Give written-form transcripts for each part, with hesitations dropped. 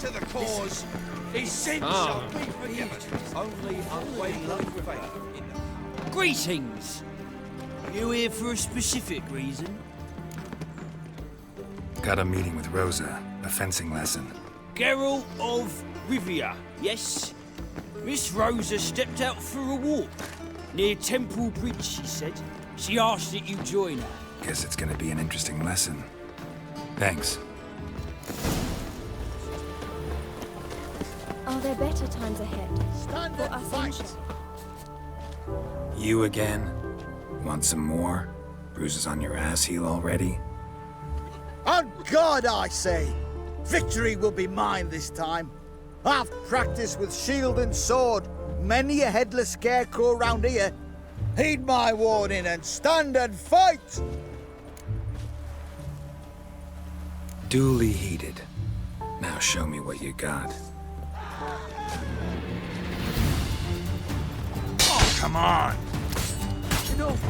to the cause, his sins shall be forgiven. Only unwavering faith in the... Greetings! You here for a specific reason? Got a meeting with Rosa, a fencing lesson. Geralt of Rivia, yes? Miss Rosa stepped out for a walk. Near Temple Bridge, she said. She asked that you join her. Guess it's gonna be an interesting lesson. Thanks. Are there better times ahead? Stand For and us fight! ancient? You again? Want some more? Bruises on your ass heel already? On God, I say! Victory will be mine this time. I've practiced with shield and sword. Many a headless scarecrow round here. Heed my warning and stand and fight! Duly heeded. Now show me what you got. Oh, come on! Enough!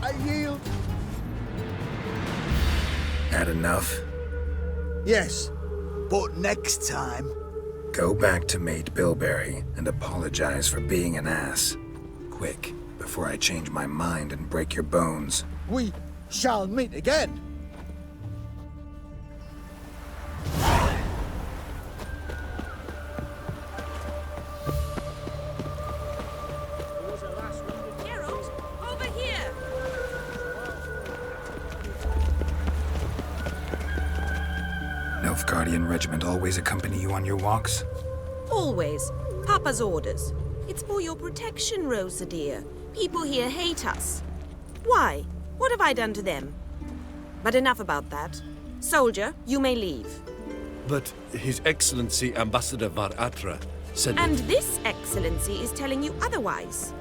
I yield. Had enough? Yes, but next time... Go back to Mate Bilberry and apologize for being an ass. Quick, before I change my mind and break your bones. we shall meet again. Geralt, over here! Nilfgaardian regiment always accompany you on your walks? Always. Papa's orders. It's for your protection, Rosa dear. People here hate us. Why? What have I done to them? But enough about that. Soldier, you may leave. But His Excellency Ambassador Var Atra said... And this excellency is telling you otherwise.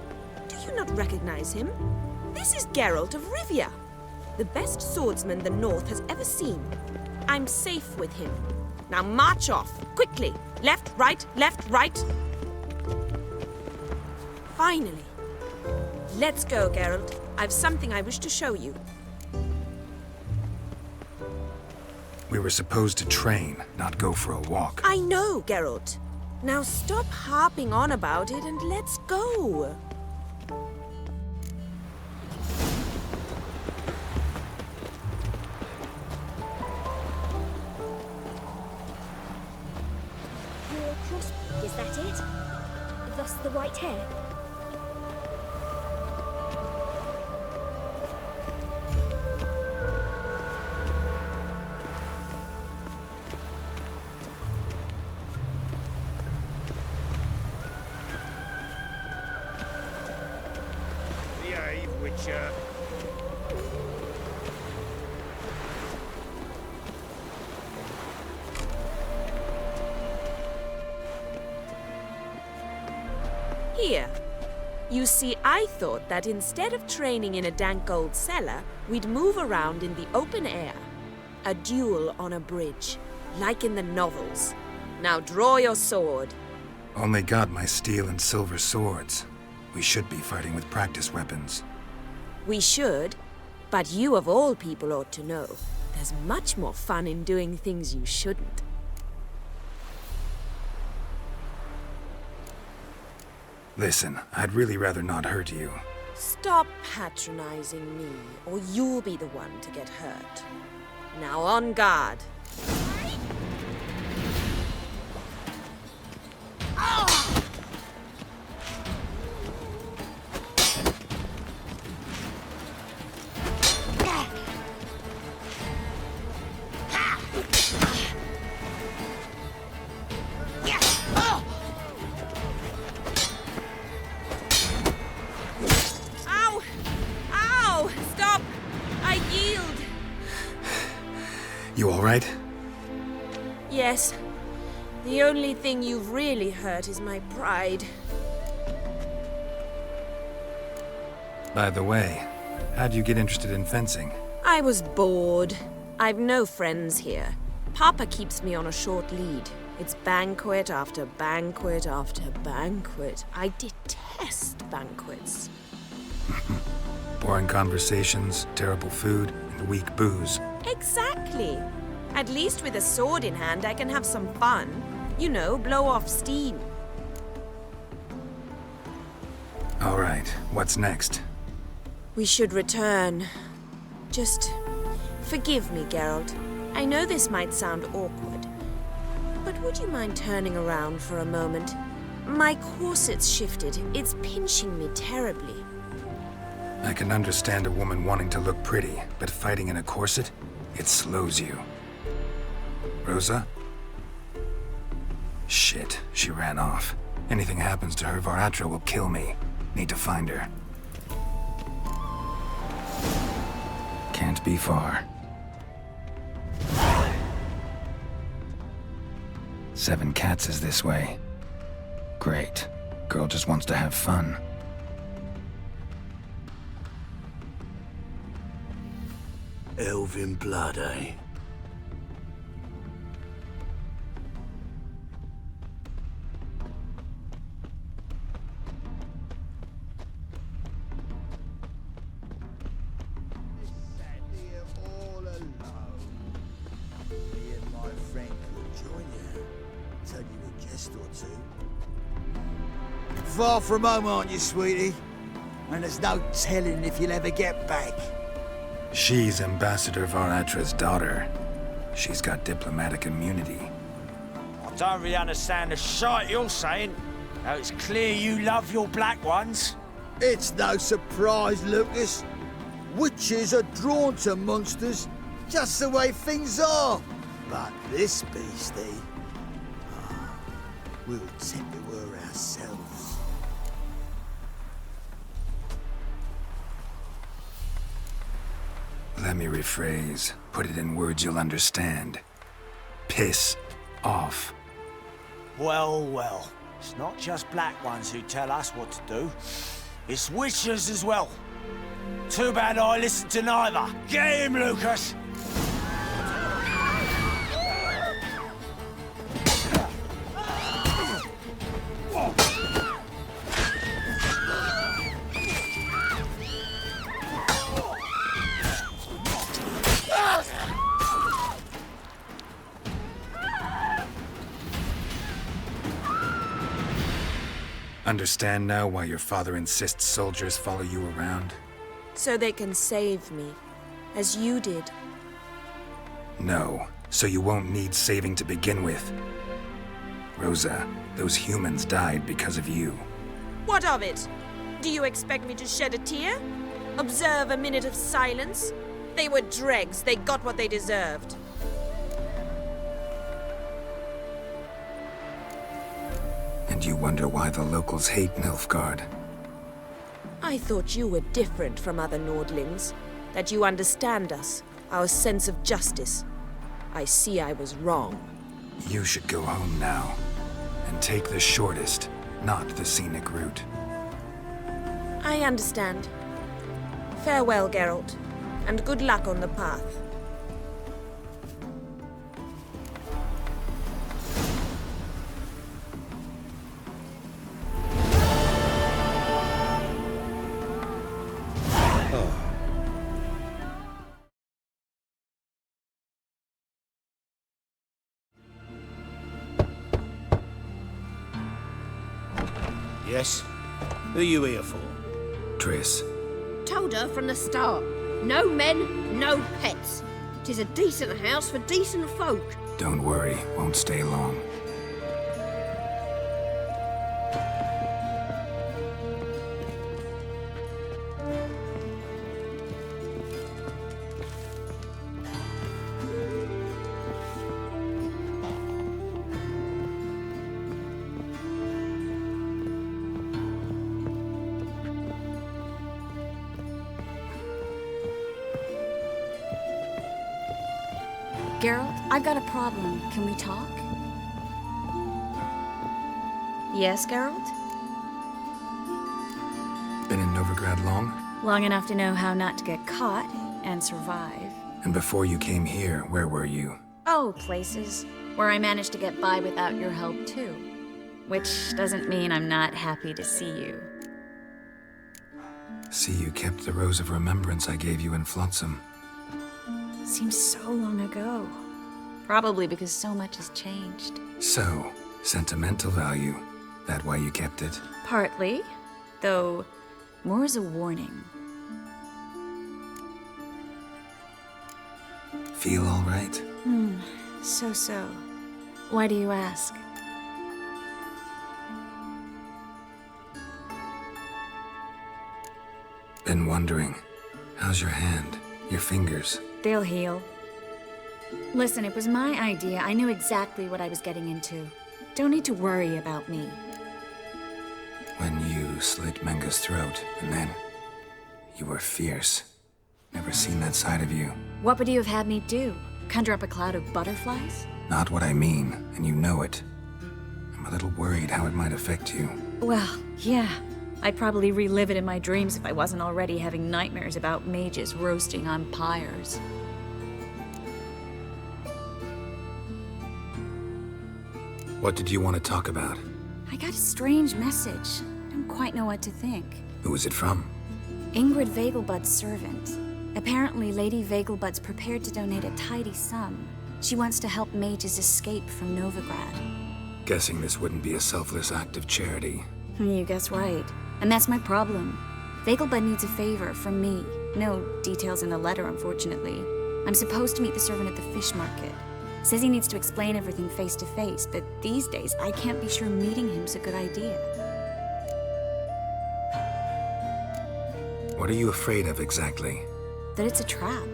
Do you not recognize him? This is Geralt of Rivia, the best swordsman the North has ever seen. I'm safe with him. Now march off, quickly. Left, right, left, right. Finally. Let's go, Geralt. I've something I wish to show you. We were supposed to train, not go for a walk. I know, Geralt. Now stop harping on about it and let's go. Your cross... Is that it? Thus the white hair? Behave, Witcher. Here. You see, I thought that instead of training in a dank old cellar, we'd move around in the open air. A duel on a bridge, like in the novels. Now draw your sword. Only got my steel and silver swords. We should be fighting with practice weapons. We should, but you of all people ought to know. There's much more fun in doing things you shouldn't. Listen, I'd really rather not hurt you. Stop patronizing me, or you'll be the one to get hurt. Now on guard. Ow! Ow! Stop! I yield! You alright? Yes. The only thing you've really hurt is my pride. By the way, how'd you get interested in fencing? I was bored. I've no friends here. Papa keeps me on a short lead. It's banquet after banquet after banquet. I detest banquets. Boring conversations, terrible food, and weak booze. Exactly. At least with a sword in hand, I can have some fun. You know, blow off steam. All right, what's next? We should return. Just forgive me, Geralt. I know this might sound awkward, but would you mind turning around for a moment? My corset's shifted. It's pinching me terribly. I can understand a woman wanting to look pretty, but fighting in a corset, it slows you. Rosa? Shit, she ran off. Anything happens to her, Var will kill me. Need to find her. Can't be far. 7 Cats is this way. Great. Girl just wants to have fun. Elven blood, eh? All alone. Me and my friend could join you. Tell you a jest or two. Far from home, aren't you, sweetie? And there's no telling if you'll ever get back. She's Ambassador Var daughter. She's got diplomatic immunity. I don't really understand the shite you're saying. Now it's clear you love your black ones. It's no surprise, Lucas. Witches are drawn to monsters, just the way things are. But this beastie, we'll tend to her ourselves. Let me rephrase. Put it in words you'll understand. Piss off. Well, well. It's not just black ones who tell us what to do. It's witches as well. Too bad I listened to neither. Get him, Lucas! Understand now why your father insists soldiers follow you around? So they can save me, as you did. No, so you won't need saving to begin with. Rosa, those humans died because of you. What of it? Do you expect me to shed a tear? Observe a minute of silence? They were dregs. They got what they deserved. And you wonder why the locals hate Nilfgaard. I thought you were different from other Nordlings. That you understand us, our sense of justice. I see I was wrong. You should go home now. And take the shortest, not the scenic route. I understand. Farewell, Geralt. And good luck on the path. Yes? Who are you here for? Triss. Told her from the start. No men, no pets. 'Tis a decent house for decent folk. Don't worry, won't stay long. Geralt, I've got a problem. Can we talk? Yes, Geralt? Been in Novigrad long? Long enough to know how not to get caught and survive. And before you came here, where were you? Oh, places where I managed to get by without your help, too. Which doesn't mean I'm not happy to see you. See, you kept the Rose of Remembrance I gave you in Flotsam. Seems so long ago. Probably because so much has changed. So, sentimental value. That why you kept it? Partly, though more as a warning. Feel all right? So. Why do you ask? Been wondering. How's your hand? Your fingers? They'll heal. Listen, it was my idea. I knew exactly what I was getting into. Don't need to worry about me. When you slit Menga's throat, and then... you were fierce. Never seen that side of you. What would you have had me do? Conjure up a cloud of butterflies? Not what I mean, and you know it. I'm a little worried how it might affect you. Well, yeah. I'd probably relive it in my dreams if I wasn't already having nightmares about mages roasting on pyres. What did you want to talk about? I got a strange message. I don't quite know what to think. Who was it from? Ingrid Vegelbud's servant. Apparently, Lady Vegelbud's prepared to donate a tidy sum. She wants to help mages escape from Novigrad. Guessing this wouldn't be a selfless act of charity. You guess right. And that's my problem. Vegelbud needs a favor from me. No details in the letter, unfortunately. I'm supposed to meet the servant at the fish market. Says he needs to explain everything face to face, but these days I can't be sure meeting him's a good idea. What are you afraid of exactly? That it's a trap.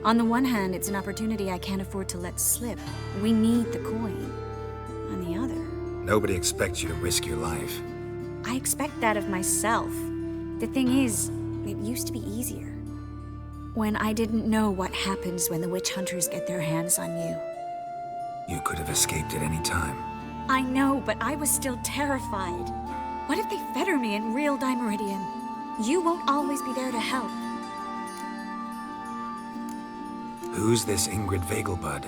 On the one hand, it's an opportunity I can't afford to let slip. We need the coin. On the other... Nobody expects you to risk your life. I expect that of myself. The thing is, it used to be easier. When I didn't know what happens when the witch hunters get their hands on you. You could have escaped at any time. I know, but I was still terrified. What if they fetter me in real Dimeridian? You won't always be there to help. Who's this Ingrid Vegelbud?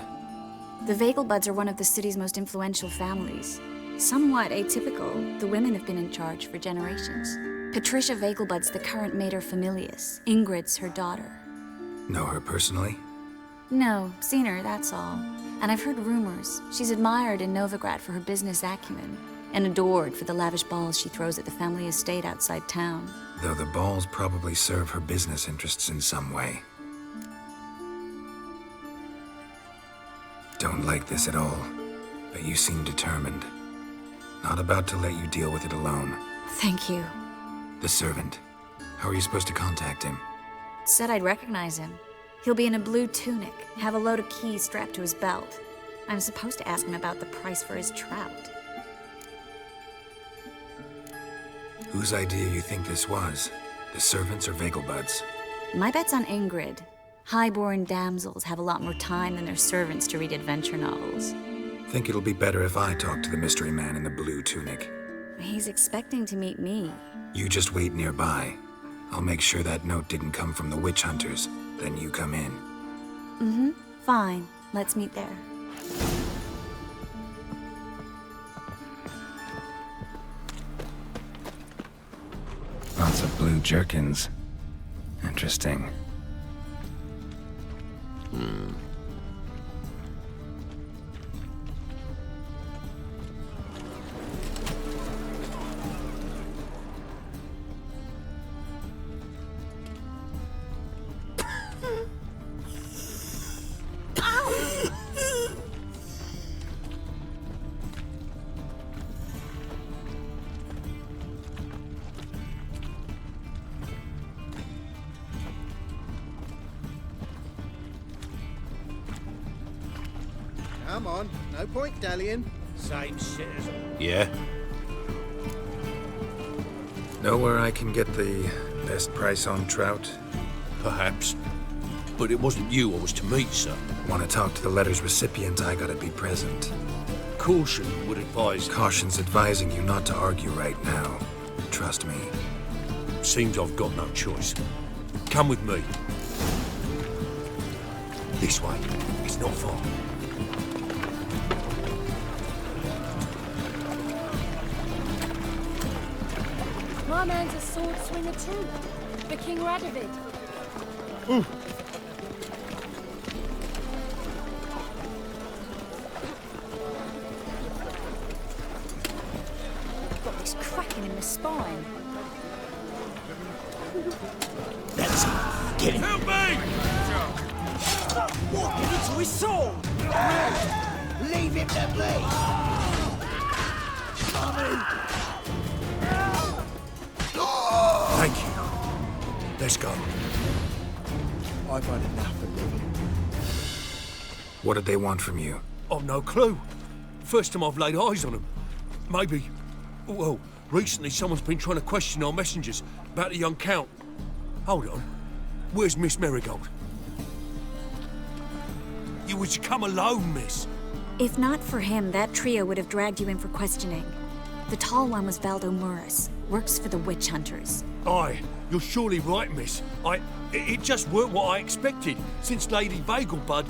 The Vegelbuds are one of the city's most influential families. Somewhat atypical, the women have been in charge for generations. Patricia Vegelbud's the current mater familias. Ingrid's her daughter. Know her personally? No, seen her, that's all. And I've heard rumors. She's admired in Novigrad for her business acumen, and adored for the lavish balls she throws at the family estate outside town. Though the balls probably serve her business interests in some way. Don't like this at all, but you seem determined. Not about to let you deal with it alone. Thank you. The servant. How are you supposed to contact him? Said I'd recognize him. He'll be in a blue tunic, have a load of keys strapped to his belt. I'm supposed to ask him about the price for his trout. Whose idea you think this was? The servants or Vegelbud's? My bet's on Ingrid. Highborn damsels have a lot more time than their servants to read adventure novels. Think it'll be better if I talk to the mystery man in the blue tunic. He's expecting to meet me. You just wait nearby. I'll make sure that note didn't come from the witch hunters. Then you come in. Fine. Let's meet there. Lots of blue jerkins. Interesting. Come on, no point dallying. Same shit as... Yeah? Know where I can get the best price on trout? Perhaps. But it wasn't you I was to meet, sir. Want to talk to the letter's recipient, I gotta be present. Caution would advise... Caution's advising you not to argue right now. Trust me. Seems I've got no choice. Come with me. This way. It's not far. My man's a sword swinger too. For King Radovid. spine. Let's get him. Help me! Walking into his sword! Leave him to me! Thank you. Let's go. I've had enough of living. What did they want from you? I've no clue. First time I've laid eyes on them. Maybe... Well, recently someone's been trying to question our messengers about the young Count. Hold on. Where's Miss Marigold? You was to come alone, miss. If not for him, that trio would have dragged you in for questioning. The tall one was Valdo Murris, works for the witch hunters. Aye, you're surely right, miss. It just weren't what I expected, since Lady Vegelbud...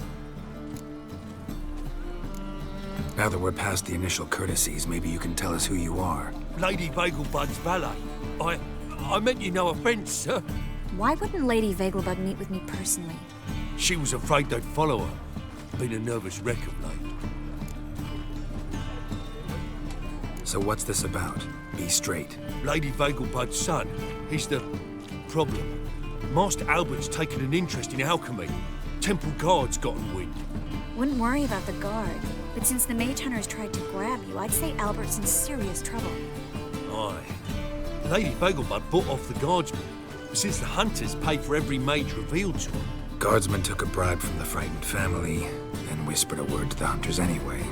Now that we're past the initial courtesies, maybe you can tell us who you are. Lady Vegelbud's valet. I meant you no offence, sir. Why wouldn't Lady Vegelbud meet with me personally? She was afraid they'd follow her. Been a nervous wreck of late. So what's this about? Be straight. Lady Vegelbud's son, he's the problem. Master Albert's taken an interest in alchemy. Temple Guard's gotten wind. Wouldn't worry about the guard, but since the mage hunters tried to grab you, I'd say Albert's in serious trouble. Aye. Lady Vegelbud bought off the guardsmen, since the hunters pay for every mage revealed to them. Guardsmen took a bribe from the frightened family, then whispered a word to the hunters anyway.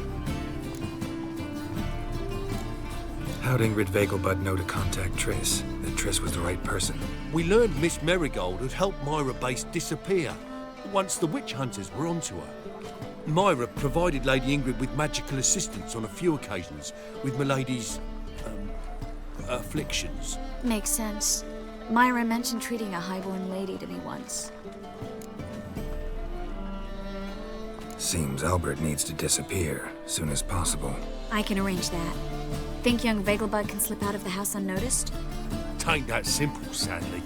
How'd Ingrid Vegelbud know to contact Triss? That Triss was the right person? We learned Miss Marigold had helped Myra Base disappear, once the witch hunters were onto her. Myra provided Lady Ingrid with magical assistance on a few occasions with Milady's... afflictions. Makes sense. Myra mentioned treating a highborn lady to me once. Seems Albert needs to disappear, soon as possible. I can arrange that. Think young Vegelbud can slip out of the house unnoticed? Tain't that simple, sadly.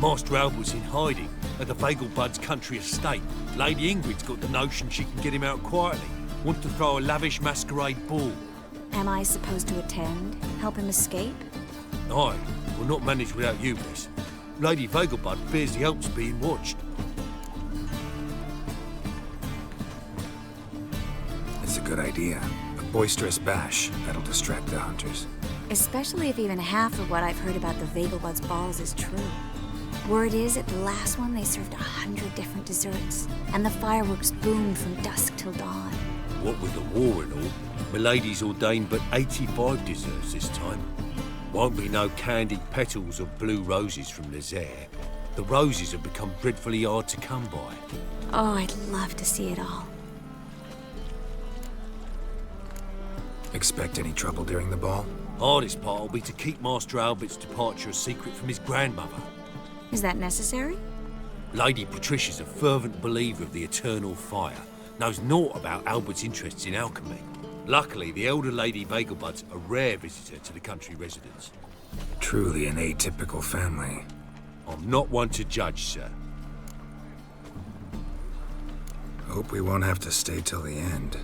Master Albert's in hiding at the Vegelbud's country estate. Lady Ingrid's got the notion she can get him out quietly. Want to throw a lavish masquerade ball. Am I supposed to attend? Help him escape? Aye, will not manage without you, miss. Lady Vegelbud fears the Alps being watched. It's a good idea. A boisterous bash, that'll distract the hunters. Especially if even half of what I've heard about the Vegelbud's balls is true. Word is, at the last one they served 100 different desserts, and the fireworks boomed from dusk till dawn. What with the war and all, Milady's ordained but 85 desserts this time. Won't be no candied petals of blue roses from Lazaire. The roses have become dreadfully hard to come by. Oh, I'd love to see it all. Expect any trouble during the ball? Hardest part will be to keep Master Albert's departure a secret from his grandmother. Is that necessary? Lady Patricia's a fervent believer of the eternal fire. Knows naught about Albert's interests in alchemy. Luckily, the elder Lady Vegelbud's a rare visitor to the country residence. Truly an atypical family. I'm not one to judge, sir. Hope we won't have to stay till the end.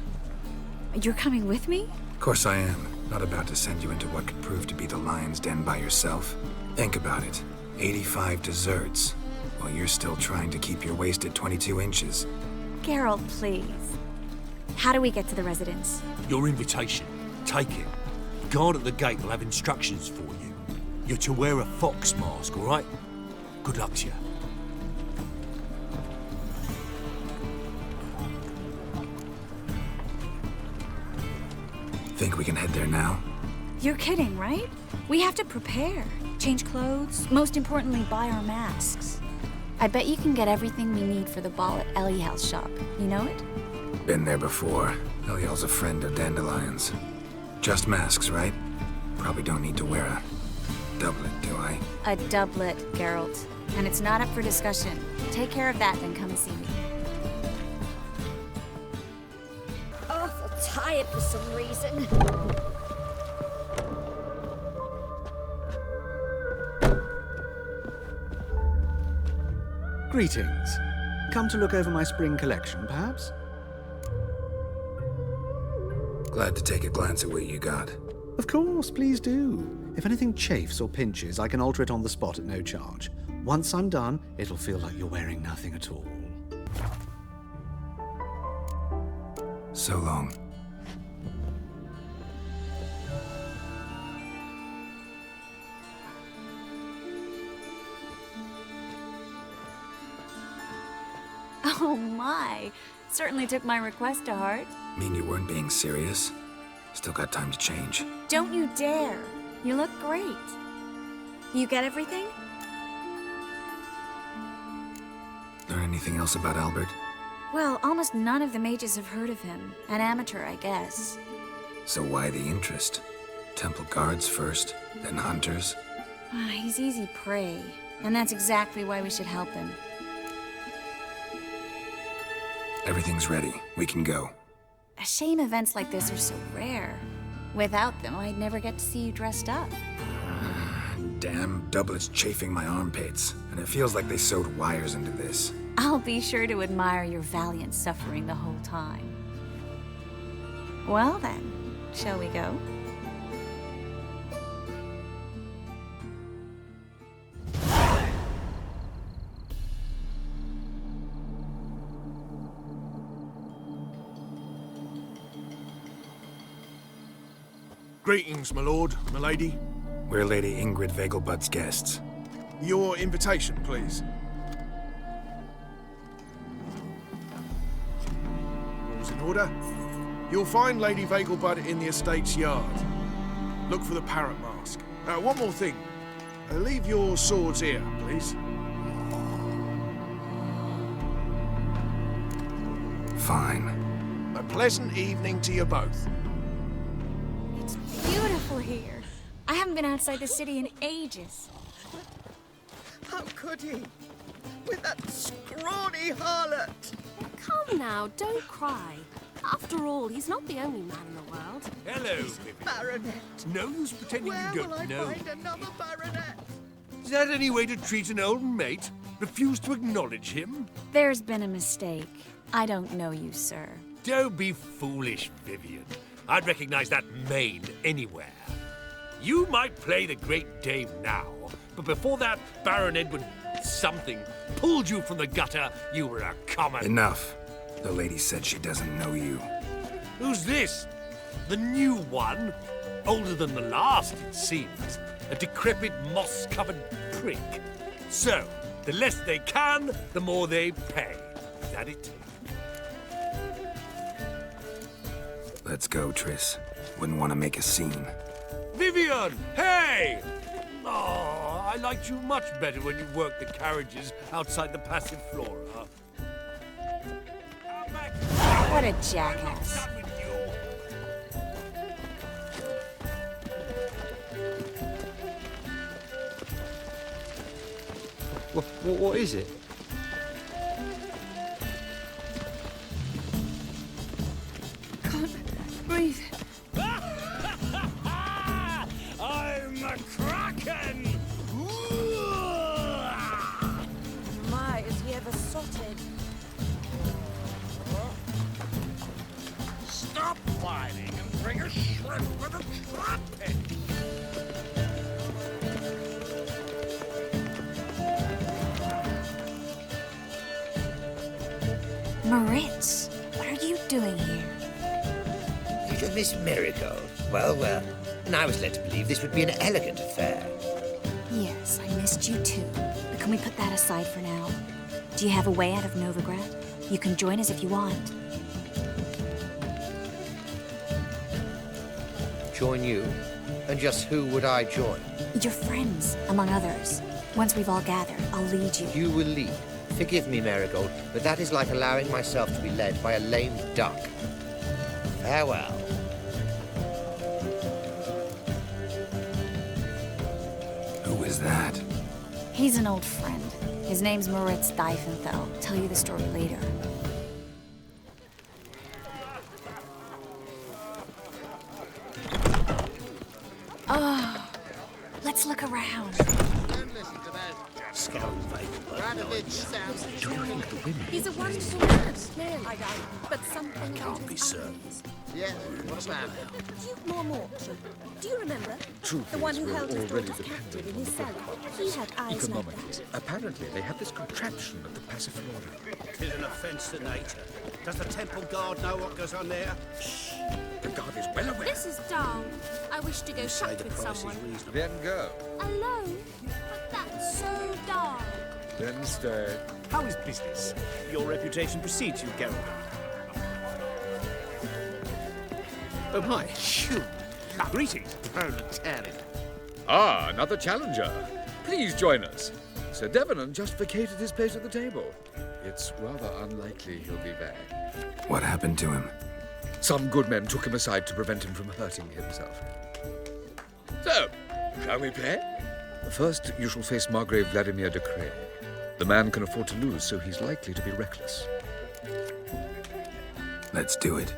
You're coming with me? Of course I am. Not about to send you into what could prove to be the lion's den by yourself. Think about it. 85 desserts, while you're still trying to keep your waist at 22 inches. Geralt, please. How do we get to the residence? Your invitation. Take it. Guard at the gate will have instructions for you. You're to wear a fox mask, all right? Good luck to you. Think we can head there now? You're kidding, right? We have to prepare. Change clothes. Most importantly, buy our masks. I bet you can get everything we need for the ball at Eliel's shop. You know it? Been there before. Eliel's a friend of Dandelion's. Just masks, right? Probably don't need to wear a doublet, do I? A doublet, Geralt. And it's not up for discussion. Take care of that, then come and see me. Awful tired for some reason. Greetings. Come to look over my spring collection, perhaps? Glad to take a glance at what you got. Of course, please do. If anything chafes or pinches, I can alter it on the spot at no charge. Once I'm done, it'll feel like you're wearing nothing at all. So long. Oh my! Certainly took my request to heart. Mean you weren't being serious? Still got time to change. Don't you dare! You look great. You get everything? Learn anything else about Albert? Well, almost none of the mages have heard of him. An amateur, I guess. So why the interest? Temple guards first, then hunters? He's easy prey, and that's exactly why we should help him. Everything's ready. We can go. A shame events like this are so rare. Without them, I'd never get to see you dressed up. Damn doublet's chafing my armpits, and it feels like they sewed wires into this. I'll be sure to admire your valiant suffering the whole time. Well then, shall we go? Greetings, my lord, my lady. We're Lady Ingrid Vegelbud's guests. Your invitation, please. All's in order. You'll find Lady Vegelbud in the estate's yard. Look for the parrot mask. One more thing. Leave your swords here, please. Fine. A pleasant evening to you both. It's beautiful here. I haven't been outside the city in ages. How could he? With that scrawny harlot! Come now, don't cry. After all, he's not the only man in the world. Hello, Baronet! No use pretending Where you will I don't know. find another baronet? Is that any way to treat an old mate? Refuse to acknowledge him? There's been a mistake. I don't know you, sir. Don't be foolish, Vivian. I'd recognize that mane anywhere. You might play the great dame now, but before that Baron Edward something pulled you from the gutter, you were a common... Enough. The lady said she doesn't know you. Who's this? The new one? Older than the last, it seems. A decrepit, moss-covered prick. So, the less they can, the more they pay. Is that it? Let's go, Triss. Wouldn't want to make a scene. Vivian! Hey! Oh, I liked you much better when you worked the carriages outside the passive flora. What a jackass. What is it? Can't breathe. I'm a kraken! My, is he ever sotted? Stop whining and bring a shrimp with a trumpet! Moritz, what are you doing here? Little Miss Marigold. Well, well. And I was led to believe this would be an elegant affair. Yes, I missed you too. But can we put that aside for now? Do you have a way out of Novigrad? You can join us if you want. Join you? And just who would I join? Your friends, among others. Once we've all gathered, I'll lead you. You will lead. Forgive me, Marigold, but that is like allowing myself to be led by a lame duck. Farewell. Who is that? He's an old friend. His name's Moritz Diefenthal. I'll tell you the story later. Oh, let's look around. scouring Vegelbud. sounds Do you think the women... He's a wonderful man, clearly. I don't. But something Can't be certain. Yeah, what about it? Duke Mormont. Do you remember? Truth The one is, who we're held his already daughter dependent captive in his on cellar. the He had eyes like Economically, that. apparently they have this contraption at the Passiflora. Tis an offence to nature. Does the temple guard know what goes on there? The guard is well aware. This is dull. I wish to go Say shut the with price someone. is reasonable. Then go. Alone? But that's so dull. Then stay. How is business? Your reputation precedes you, Geralt. Oh, hi. Phew. Greetings, proletariat. Ah, another challenger. Please join us. Sir Devenant just vacated his place at the table. It's rather unlikely he'll be back. What happened to him? Some good men took him aside to prevent him from hurting himself. So, shall we play? First, you shall face Margrave Vladimir de Cray. The man can afford to lose, so he's likely to be reckless. Let's do it.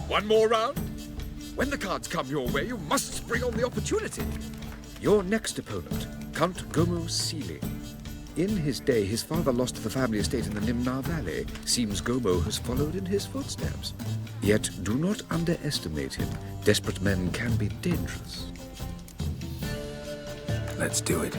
One more round? When the cards come your way, you must spring on the opportunity. Your next opponent, Count Gomu Sealy. In his day, his father lost the family estate in the Nimnar Valley. Seems Gobo has followed in his footsteps. Yet do not underestimate him. Desperate men can be dangerous. Let's do it.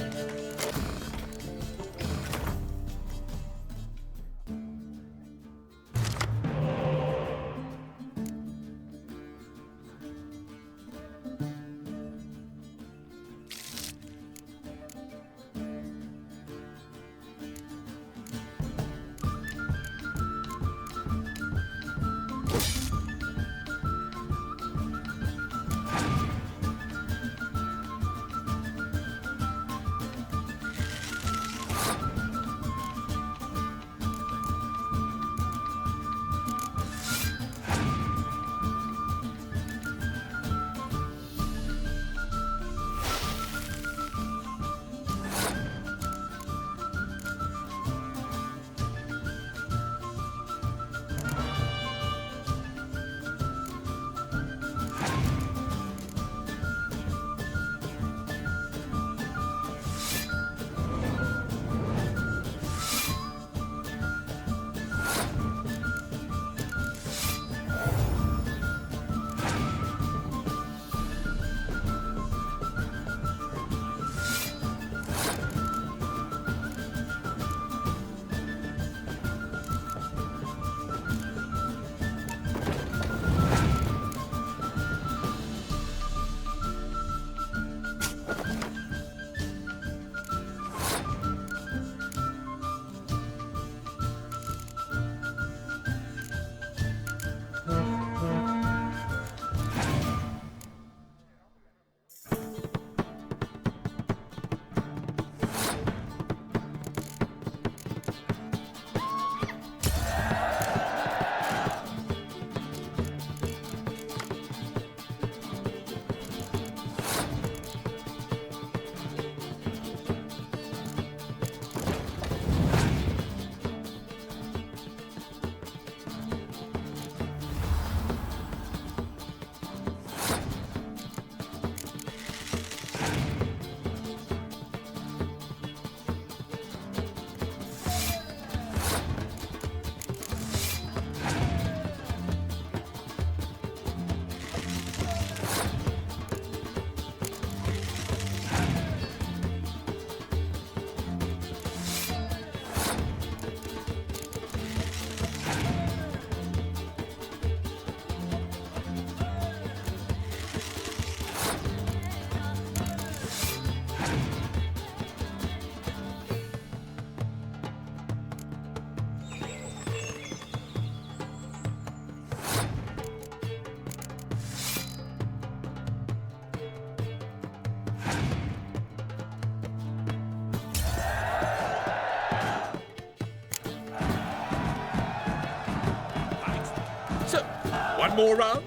One more round?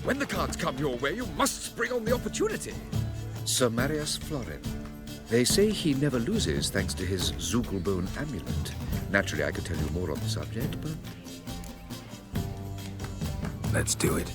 When the cards come your way, you must spring on the opportunity. Sir Marius Florin. They say he never loses thanks to his Zugelbone amulet. Naturally, I could tell you more on the subject, but... Let's do it.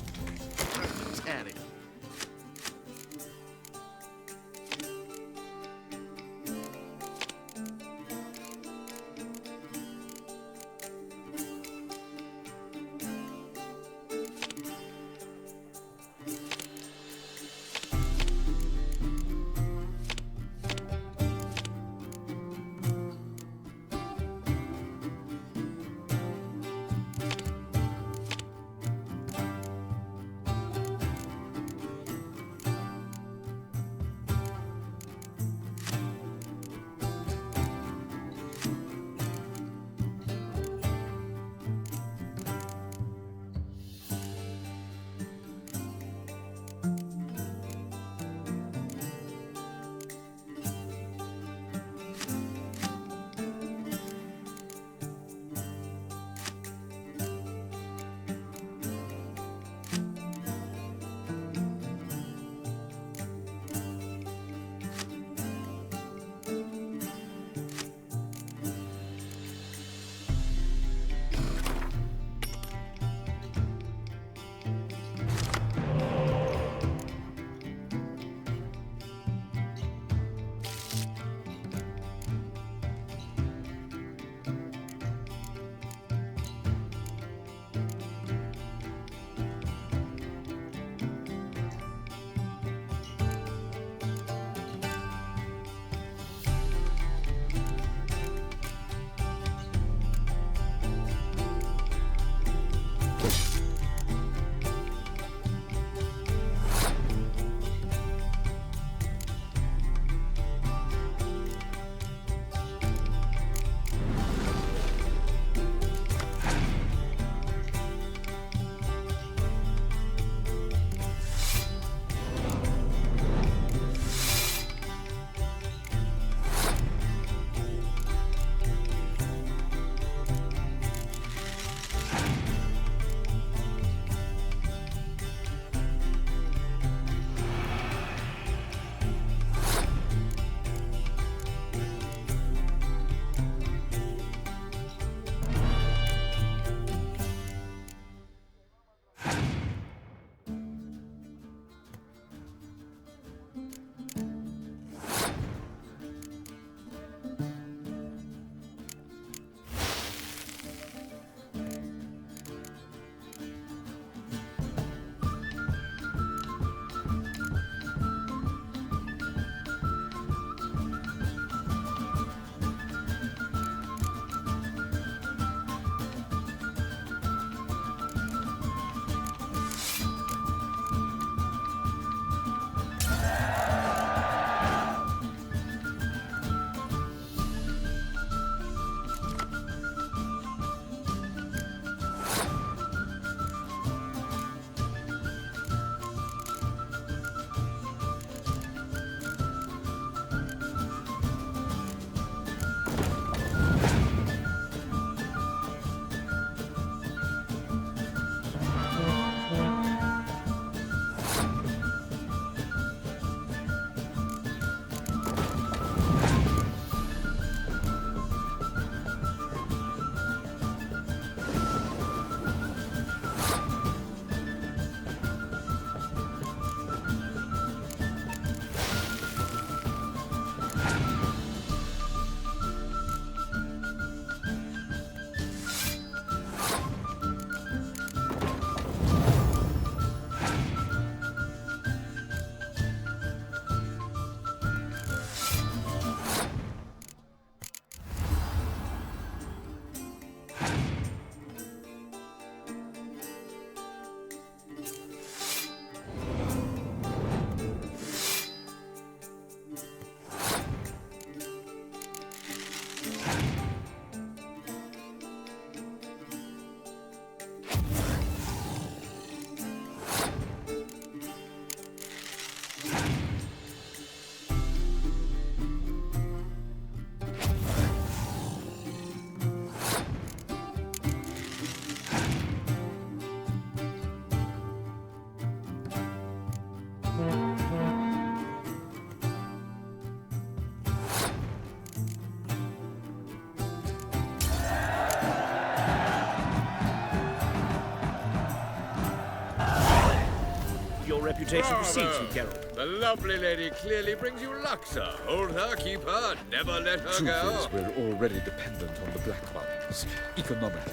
reputation precedes you, Geralt. The lovely lady clearly brings you luck, sir. Hold her, keep her, never let her Truth go. is, we're already dependent on the black ones, economically.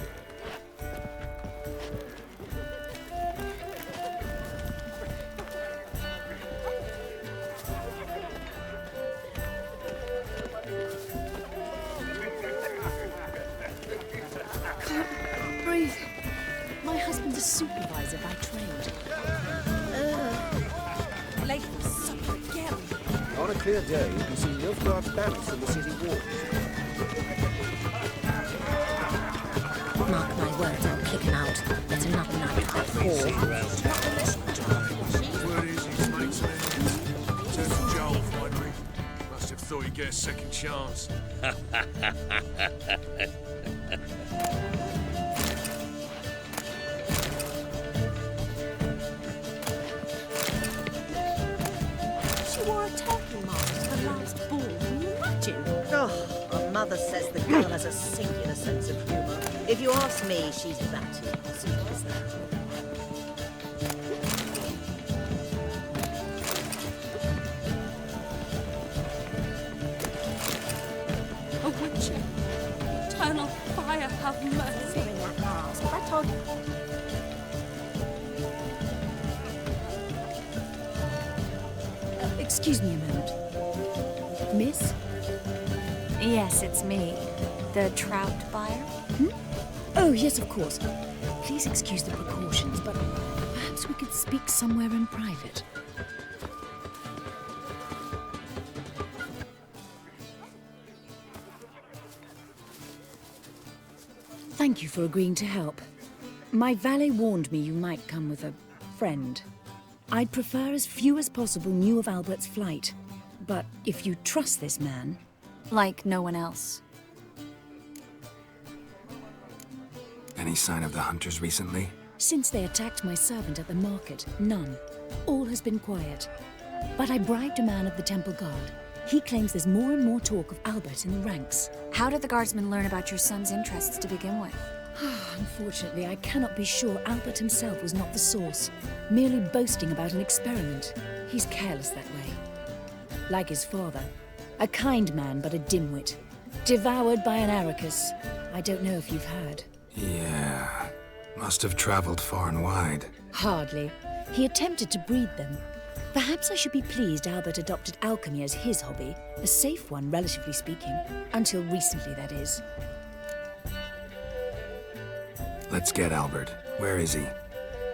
Can't breathe. My husband's a supervisor by trade. Lady Suffolk, Geralt. On a clear day, you can see Nilfgaard's banners from the city walls. Mark my words, I'll kick him out. That's another night at 4. Word is his mates are in. Turn to Joel, finally. Must have thought he'd get a second chance. She wore a turtle mask to the last ball. Can you imagine? Oh, my mother says the girl has a singular sense of humour. If you ask me, she's batty. Simple as that. A witcher. Eternal fire, have mercy. Wearing that mask. I told you. Excuse me a moment. Miss? Yes, it's me. The trout buyer? Oh, yes, of course. Please excuse the precautions, but perhaps we could speak somewhere in private. Thank you for agreeing to help. My valet warned me you might come with a friend. I'd prefer as few as possible knew of Albert's flight. But if you trust this man... Like no one else. Any sign of the hunters recently? Since they attacked my servant at the market, none. All has been quiet. But I bribed a man of the Temple Guard. He claims there's more and more talk of Albert in the ranks. How did the guardsmen learn about your son's interests to begin with? Unfortunately, I cannot be sure Albert himself was not the source, merely boasting about an experiment. He's careless that way. Like his father, a kind man but a dimwit. Devoured by an Arrakis. I don't know if you've heard. Yeah, must have traveled far and wide. Hardly. He attempted to breed them. Perhaps I should be pleased Albert adopted alchemy as his hobby, a safe one, relatively speaking. Until recently, that is. Let's get Albert. Where is he?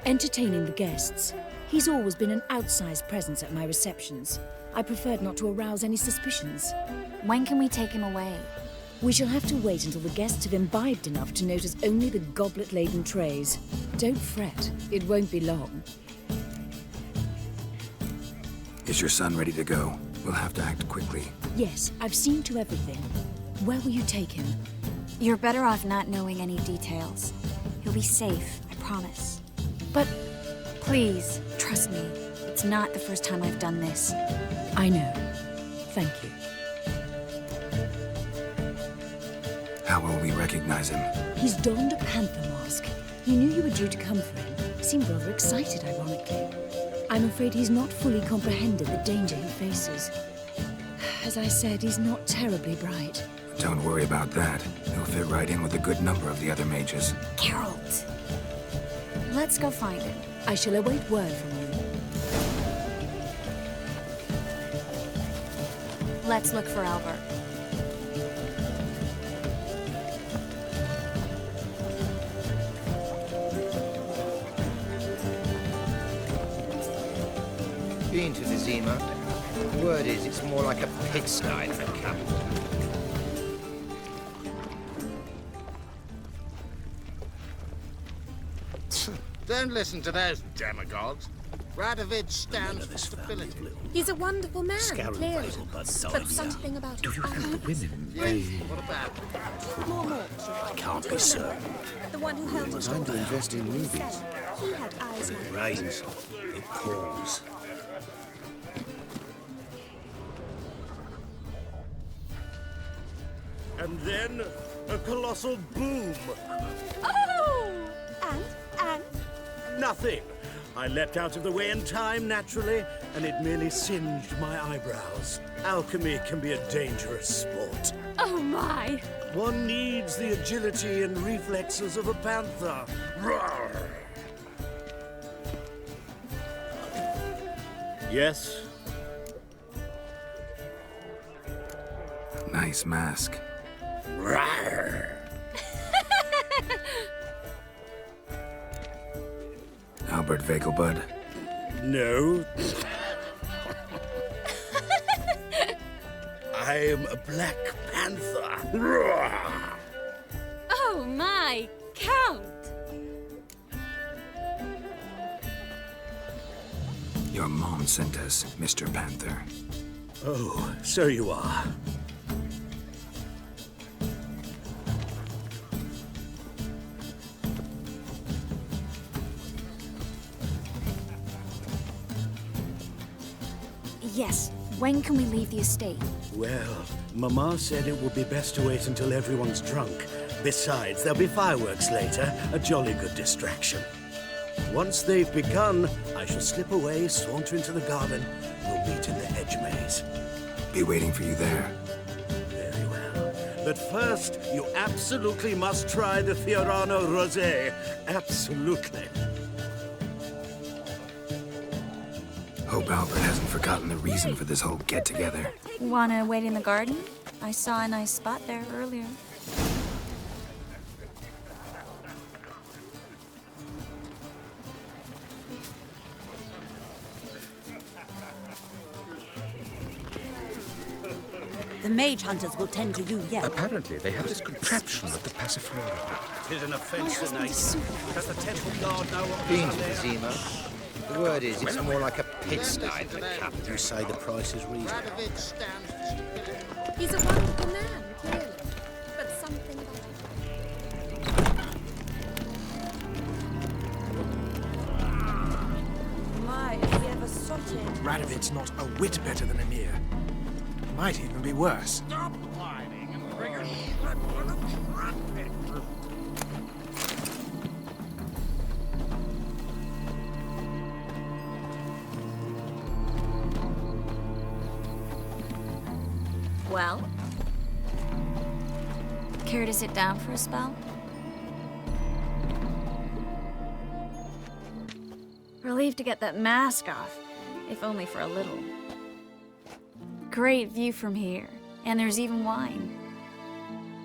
Entertaining the guests. He's always been an outsized presence at my receptions. I preferred not to arouse any suspicions. When can we take him away? We shall have to wait until the guests have imbibed enough to notice only the goblet-laden trays. Don't fret, it won't be long. Is your son ready to go? We'll have to act quickly. Yes, I've seen to everything. Where will you take him? You're better off not knowing any details. He'll be safe, I promise. But... Please, trust me. It's not the first time I've done this. I know. Thank you. How will we recognize him? He's donned a panther mask. He knew you were due to come for him. Seemed rather excited, ironically. I'm afraid he's not fully comprehended the danger he faces. As I said, he's not terribly bright. Don't worry about that. He'll fit right in with a good number of the other mages. Geralt! Let's go find him. I shall await word from you. Let's look for Albert. Been to Vesemir. Word is, it's more like a pigsty than a camp. Don't listen to those demagogues. Radovid stands for stability. He's a wonderful man, clearly. But something about Do you think the women, Yes, what about? More. I can't be certain. The one who held his Time to invest in movies. He had eyes like It rains, it pours. And then a colossal boom. Oh! And? Nothing. I leapt out of the way in time, naturally, and it merely singed my eyebrows. Alchemy can be a dangerous sport. Oh my! One needs the agility and reflexes of a panther. Roar! Yes? Nice mask. Roar! Albert Vegelbud? No. I am a Black Panther. Roar! Oh my, Count! Your mom sent us, Mr. Panther. Oh, so you are. Yes. When can we leave the estate? Well, Mama said it would be best to wait until everyone's drunk. Besides, there'll be fireworks later, a jolly good distraction. Once they've begun, I shall slip away, saunter into the garden. We'll meet in the hedge maze. Be waiting for you there. Very well. But first, you absolutely must try the Fiorano Rosé. Absolutely. Hope Albert hasn't forgotten the reason for this whole get-together. Wanna wait in the garden? I saw a nice spot there earlier. The mage hunters will tend to you yet. Apparently, they have this contraption at the Passiflora. Tis an offence tonight. Does the temple guard know what Beans, Vesemir. The word is, it's more like a pigsty than a cabin. You say the price is reasonable. He's a wonderful man, clearly. But something about My, is he ever sorted? Radovid's not a whit better than Emir. He might even be worse. Stop whining and bring a shrimp and a trumpet. Well? Care to sit down for a spell? Relieved to get that mask off, if only for a little. Great view from here, and there's even wine.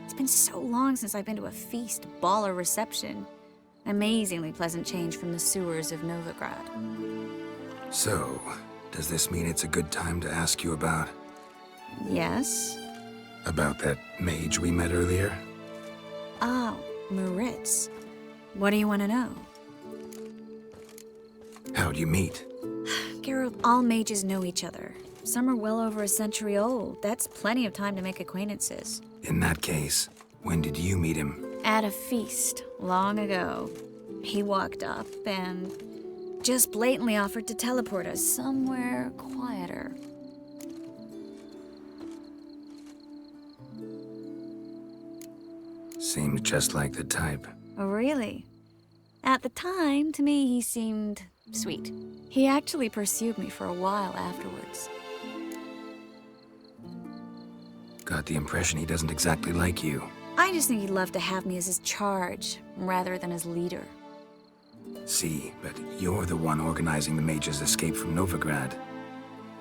It's been so long since I've been to a feast, ball, or reception. Amazingly pleasant change from the sewers of Novigrad. So, does this mean it's a good time to ask you about... Yes? About that mage we met earlier? Oh, Maritz. What do you want to know? How'd you meet? Geralt, all mages know each other. Some are well over a century old. That's plenty of time to make acquaintances. In that case, when did you meet him? At a feast, long ago. He walked up and just blatantly offered to teleport us somewhere quieter. Seemed just like the type. Oh, really? At the time, to me, he seemed sweet. He actually pursued me for a while afterwards. Got the impression he doesn't exactly like you. I just think he'd love to have me as his charge, rather than his leader. See, but you're the one organizing the mage's escape from Novigrad.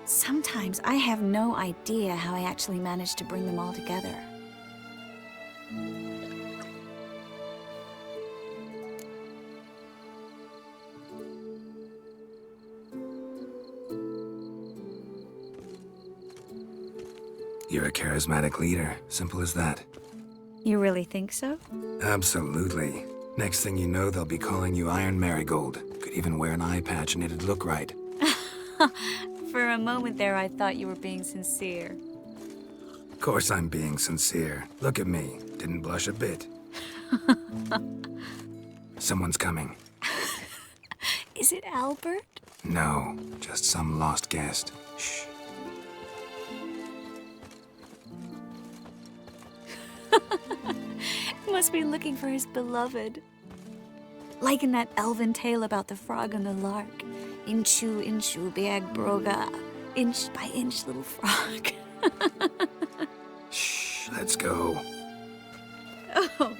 Sometimes I have no idea how I actually managed to bring them all together. You're a charismatic leader. Simple as that. You really think so? Absolutely. Next thing you know, they'll be calling you Iron Marigold. Could even wear an eye patch and it'd look right. For a moment there, I thought you were being sincere. Of course I'm being sincere. Look at me. Didn't blush a bit. Someone's coming. Is it Albert? No, just some lost guest. Shh. Must be looking for his beloved. Like in that elven tale about the frog and the lark. Inchu, inchu, biag broga. Inch by inch, little frog. Shh, let's go. Oh.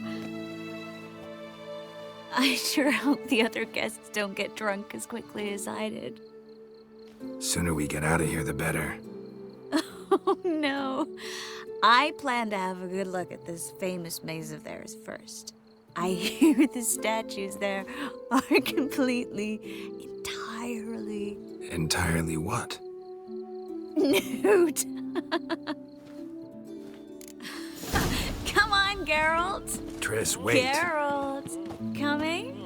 I sure hope the other guests don't get drunk as quickly as I did. Sooner we get out of here, the better. Oh, no. I plan to have a good look at this famous maze of theirs first. I hear the statues there are completely, entirely... Entirely what? Nude. Come on, Geralt. Triss, wait. Geralt, coming?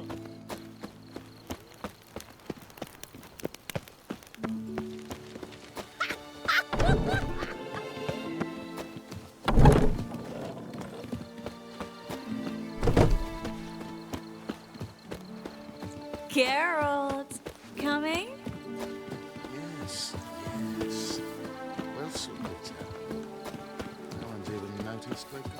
Geralt, coming? Yes, yes. Well sorted. No one's even noticed we're gone.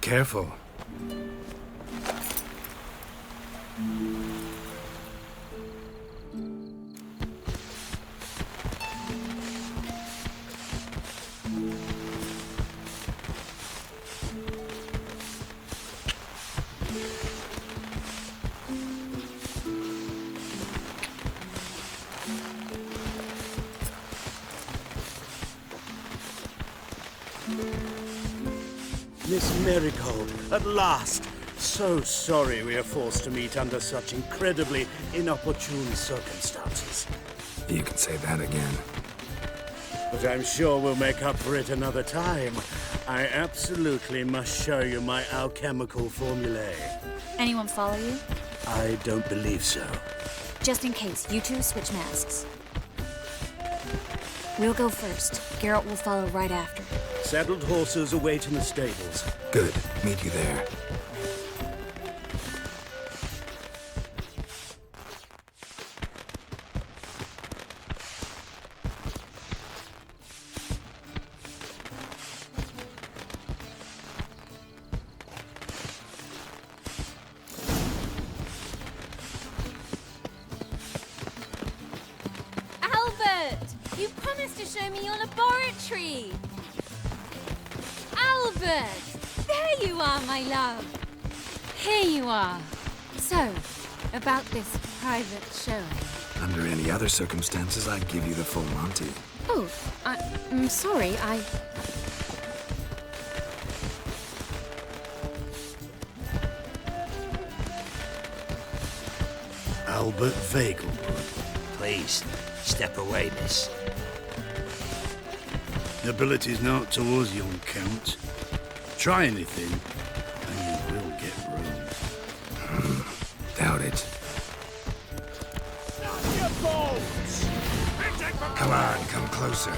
Careful. Miss Marigold, at last! So sorry we are forced to meet under such incredibly inopportune circumstances. You can say that again. But I'm sure we'll make up for it another time. I absolutely must show you my alchemical formulae. Anyone follow you? I don't believe so. Just in case, you two switch masks. We'll go first. Geralt will follow right after. Saddled horses await in the stables. Good. Meet you there. You promised to show me your laboratory! Albert! There you are, my love! Here you are. So, about this private showing. Under any other circumstances, I'd give you the full Monty. Oh, I'm sorry, Albert Vegelbud. Please, step away, miss. Nobility's not towards young Count. Try anything, and you will get ruined. Doubt it. Come on, come closer.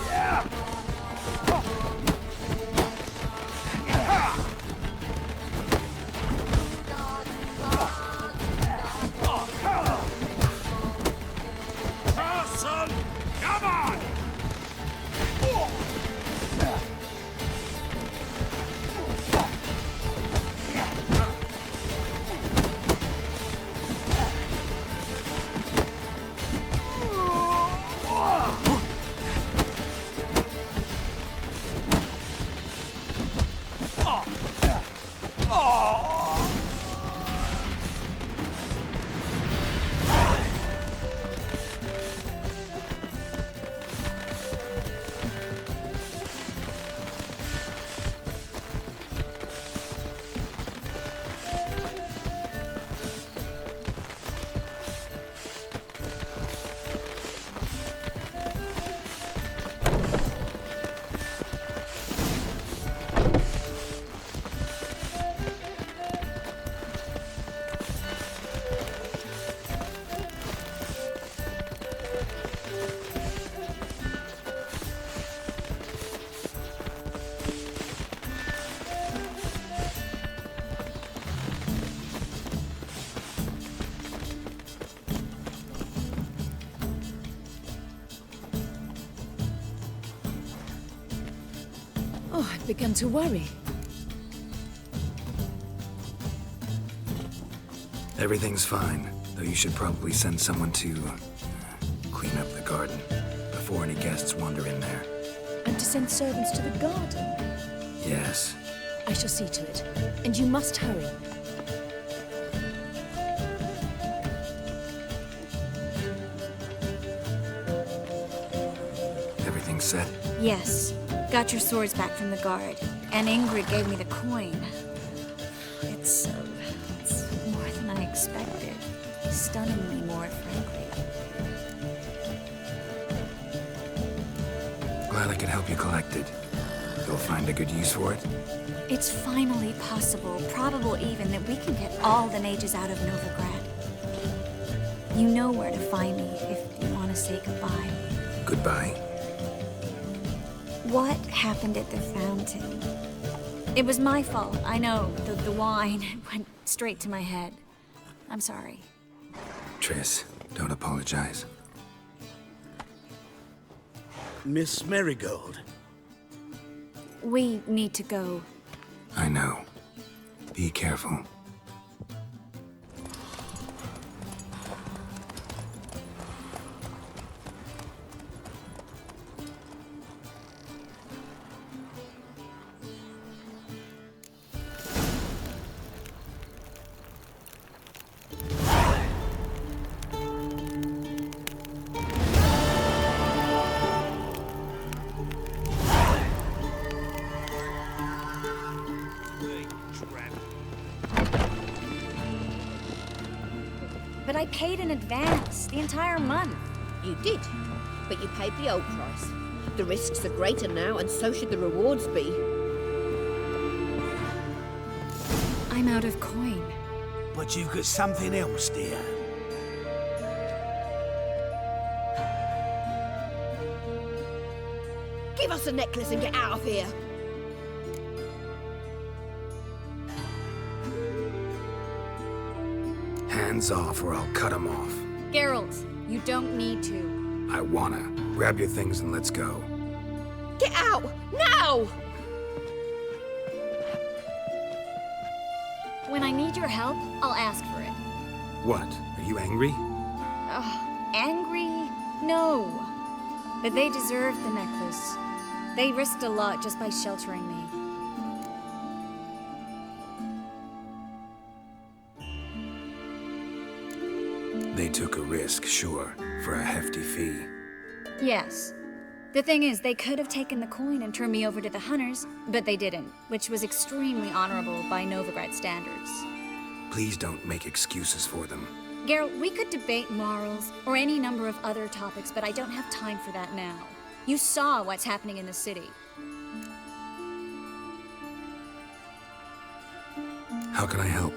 Yeah. Come on! Oh, I've begun to worry. Everything's fine, though you should probably send someone to clean up the garden before any guests wander in there. And to send servants to the garden? Yes. I shall see to it. And you must hurry. Everything set? Yes. Got your swords back from the guard. And Ingrid gave me the coin. It's more than I expected. Stunningly more, frankly. Glad I could help you collect it. You'll find a good use for it? It's finally possible, probable even, that we can get all the mages out of Novigrad. You know where to find me if you want to say goodbye. Goodbye? What happened at the fountain? It was my fault, I know. The wine went straight to my head. I'm sorry. Triss, don't apologize. Miss Marigold. We need to go. I know. Be careful. But I paid in advance, the entire month. You did, but you paid the old price. The risks are greater now, and so should the rewards be. I'm out of coin. But you've got something else, dear. Give us a necklace and get out of here. Hands off or I'll cut them off. Geralt, you don't need to. I wanna. Grab your things and let's go. Get out! Now! When I need your help, I'll ask for it. What? Are you angry? Angry? No. But they deserved the necklace. They risked a lot just by sheltering me. They took a risk, sure, for a hefty fee. Yes. The thing is, they could have taken the coin and turned me over to the hunters, but they didn't, which was extremely honorable by Novigrad standards. Please don't make excuses for them. Geralt, we could debate morals or any number of other topics, but I don't have time for that now. You saw what's happening in the city. How can I help?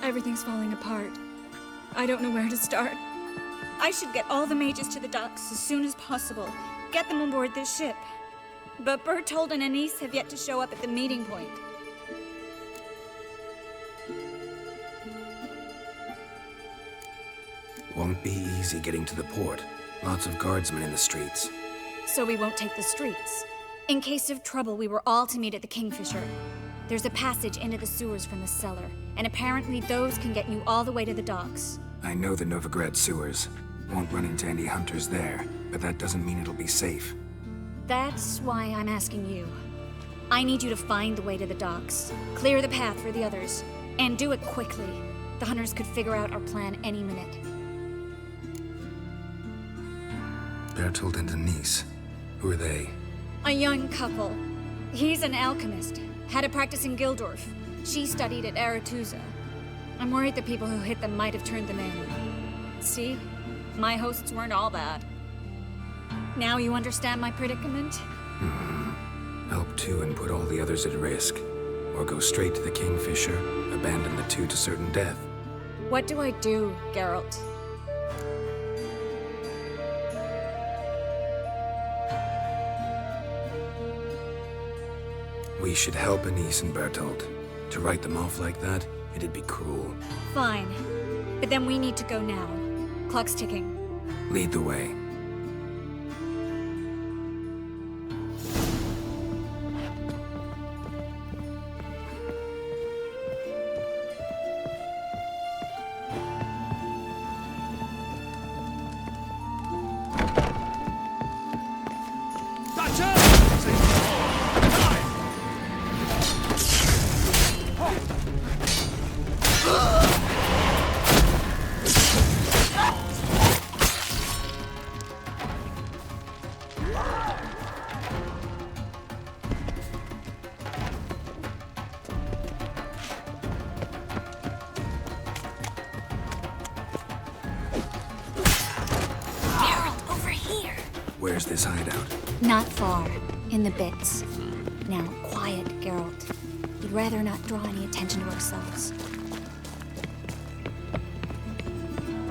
Everything's falling apart. I don't know where to start. I should get all the mages to the docks as soon as possible. Get them on board this ship. But Bertold and Anise have yet to show up at the meeting point. Won't be easy getting to the port. Lots of guardsmen in the streets. So we won't take the streets. In case of trouble, we were all to meet at the Kingfisher. There's a passage into the sewers from the cellar, and apparently those can get you all the way to the docks. I know the Novigrad sewers. Won't run into any hunters there, but that doesn't mean it'll be safe. That's why I'm asking you. I need you to find the way to the docks, clear the path for the others, and do it quickly. The hunters could figure out our plan any minute. Bertold and Anise. Who are they? A young couple. He's an alchemist. Had a practice in Gildorf. She studied at Aretuza. I'm worried the people who hit them might have turned them in. See? My hosts weren't all bad. Now you understand my predicament? Help two and put all the others at risk. Or go straight to the Kingfisher, abandon the two to certain death. What do I do, Geralt? We should help Anise and Bertold. To write them off like that, it'd be cruel. Fine. But then we need to go now. Clock's ticking. Lead the way. Where's this hideout? Not far. In the bits. Now, quiet, Geralt. We'd rather not draw any attention to ourselves.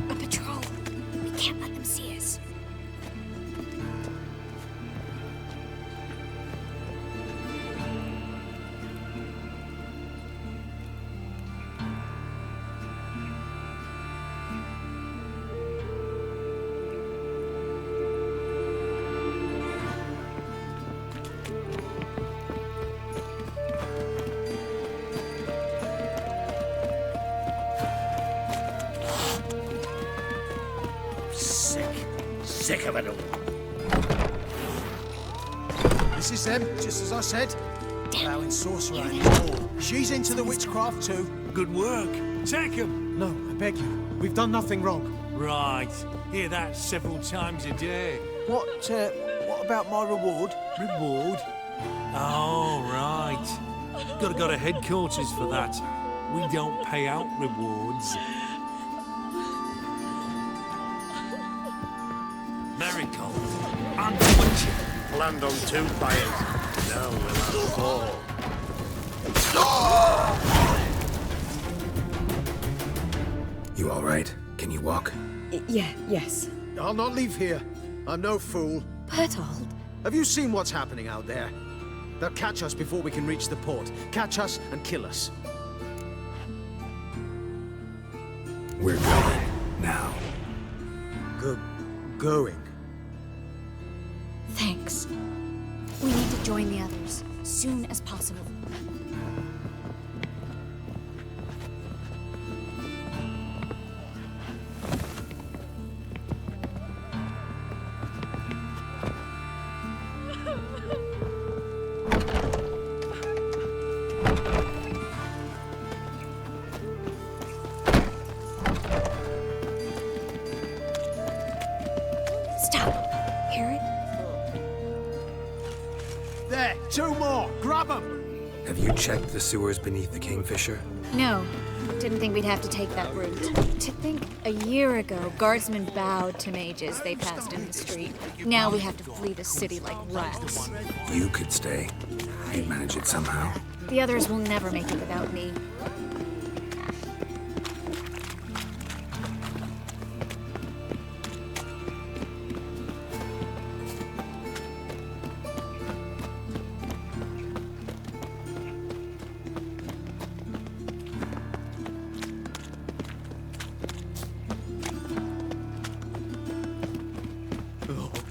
A patrol. We can't let them see us. Sick of it all. This is them, just as I said. Allowing sorcerer anymore. She's into the witchcraft too. Good work. Take him. No, I beg you. We've done nothing wrong. Right. Hear that several times a day. What about my reward? Reward? Oh, right. Gotta go to headquarters for that. We don't pay out rewards. Marigold, and Witcher. Land on 2 fires. Now we'll have 4. You all right? Can you walk? Yes. I'll not leave here. I'm no fool. Bertold. Have you seen what's happening out there? They'll catch us before we can reach the port. Catch us and kill us. We're going now. Going? Thanks. We need to join the others, soon as possible. Stop. Hear it? There, 2 more. Grab them. Have you checked the sewers beneath the Kingfisher? No. Didn't think we'd have to take that route. To think, a year ago, guardsmen bowed to mages they passed in the street. Now we have to flee the city like rats. You could stay. You'd manage it somehow. The others will never make it without me.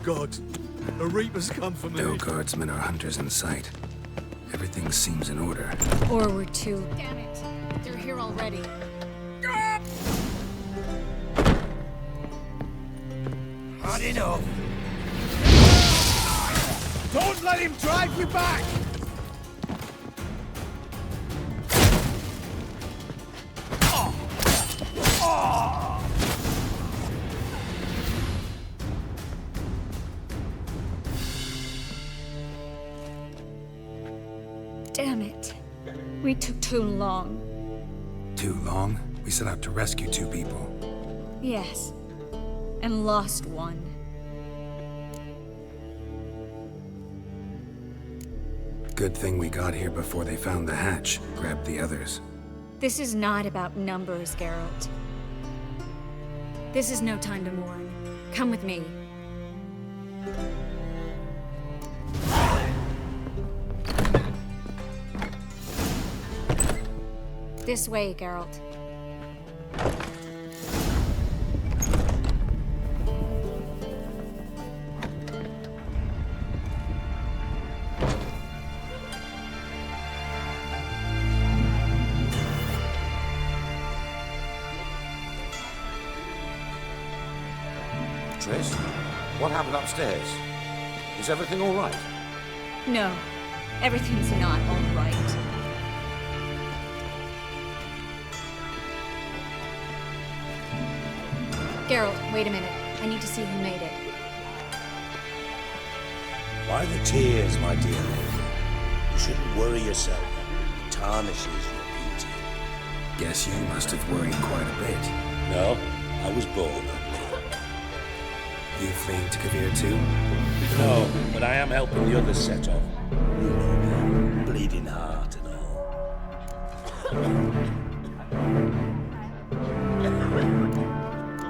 God, a reaper's come for me. No guardsmen or hunters in sight. Everything seems in order. Or we're too. Damn it! They're here already. Hard enough. Don't let him drive you back! Damn it. We took too long. Too long? We set out to rescue 2 people. Yes. And lost one. Good thing we got here before they found the hatch, grabbed the others. This is not about numbers, Geralt. This is no time to mourn. Come with me. This way, Geralt. Triss, what happened upstairs? Is everything all right? No, everything's not all right. Geralt, wait a minute. I need to see who made it. Why the tears, my dear lady? You shouldn't worry yourself. It tarnishes your beauty. Guess you must have worried quite a bit. No, I was born ugly. You fleeing to Kavir too? No, but I am helping the others set off. You know me, bleeding heart and all.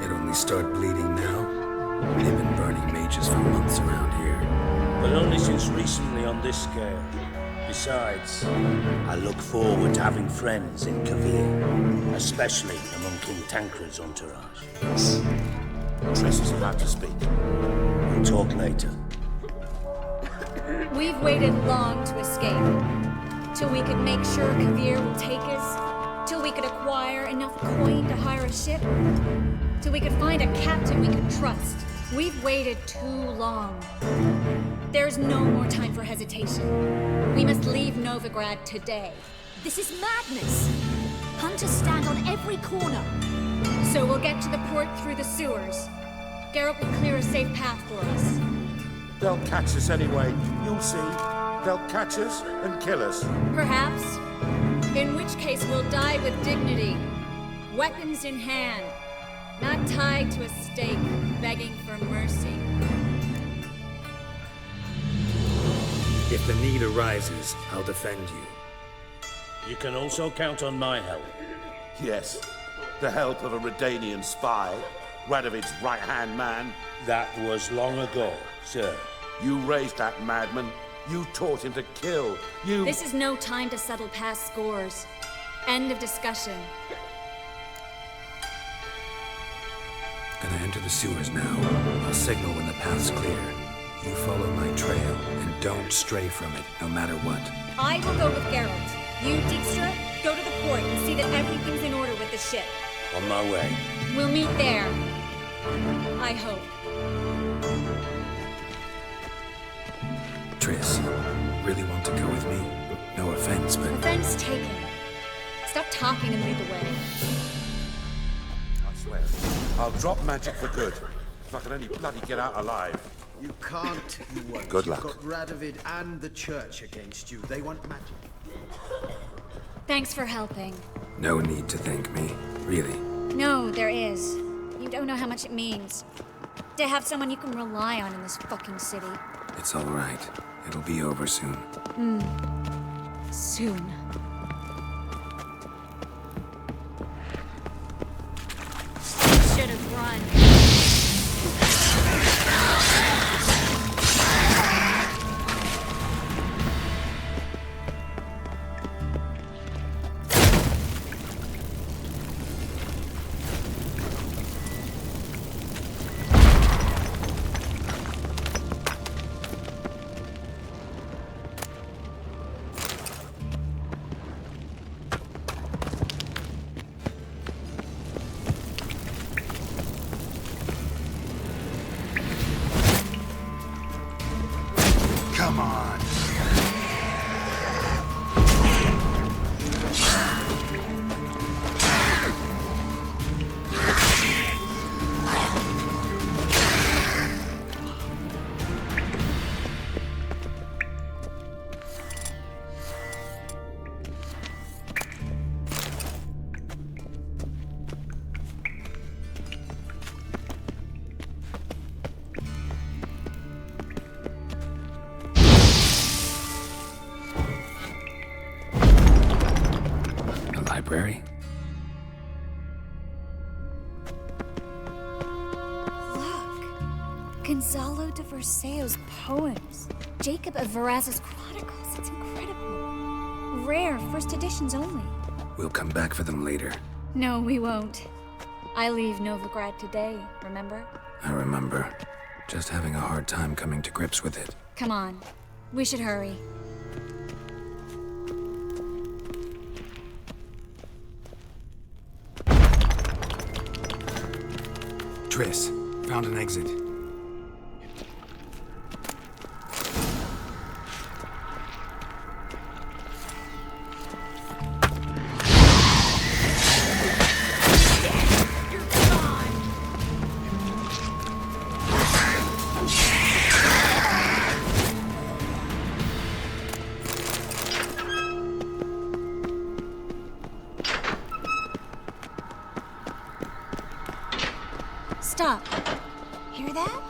It only started bleeding now? They've been burning mages for months around here. But only since recently on this scale. Besides, I look forward to having friends in Kavir, especially among King Tancred's entourage. Triss is about to speak. We'll talk later. We've waited long to escape. Till we could make sure Kavir will take us. Till we could acquire enough coin to hire a ship. Till we could find a captain we could trust. We've waited too long. There's no more time for hesitation. We must leave Novigrad today. This is madness. Hunters stand on every corner. So we'll get to the port through the sewers. Geralt will clear a safe path for us. They'll catch us anyway. You'll see. They'll catch us and kill us. Perhaps. In which case we'll die with dignity. Weapons in hand. Not tied to a stake, begging for mercy. If the need arises, I'll defend you. You can also count on my help. Yes. The help of a Redanian spy, Radovid's right-hand man. That was long ago, sir. You raised that madman. You taught him to kill. You... This is no time to settle past scores. End of discussion. Gonna enter the sewers now. I'll signal when the path's clear. You follow my trail, and don't stray from it, no matter what. I will go with Geralt. You, Dijkstra, go to the port and see that everything's in order with the ship. On my way. We'll meet there. I hope. Triss, really want to go with me? No offense, but... Offense taken. Stop talking and lead the way. I swear, I'll drop magic for good. If I can only bloody get out alive. You can't, you won't. Good luck. You've got Radovid and the church against you. They want magic. Thanks for helping. No need to thank me, really. No, there is. You don't know how much it means. To have someone you can rely on in this fucking city. It's all right. It'll be over soon. Soon. Should have run. Come on. Library? Look. Gonzalo de Verseo's poems. Jacob of Varaz's chronicles. It's incredible. Rare, first editions only. We'll come back for them later. No, we won't. I leave Novigrad today, remember? I remember. Just having a hard time coming to grips with it. Come on. We should hurry. Triss, found an exit. Stop. Hear that?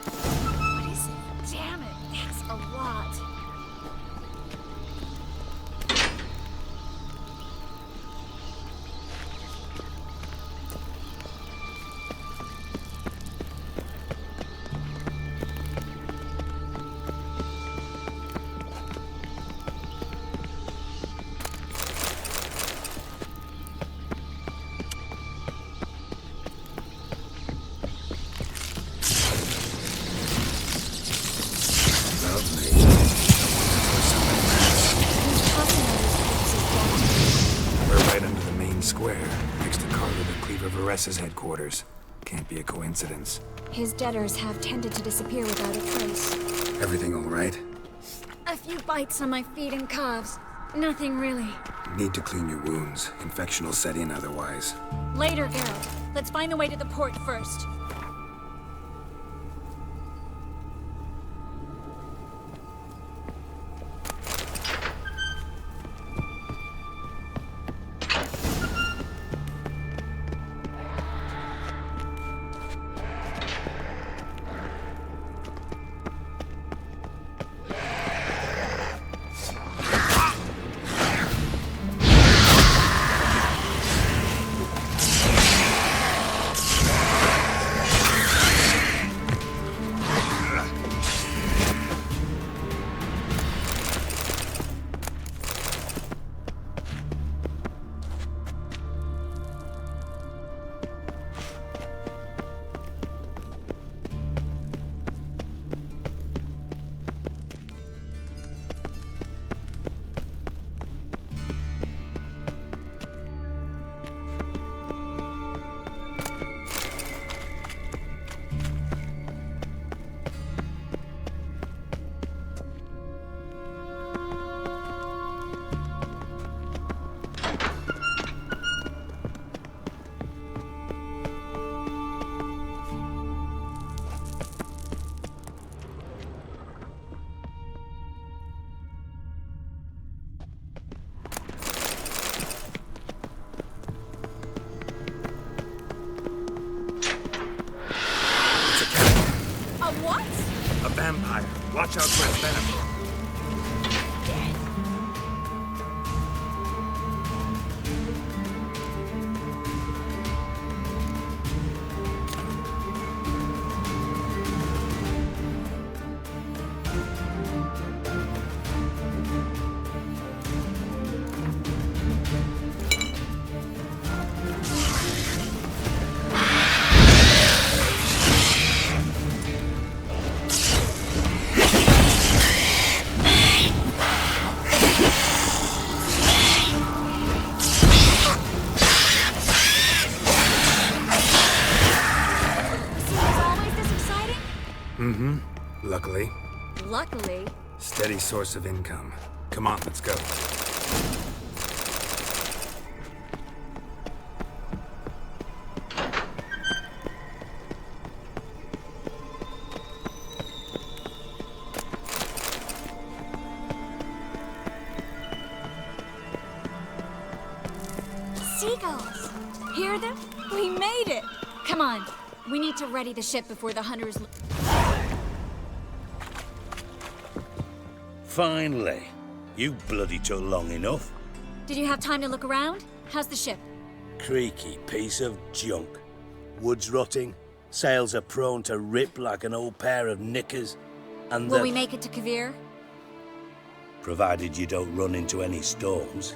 square, next to Carlo the Cleaver Vares's headquarters. Can't be a coincidence. His debtors have tended to disappear without a trace. Everything all right? A few bites on my feet and calves. Nothing really. Need to clean your wounds. Infection will set in otherwise. Later, Geralt. Let's find the way to the port first. Vampire. Watch out for its venom. Luckily. Luckily? Steady source of income. Come on, let's go. Seagulls! Hear them? We made it! Come on. We need to ready the ship before the hunters... Finally. You bloody took long enough. Did you have time to look around? How's the ship? Creaky piece of junk. Wood's rotting, sails are prone to rip like an old pair of knickers, and Will we make it to Kavir? Provided you don't run into any storms.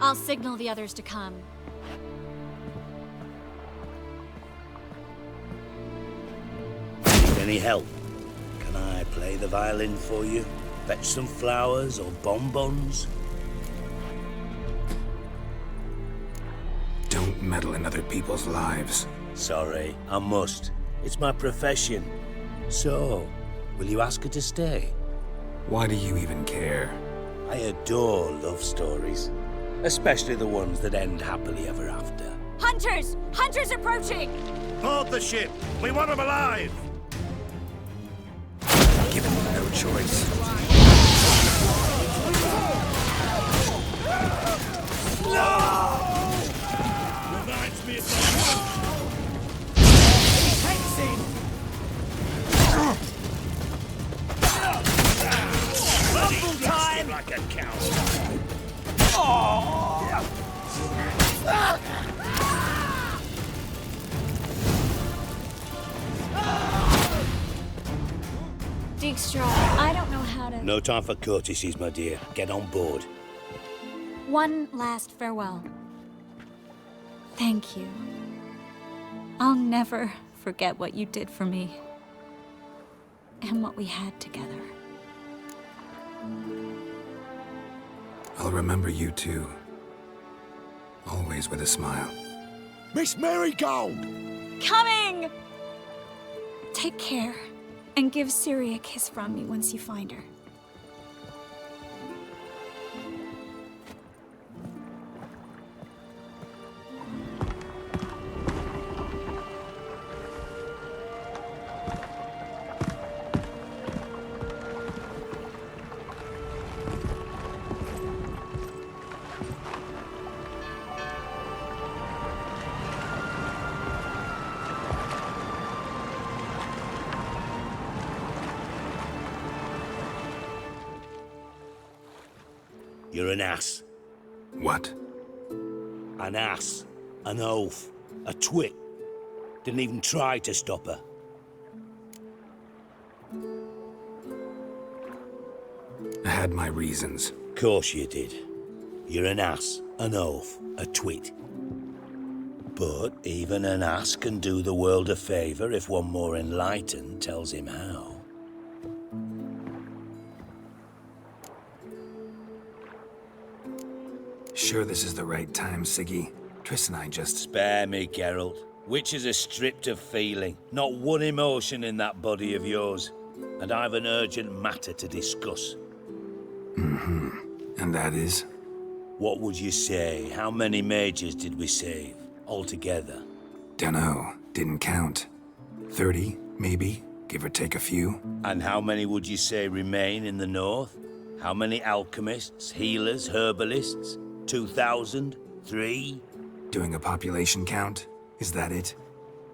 I'll signal the others to come. Need any help? Can I play the violin for you? Fetch some flowers or bonbons? Don't meddle in other people's lives. Sorry, I must. It's my profession. So, will you ask her to stay? Why do you even care? I adore love stories. Especially the ones that end happily ever after. Hunters! Hunters approaching! Board the ship! We want them alive! Given no choice. No! Reminds me of Rumble time! Like a cow. Dijkstra, I don't know how to... No time for courtesies, my dear. Get on board. One last farewell. Thank you. I'll never forget what you did for me. And what we had together. I'll remember you too. Always with a smile. Miss Marigold! Coming! Take care, and give Ciri a kiss from me once you find her. You're an ass. What? An ass. An oaf. A twit. Didn't even try to stop her. I had my reasons. Course you did. You're an ass, an oaf, a twit. But even an ass can do the world a favour if one more enlightened tells him how. Sure this is the right time, Siggy? Triss and I just... Spare me, Geralt. Witches are stripped of feeling. Not one emotion in that body of yours. And I've an urgent matter to discuss. Mm-hmm. And that is? What would you say? How many mages did we save, altogether? Dunno. Didn't count. 30, maybe? Give or take a few. And how many would you say remain in the north? How many alchemists, healers, herbalists? 2,000? 3? Doing a population count? Is that it?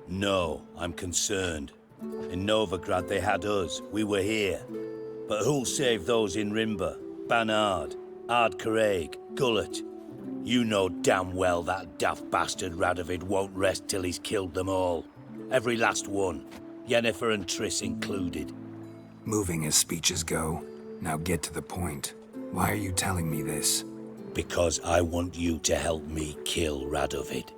No, I'm concerned. In Novigrad they had us. We were here. But who'll save those in Rimba? Banard, Ardcaraig, Gullet? You know damn well that daft bastard Radovid won't rest till he's killed them all. Every last one. Yennefer and Triss included. Moving as speeches go. Now get to the point. Why are you telling me this? Because I want you to help me kill Radovid.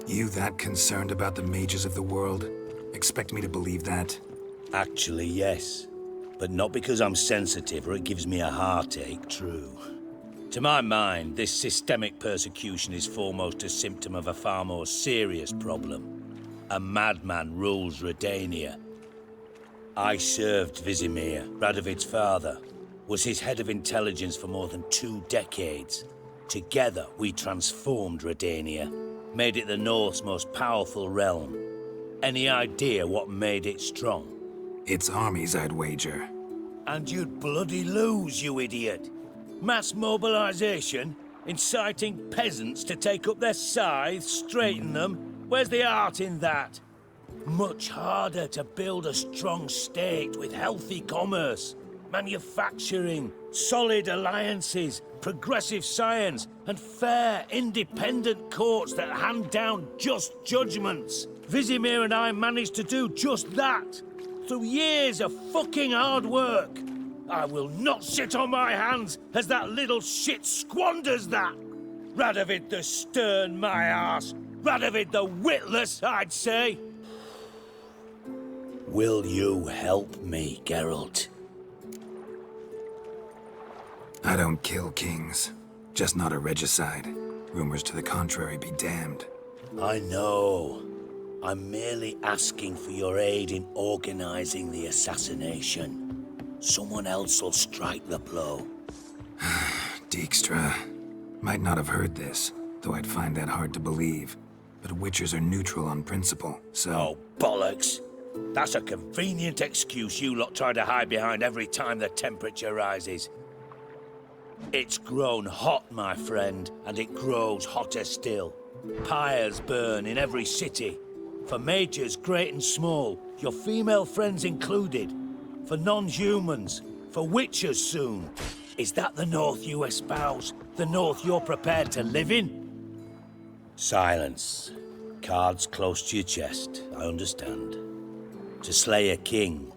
You that concerned about the mages of the world? Expect me to believe that? Actually, yes. But not because I'm sensitive or it gives me a heartache, true. To my mind, this systemic persecution is foremost a symptom of a far more serious problem. A madman rules Redania. I served Vesemir, Radovid's father, was his head of intelligence for more than 2 decades. Together, we transformed Redania, made it the North's most powerful realm. Any idea what made it strong? Its armies, I'd wager. And you'd bloody lose, you idiot. Mass mobilization, inciting peasants to take up their scythes, straighten them. Where's the art in that? Much harder to build a strong state with healthy commerce, manufacturing, solid alliances, progressive science, and fair, independent courts that hand down just judgments. Vesemir and I managed to do just that, through years of fucking hard work. I will not sit on my hands as that little shit squanders that. Radovid the stern, my arse. Radovid the witless, I'd say. Will you help me, Geralt? I don't kill kings. Just not a regicide. Rumors to the contrary be damned. I know. I'm merely asking for your aid in organizing the assassination. Someone else will strike the blow. Dijkstra. Might not have heard this, though I'd find that hard to believe. But Witchers are neutral on principle, so... Oh, bollocks! That's a convenient excuse you lot try to hide behind every time the temperature rises. It's grown hot, my friend, and it grows hotter still. Pyres burn in every city. For mages great and small, your female friends included. For non-humans, for witchers soon. Is that the North you espouse? The North you're prepared to live in? Silence. Cards close to your chest, I understand. To slay a king,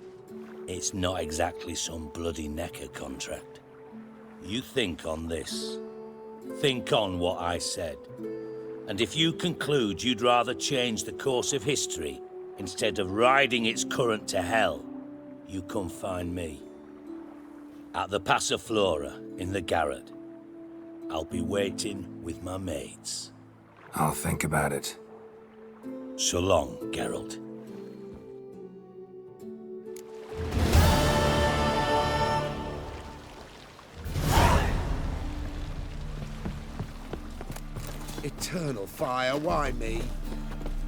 it's not exactly some bloody necker contract. You think on this. Think on what I said. And if you conclude you'd rather change the course of history instead of riding its current to hell, you come find me. At the Passiflora in the Garret, I'll be waiting with my mates. I'll think about it. So long, Geralt. Eternal fire, why me?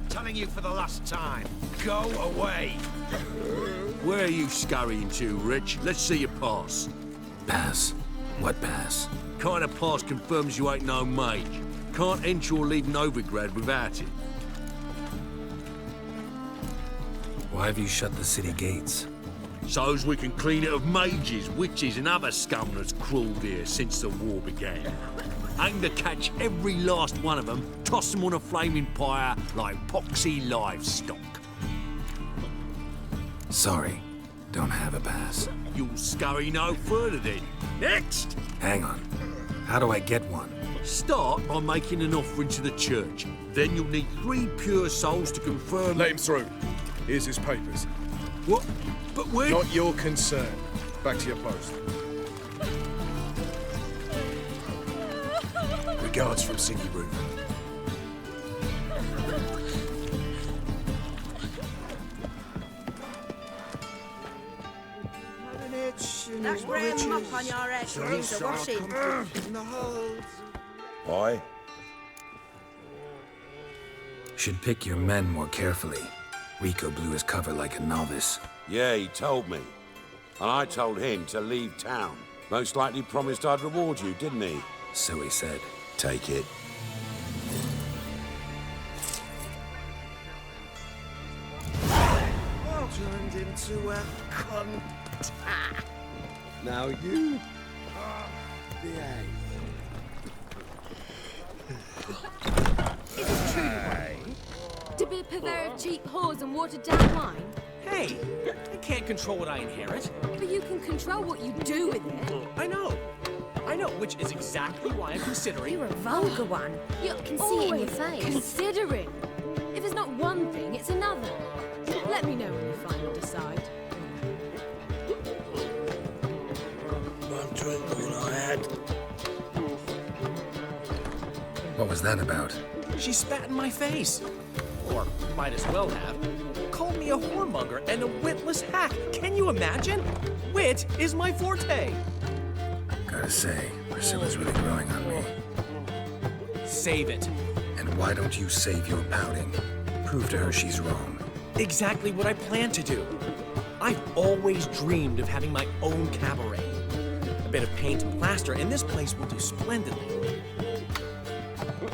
Telling you for the last time, go away. Where are you scurrying to, Rich? Let's see your pass. Pass? What pass? Kind of pass confirms you ain't no mage. Can't enter or leave Novigrad without it. Why have you shut the city gates? So's we can clean it of mages, witches and other scum that's crawled here since the war began. Aim to catch every last one of them, toss them on a flaming pyre like poxy livestock. Sorry, don't have a pass. You'll scurry no further then. Next! Hang on. How do I get one? Start by making an offering to the church. Then you'll need 3 pure souls to confirm... Let him through. Here's his papers. What? But where... Not your concern. Back to your post. Regards from City Roof. That's brown mop on your head. Use the washing. Why? Should pick your men more carefully. Rico blew his cover like a novice. Yeah, he told me. And I told him to leave town. Most likely promised I'd reward you, didn't he? So he said. Take it. All turned into a cunt. Now you behave. Is it true, to be a purveyor of cheap whores and watered down wine? Hey, I can't control what I inherit. But you can control what you do with it. I know, which is exactly why I'm considering... You're a vulgar one. You're can see it in your face. Considering. If it's not one thing, it's another. Let me know when you finally decide. One drink all I had. What was that about? She spat in my face. Or might as well have. Called me a whoremonger and a witless hack. Can you imagine? Wit is my forte. Gotta say, Priscilla's really growing on me. Save it. And why don't you save your pouting? Prove to her she's wrong. Exactly what I plan to do. I've always dreamed of having my own cabaret. A bit of paint and plaster, and this place will do splendidly.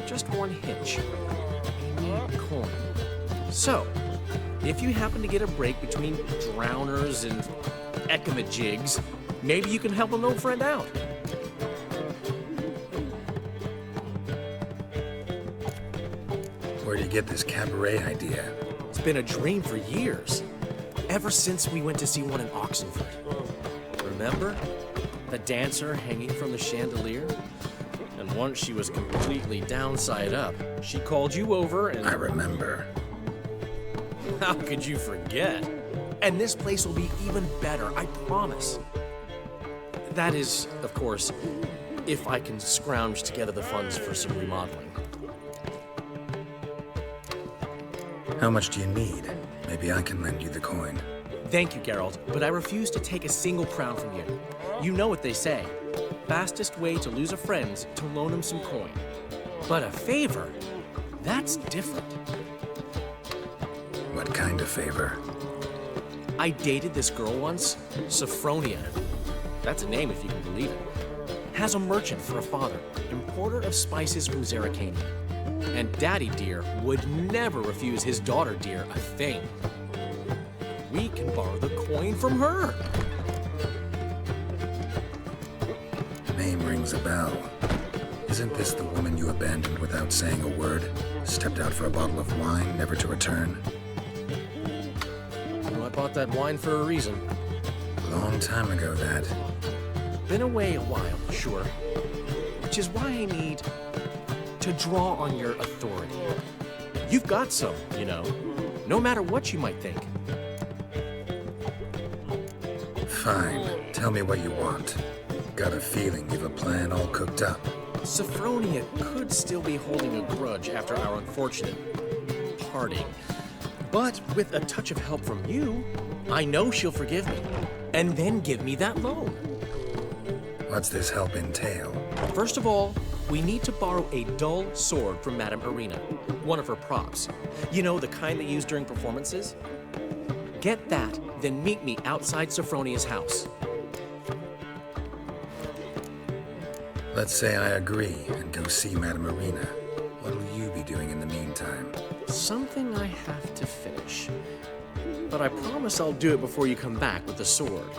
Just one hitch. I need coin. So, if you happen to get a break between drowners and ekamajigs, maybe you can help an old friend out. Where'd you get this cabaret idea? It's been a dream for years. Ever since we went to see one in Oxenford. Remember? The dancer hanging from the chandelier? And once she was completely downside up, she called you over and... I remember. How could you forget? And this place will be even better, I promise. That is, of course, if I can scrounge together the funds for some remodeling. How much do you need? Maybe I can lend you the coin. Thank you, Geralt, but I refuse to take a single crown from you. You know what they say. Fastest way to lose a friend's to loan him some coin. But a favor? That's different. What kind of favor? I dated this girl once, Sophronia. That's a name if you can believe it. Has a merchant for a father, importer of spices from Zerrikania. And Daddy Dear would never refuse his daughter Dear a thing. We can borrow the coin from her. Name rings a bell. Isn't this the woman you abandoned without saying a word? Stepped out for a bottle of wine, never to return? Well, I bought that wine for a reason. Long time ago, that. Been away a while, sure. Which is why I need to draw on your authority. You've got some, you know, no matter what you might think. Fine. Tell me what you want. Got a feeling you've a plan all cooked up. Sophronia could still be holding a grudge after our unfortunate parting. But with a touch of help from you, I know she'll forgive me, and then give me that loan. What's this help entail? First of all, we need to borrow a dull sword from Madame Arena, one of her props. You know, the kind they use during performances? Get that, then meet me outside Sophronia's house. Let's say I agree and go see Madame Arena. What'll you be doing in the meantime? Something I have to finish. But I promise I'll do it before you come back with the sword.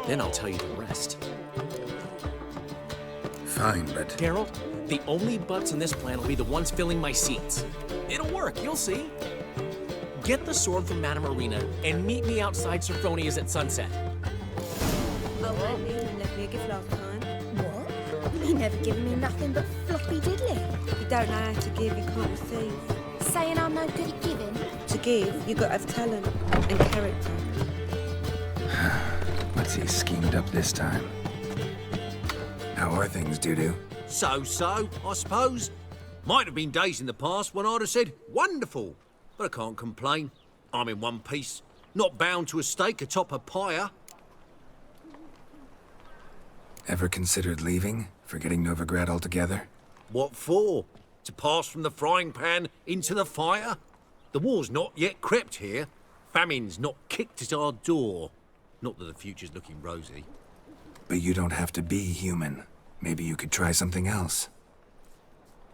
Then I'll tell you the rest. Fine, but... Geralt, the only butts in this plan will be the ones filling my seats. It'll work, you'll see. Get the sword from Madame Arena and meet me outside Sophronia's at sunset. Oh, Neil left me a gift last time. What? He never given me nothing but floppy diddly. You don't know how to give, you can't receive. Saying I'm no good at giving? To give, you got to have talent and character. What's he schemed up this time? How are things, Dudu? So, I suppose. Might have been days in the past when I'd have said, wonderful. But I can't complain. I'm in one piece. Not bound to a stake atop a pyre. Ever considered leaving? Forgetting Novigrad altogether? What for? To pass from the frying pan into the fire? The war's not yet crept here. Famine's not kicked at our door. Not that the future's looking rosy. But you don't have to be human. Maybe you could try something else.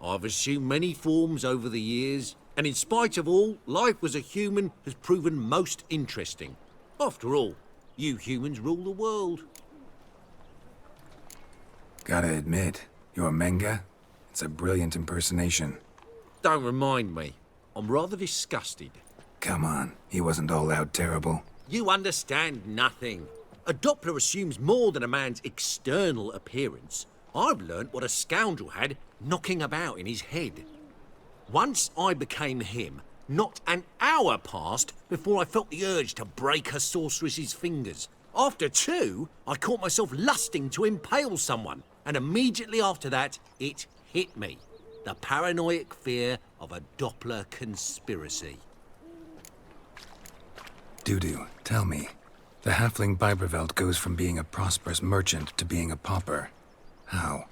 I've assumed many forms over the years, and in spite of all, life as a human has proven most interesting. After all, you humans rule the world. Gotta admit, your Menga, it's a brilliant impersonation. Don't remind me. I'm rather disgusted. Come on, he wasn't all out terrible. You understand nothing. A Doppler assumes more than a man's external appearance. I've learnt what a scoundrel had knocking about in his head. Once I became him, not an hour passed before I felt the urge to break a sorceress's fingers. After 2, I caught myself lusting to impale someone, and immediately after that, it hit me. The paranoid fear of a Doppler conspiracy. Dudu, tell me. The halfling Biberveld goes from being a prosperous merchant to being a pauper. How?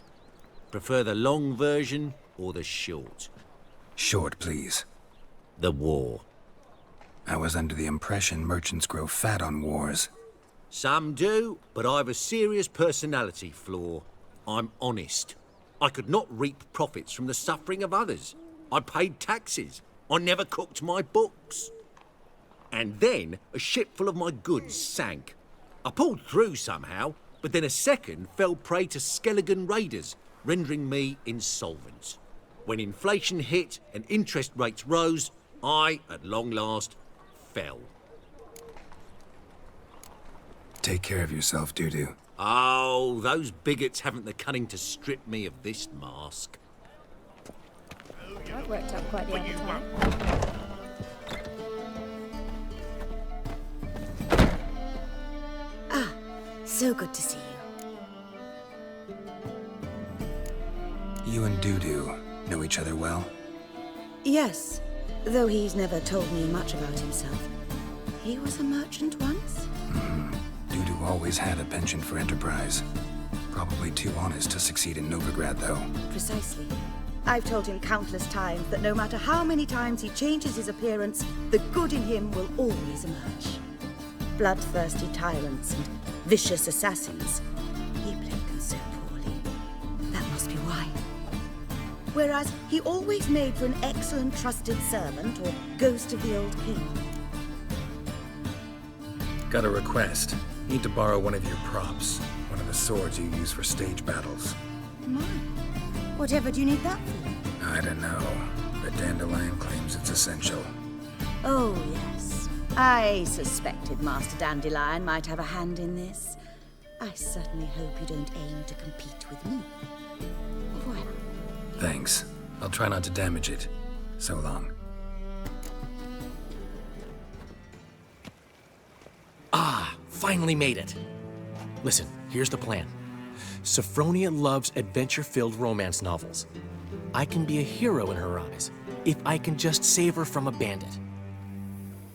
Prefer the long version or the short? Short, please. The war. I was under the impression merchants grow fat on wars. Some do, but I've a serious personality flaw. I'm honest. I could not reap profits from the suffering of others. I paid taxes. I never cooked my books. And then a ship full of my goods sank. I pulled through somehow, but then a second fell prey to Skelligan raiders, rendering me insolvent. When inflation hit and interest rates rose, I, at long last, fell. Take care of yourself, Dudu. Oh, those bigots haven't the cunning to strip me of this mask. That worked out quite the other time. So good to see you. You and Dudu know each other well? Yes, though he's never told me much about himself. He was a merchant once? Dudu always had a penchant for enterprise. Probably too honest to succeed in Novigrad, though. Precisely. I've told him countless times that no matter how many times he changes his appearance, the good in him will always emerge. Bloodthirsty tyrants and vicious assassins. He played them so poorly. That must be why. Whereas he always made for an excellent trusted servant or ghost of the old king. Got a request. Need to borrow one of your props. One of the swords you use for stage battles. My. Whatever do you need that for? I don't know, but Dandelion claims it's essential. Oh, yes. I suspected Master Dandelion might have a hand in this. I certainly hope you don't aim to compete with me. Voilà. Thanks. I'll try not to damage it. So long. Ah, finally made it. Listen, here's the plan. Sophronia loves adventure-filled romance novels. I can be a hero in her eyes if I can just save her from a bandit.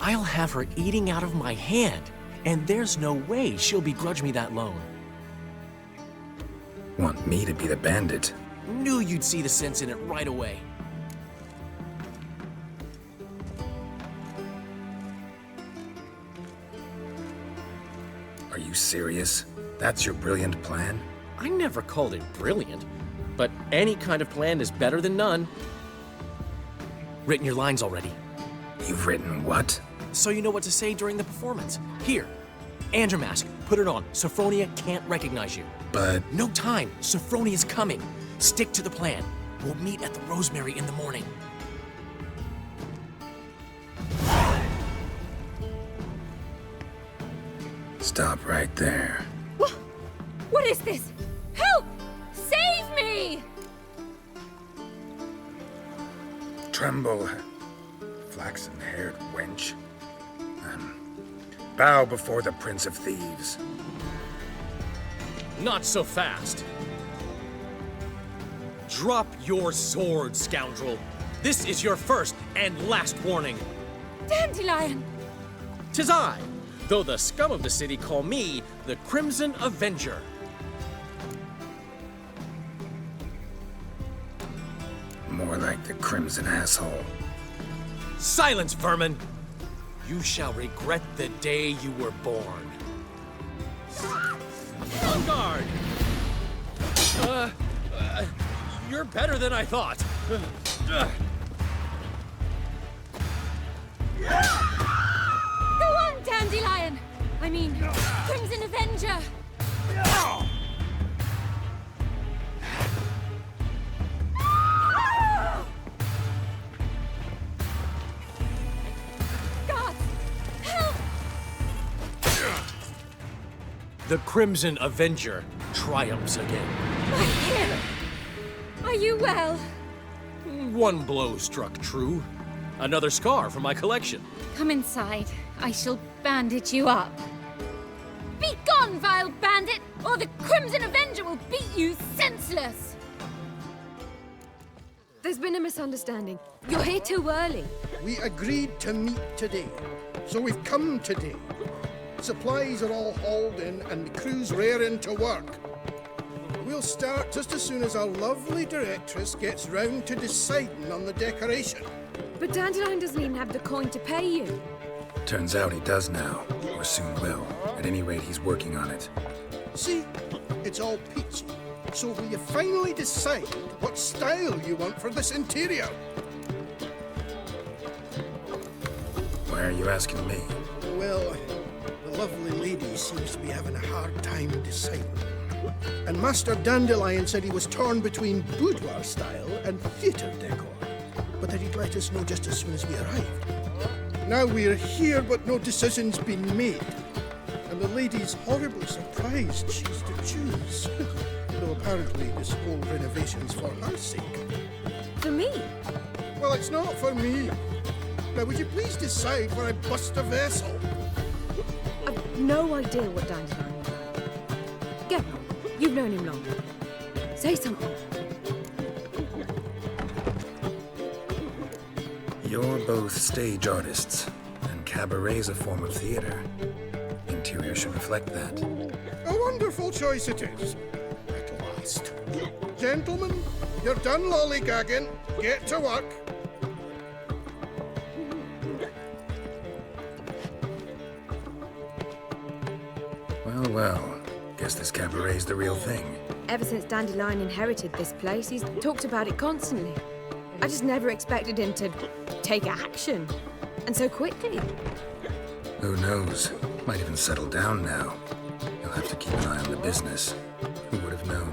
I'll have her eating out of my hand, and there's no way she'll begrudge me that loan. Want me to be the bandit? Knew you'd see the sense in it right away. Are you serious? That's your brilliant plan? I never called it brilliant, but any kind of plan is better than none. Written your lines already. You've written what? So you know what to say during the performance. Here, and your mask. Put it on. Sophronia can't recognize you. But... No time. Sophronia's coming. Stick to the plan. We'll meet at the Rosemary in the morning. Stop right there. What is this? Help! Save me! Tremble, flaxen-haired wench. Bow before the Prince of Thieves. Not so fast. Drop your sword, scoundrel. This is your first and last warning. Dandelion! 'Tis I, though the scum of the city call me the Crimson Avenger. More like the Crimson Asshole. Silence, vermin! You shall regret the day you were born. On guard! You're better than I thought. Go on, Dandelion! I mean, Crimson Avenger! God! Help! The Crimson Avenger triumphs again. My hair! Are you well? One blow struck true. Another scar from my collection. Come inside. I shall bandage you up. Be gone, vile bandit, or the Crimson Avenger will beat you senseless! There's been a misunderstanding. You're here too early. We agreed to meet today, so we've come today. Supplies are all hauled in and the crew's raring to work. We'll start just as soon as our lovely directress gets round to deciding on the decoration. But Dandelion doesn't even have the coin to pay you. Turns out he does now, or soon will. At any rate, he's working on it. See, it's all peachy. So will you finally decide what style you want for this interior? Why are you asking me? Well, the lovely lady seems to be having a hard time deciding. And Master Dandelion said he was torn between boudoir style and theatre decor, but that he'd let us know just as soon as we arrived. Now we're here, but no decision's been made. And the lady's horribly surprised she's to choose. Though apparently this whole renovation's for her sake. For me? Well, it's not for me. Now, would you please decide where I bust a vessel? I've no idea what Dandelion is like. Geralt, you've known him long. Say something. You're both stage artists, and cabaret's a form of theater. Interior should reflect that. A wonderful choice it is. At last. Gentlemen, you're done lollygagging. Get to work. Well, guess this cabaret's the real thing. Ever since Dandelion inherited this place, he's talked about it constantly. I just never expected him to take action. And so quickly. Who knows? Might even settle down now. You'll have to keep an eye on the business. Who would have known?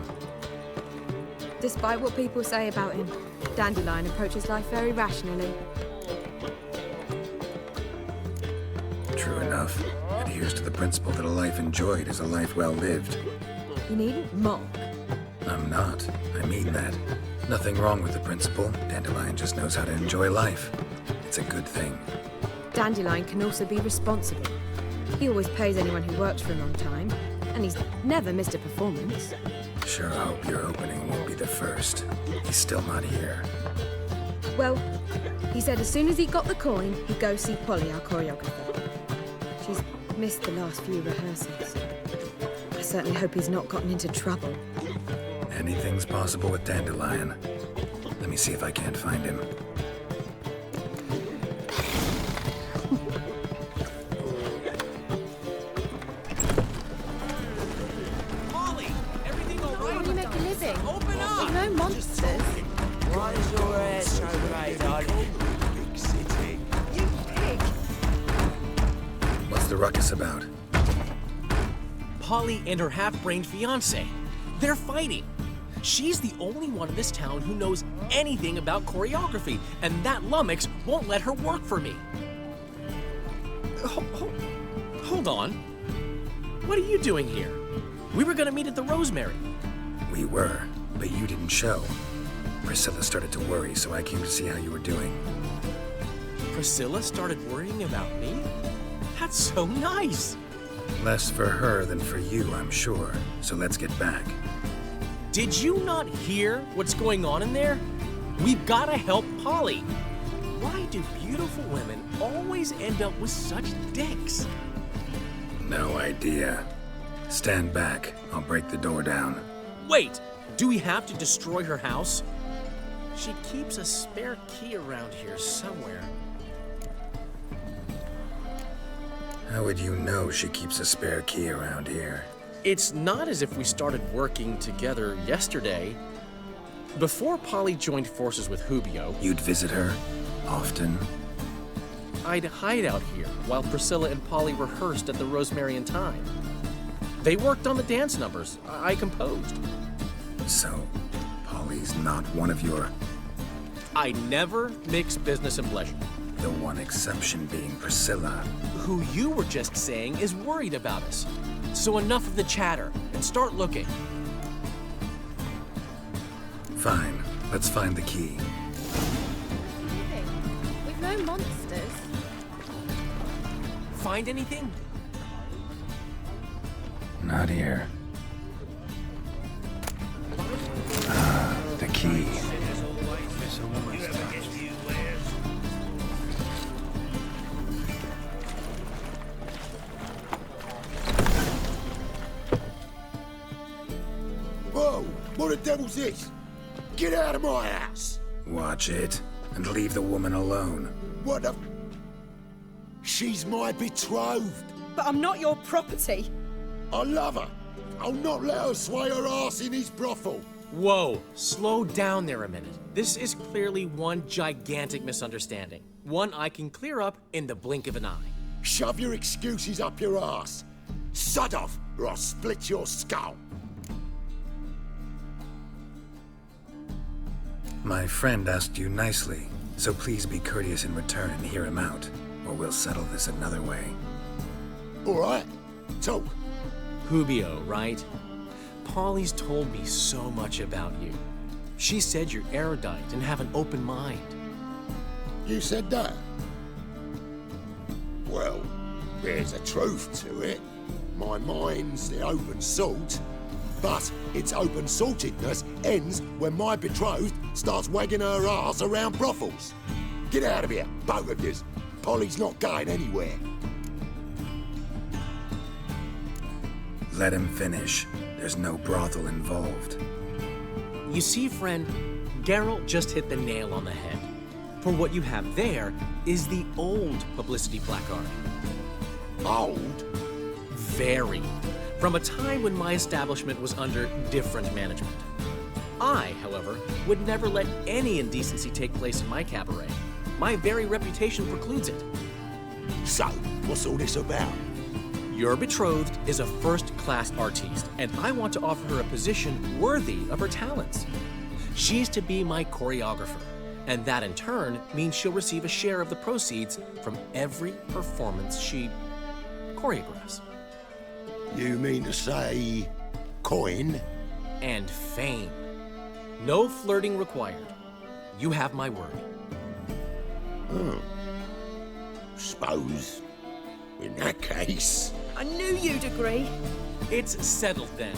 Despite what people say about him, Dandelion approaches life very rationally. True enough. Adheres to the principle that a life enjoyed is a life well lived. You needn't mock. I'm not. I mean that. Nothing wrong with the principle. Dandelion just knows how to enjoy life. It's a good thing. Dandelion can also be responsible. He always pays anyone who works for him on time, and he's never missed a performance. Sure hope your opening won't be the first. He's still not here. Well, he said as soon as he got the coin, he'd go see Polly, our choreographer. She's missed the last few rehearsals. I certainly hope he's not gotten into trouble. Anything's possible with Dandelion. Let me see if I can't find him. Molly, everything all right? How do you make a living? Open up! No monsters. Why is your hair so grey, darling? Big city. You pig. What's the ruckus about? Polly and her half-brained fiancé. They're fighting. She's the only one in this town who knows anything about choreography, and that lummox won't let her work for me. Hold on. What are you doing here? We were gonna meet at the Rosemary. We were, but you didn't show. Priscilla started to worry, so I came to see how you were doing. Priscilla started worrying about me? That's so nice. Less for her than for you, I'm sure. So let's get back. Did you not hear what's going on in there? We've gotta help Polly. Why do beautiful women always end up with such dicks? No idea. Stand back. I'll break the door down. Wait, do we have to destroy her house? She keeps a spare key around here somewhere. How would you know she keeps a spare key around here? It's not as if we started working together yesterday. Before Polly joined forces with Hubio, You'd visit her? Often? I'd hide out here while Priscilla and Polly rehearsed at the Rosemary and Thyme. They worked on the dance numbers I composed. So, Polly's not one of your... I never mix business and pleasure. The one exception being Priscilla. Who you were just saying is worried about us. So enough of the chatter, and start looking. Fine. Let's find the key. We've no monsters. Find anything? Not here. Ah, the key. Whoa! What the devil's this? Get out of my house! Watch it, and leave the woman alone. What the... She's my betrothed. But I'm not your property. I love her. I'll not let her sway her ass in his brothel. Whoa, slow down there a minute. This is clearly one gigantic misunderstanding. One I can clear up in the blink of an eye. Shove your excuses up your ass. Sod off, or I'll split your skull. My friend asked you nicely, so please be courteous in return and hear him out, or we'll settle this another way. All right, talk. Hubio, right? Polly's told me so much about you. She said you're erudite and have an open mind. You said that? Well, there's a truth to it. My mind's the open salt, but its open saltedness ends when my betrothed starts wagging her ass around brothels. Get out of here, both of yous. Polly's not going anywhere. Let him finish. There's no brothel involved. You see, friend, Geralt just hit the nail on the head. For what you have there is the old publicity placard. Old? Very. From a time when my establishment was under different management. I, however, would never let any indecency take place in my cabaret. My very reputation precludes it. So, what's all this about? Your betrothed is a first-class artiste, and I want to offer her a position worthy of her talents. She's to be my choreographer, and that in turn means she'll receive a share of the proceeds from every performance she choreographs. You mean to say... coin? And fame. No flirting required. You have my word. Suppose... in that case... I knew you'd agree. It's settled then.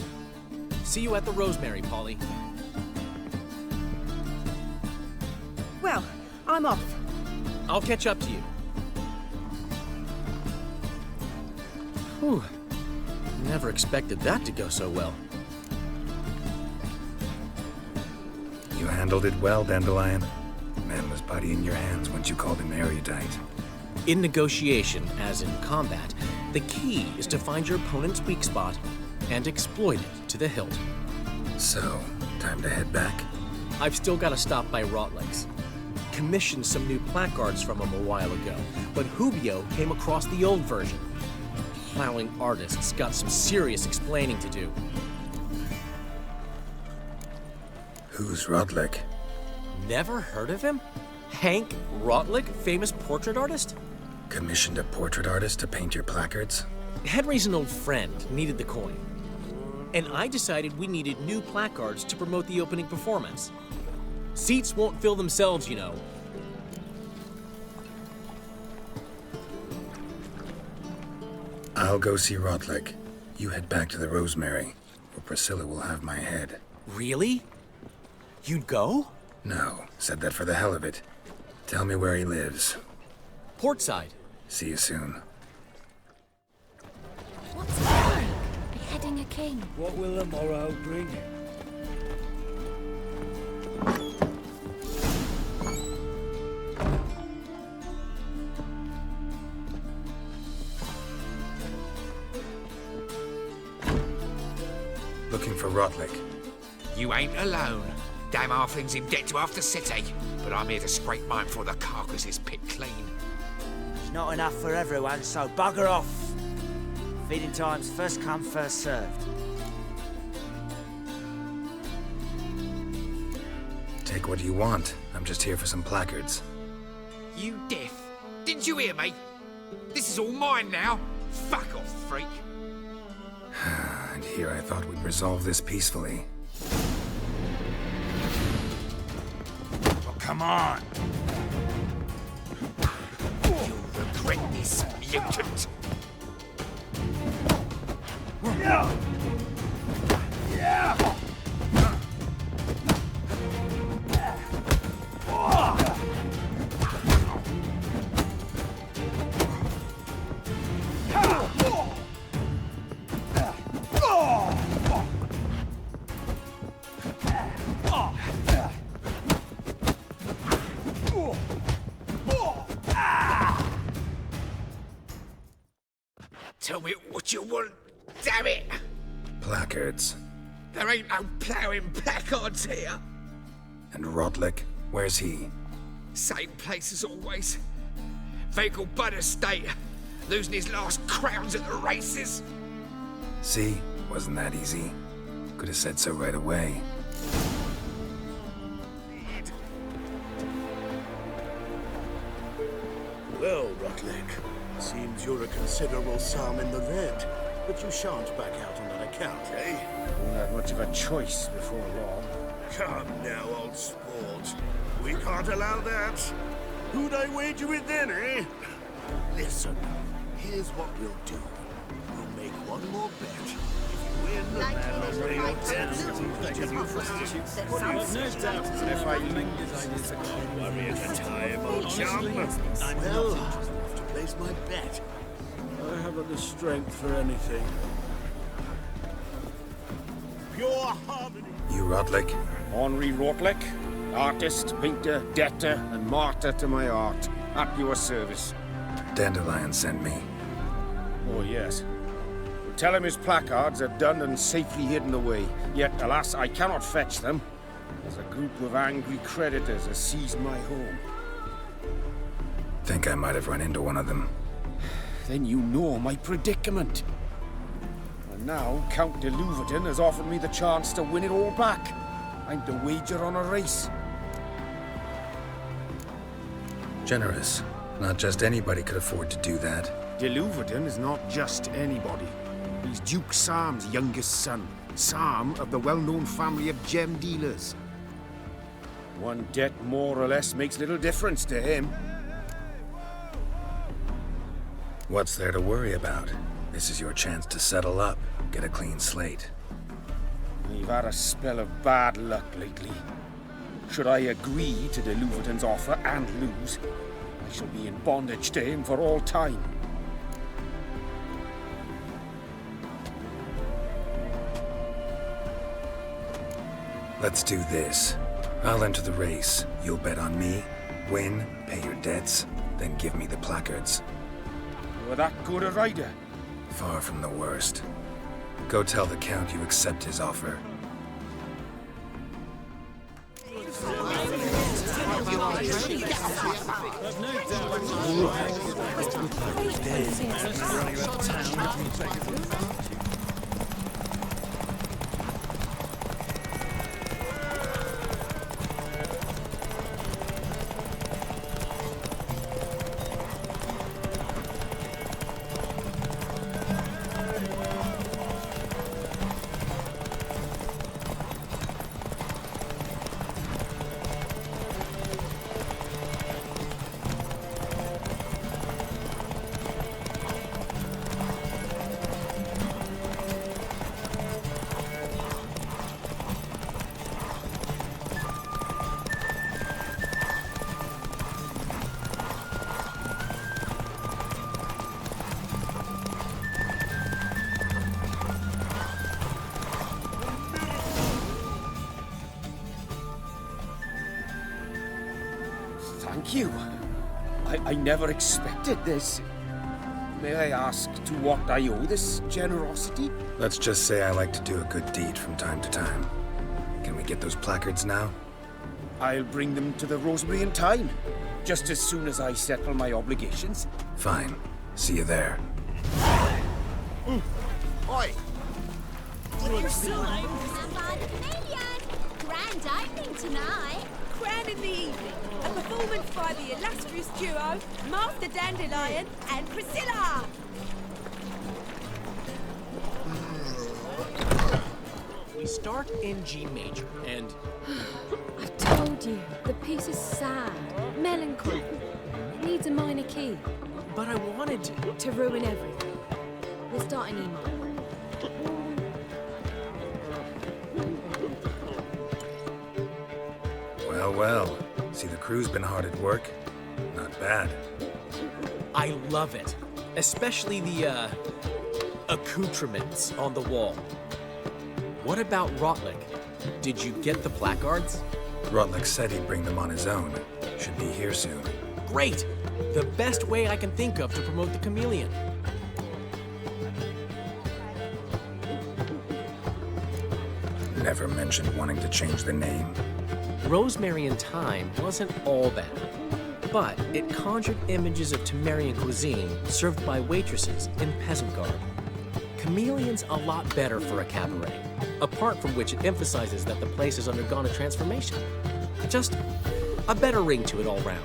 See you at the Rosemary, Polly. Well, I'm off. I'll catch up to you. Whew. Never expected that to go so well. You handled it well, Dandelion. Man was putty in your hands once you called him erudite. In negotiation, as in combat, the key is to find your opponent's weak spot and exploit it to the hilt. So, time to head back? I've still got to stop by Rotlegs. Commissioned some new placards from him a while ago, but Hubio came across the old version. Plowing artists got some serious explaining to do. Who's Rotleg? Never heard of him? Hank Rotleg, famous portrait artist? Commissioned a portrait artist to paint your placards? Henry's an old friend, needed the coin. And I decided we needed new placards to promote the opening performance. Seats won't fill themselves, you know. I'll go see Rotleg. You head back to the Rosemary, where Priscilla will have my head. Really? You'd go? No, said that for the hell of it. Tell me where he lives. Portside. See you soon. What's he doing? Beheading a king. What will the morrow bring? Looking for Rotleg. You ain't alone. Damn halfling's in debt to half the city. But I'm here to scrape mine before the carcass is picked clean. It's not enough for everyone, so bugger off. Feeding time's first come, first served. Take what you want. I'm just here for some placards. You deaf? Didn't you hear me? This is all mine now. Fuck off, freak. And here I thought we'd resolve this peacefully. Oh, come on! You'll regret this, mutant. Yeah! Yeah! Tell me what you want, damn it! Placards. There ain't no ploughing placards here. And Rotleg, where's he? Same place as always. Vegal Bud Estate, losing his last crowns at the races. See? Wasn't that easy? Could have said so right away. Well, Rotleg, seems you're a considerable sum in the red, but you shan't back out on that account, eh? Won't have much of a choice before long. Come now, old sport. We can't allow that. Who'd I wager with then, eh? Listen, here's what we'll do. We'll make one more bet. If you win, then I'll bring your death. If I don't worry at the time, old chum. Well, I'll have to place my bet. I haven't the strength for anything. Pure harmony. You Rotleg? Henri Rotleg, artist, painter, debtor, and martyr to my art. At your service. Dandelion sent me. Oh, yes. Tell him his placards are done and safely hidden away. Yet, alas, I cannot fetch them, as a group of angry creditors has seized my home. Think I might have run into one of them. Then you know my predicament. And now, Count de Louverton has offered me the chance to win it all back. I'm to wager on a race. Generous. Not just anybody could afford to do that. De Louverton is not just anybody. He's Duke Sam's youngest son. Sam of the well-known family of gem dealers. One debt more or less makes little difference to him. What's there to worry about? This is your chance to settle up, get a clean slate. I've had a spell of bad luck lately. Should I agree to the Luverton's offer and lose, I shall be in bondage to him for all time. Let's do this. I'll enter the race. You'll bet on me, win, pay your debts, then give me the placards. You're that good a rider? Far from the worst. Go tell the Count you accept his offer. Thank you. I never expected this. May I ask to what I owe this generosity? Let's just say I like to do a good deed from time to time. Can we get those placards now? I'll bring them to the Rosemary in time, just as soon as I settle my obligations. Fine. See you there. Oi! Grand opening tonight. Crown in the evening. A performance by the illustrious duo, Master Dandelion and Priscilla. We start in G major, and... I've told you, the piece is sad, melancholy. It needs a minor key. But I wanted to ruin everything. We'll start in E minor. Well, well. See, the crew's been hard at work. Not bad. I love it. Especially the, accoutrements on the wall. What about Rotlick? Did you get the placards? Rotlick said he'd bring them on his own. Should be here soon. Great! The best way I can think of to promote the chameleon. Never mentioned wanting to change the name. Rosemary in Time wasn't all bad, but it conjured images of Temerian cuisine served by waitresses in peasant garb. Chameleon's a lot better for a cabaret, apart from which it emphasizes that the place has undergone a transformation. Just a better ring to it all round.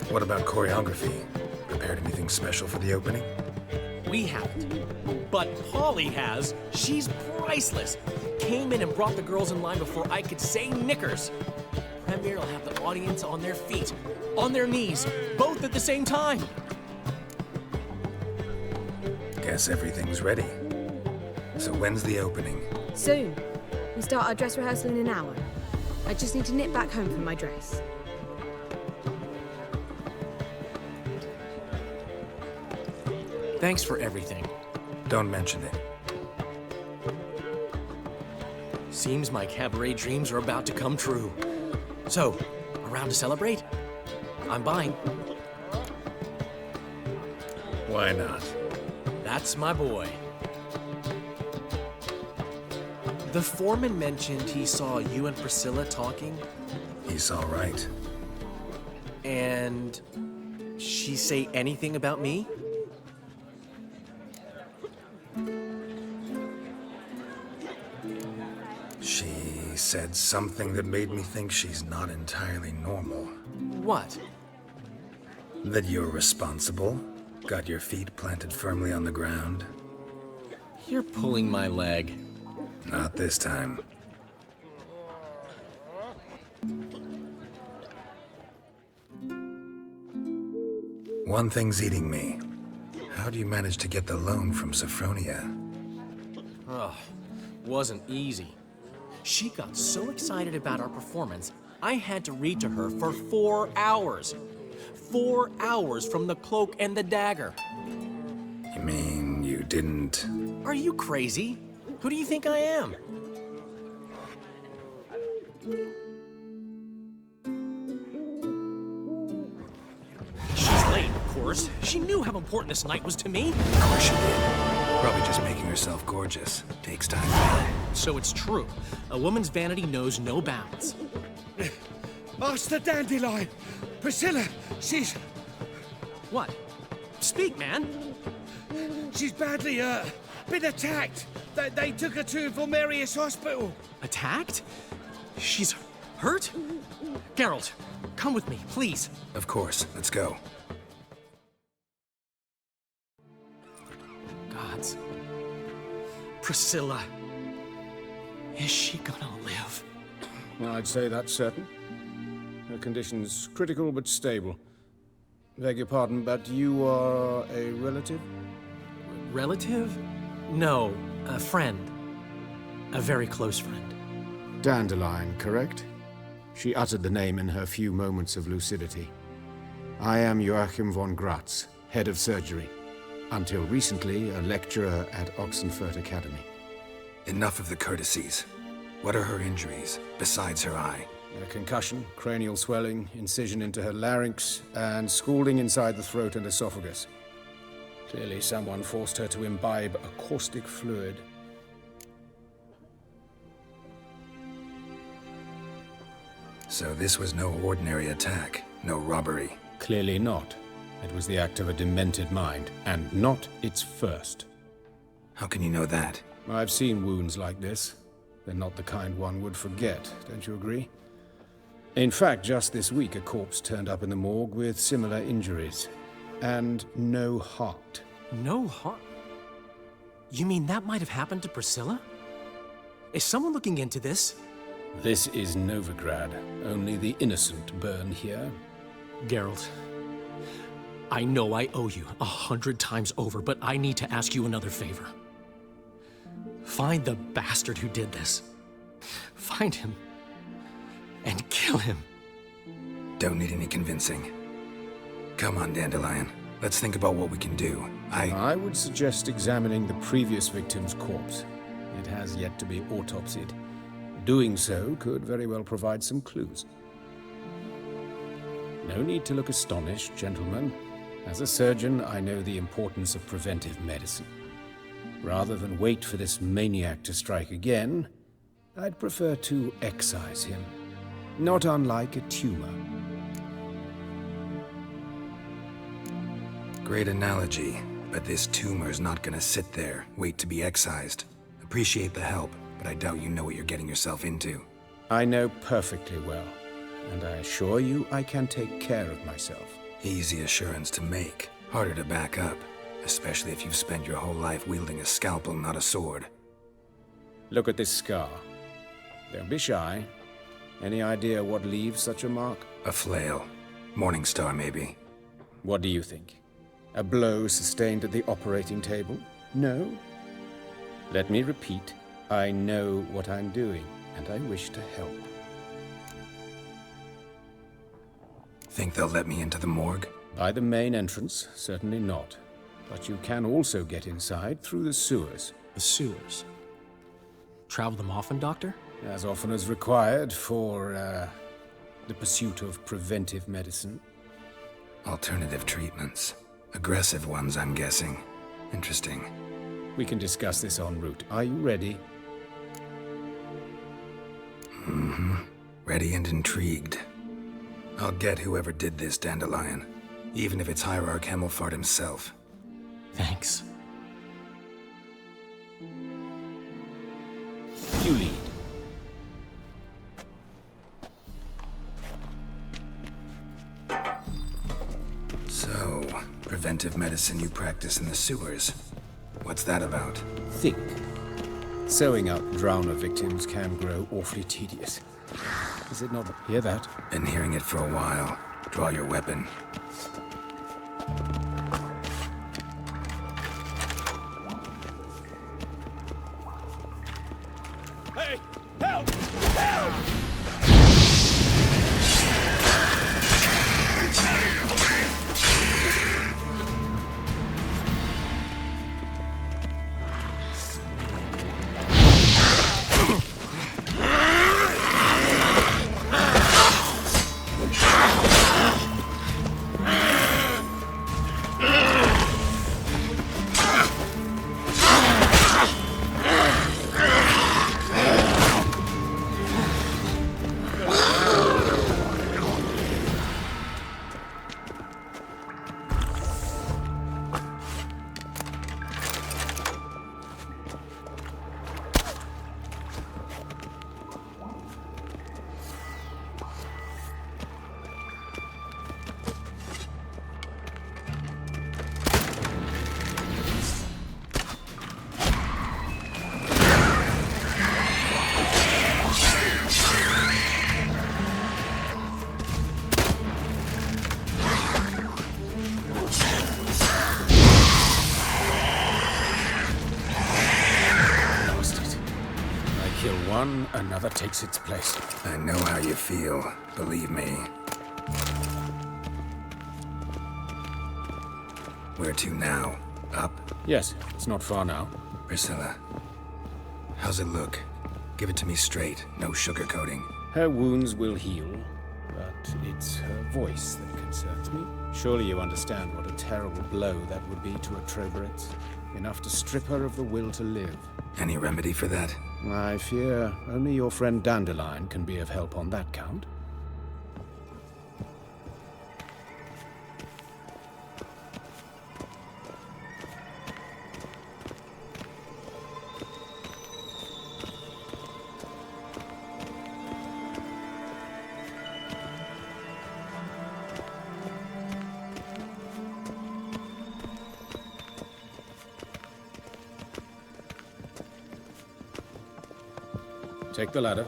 What about choreography? Prepared anything special for the opening? We haven't. But Polly has. She's priceless. Came in and brought the girls in line before I could say knickers. Premier will have the audience on their feet, on their knees, both at the same time. Guess everything's ready. So when's the opening? Soon. We start our dress rehearsal in an hour. I just need to nip back home for my dress. Thanks for everything. Don't mention it. Seems my cabaret dreams are about to come true. So, around to celebrate? I'm buying. Why not? That's my boy. The foreman mentioned he saw you and Priscilla talking. He saw right. And she say anything about me? She said something that made me think she's not entirely normal. What? That you're responsible, got your feet planted firmly on the ground. You're pulling my leg. Not this time. One thing's eating me. How do you manage to get the loan from Sophronia? Ugh, wasn't easy. She got so excited about our performance, I had to read to her for 4 hours. 4 hours from the Cloak and the Dagger. You mean you didn't... Are you crazy? Who do you think I am? She's late, of course. She knew how important this night was to me. Of course she did. Probably just making herself gorgeous. Takes time. So it's true. A woman's vanity knows no bounds. Master Dandelion! Priscilla, she's... What? Speak, man. She's badly hurt. Been attacked. They took her to Vesemir Hospital. Attacked? She's hurt? Geralt, come with me, please. Of course. Let's go. Gods. Priscilla. Is she gonna live? I'd say that's certain. Her condition's critical but stable. Beg your pardon, but you are a relative? Relative? No, a friend. A very close friend. Dandelion, correct? She uttered the name in her few moments of lucidity. I am Joachim von Gratz, head of surgery. Until recently, a lecturer at Oxenfurt Academy. Enough of the courtesies. What are her injuries, besides her eye? A concussion, cranial swelling, incision into her larynx, and scalding inside the throat and esophagus. Clearly someone forced her to imbibe a caustic fluid. So this was no ordinary attack, no robbery. Clearly not. It was the act of a demented mind, and not its first. How can you know that? I've seen wounds like this. They're not the kind one would forget, don't you agree? In fact, just this week, a corpse turned up in the morgue with similar injuries. And no heart. No heart? You mean that might have happened to Priscilla? Is someone looking into this? This is Novigrad. Only the innocent burn here. Geralt, I know I owe you 100 times over, but I need to ask you another favor. Find the bastard who did this. Find him. And kill him. Don't need any convincing. Come on, Dandelion. Let's think about what we can do. I would suggest examining the previous victim's corpse. It has yet to be autopsied. Doing so could very well provide some clues. No need to look astonished, gentlemen. As a surgeon, I know the importance of preventive medicine. Rather than wait for this maniac to strike again, I'd prefer to excise him. Not unlike a tumor. Great analogy, but this tumor's not gonna sit there, wait to be excised. Appreciate the help, but I doubt you know what you're getting yourself into. I know perfectly well, and I assure you I can take care of myself. Easy assurance to make, harder to back up, especially if you've spent your whole life wielding a scalpel, not a sword. Look at this scar. Don't be shy. Any idea what leaves such a mark? A flail. Morningstar, maybe. What do you think? A blow sustained at the operating table? No? Let me repeat. I know what I'm doing, and I wish to help. Think they'll let me into the morgue? By the main entrance, certainly not. But you can also get inside through the sewers. The sewers? Travel them often, Doctor? As often as required for, the pursuit of preventive medicine. Alternative treatments. Aggressive ones, I'm guessing. Interesting. We can discuss this en route. Are you ready? Mm-hmm. Ready and intrigued. I'll get whoever did this, Dandelion. Even if it's Hierarch Hemmelfart himself. Thanks. You lead. So, preventive medicine you practice in the sewers. What's that about? Think. Sewing up drowner victims can grow awfully tedious. Is it not? Hear that? Been hearing it for a while. Draw your weapon. one, another takes its place. I know how you feel, believe me. Where to now? Up? Yes, it's not far now. Priscilla, how's it look? Give it to me straight, no sugarcoating. Her wounds will heal, but it's her voice that concerns me. Surely you understand what a terrible blow that would be to a Troberet. Enough to strip her of the will to live. Any remedy for that? I fear only your friend Dandelion can be of help on that count. Take the ladder.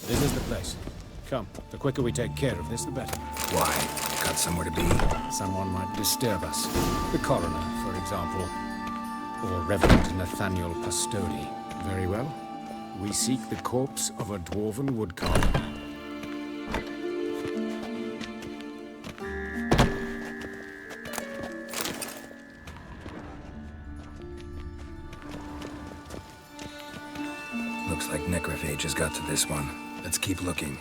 This is the place. Come, the quicker we take care of this, the better. Why? Got somewhere to be? Someone might disturb us. The coroner, for example. Or Reverend Nathaniel Pastodi. Very well. We seek the corpse of a dwarven woodcarver. Looks like necrophage has got to this one. Let's keep looking.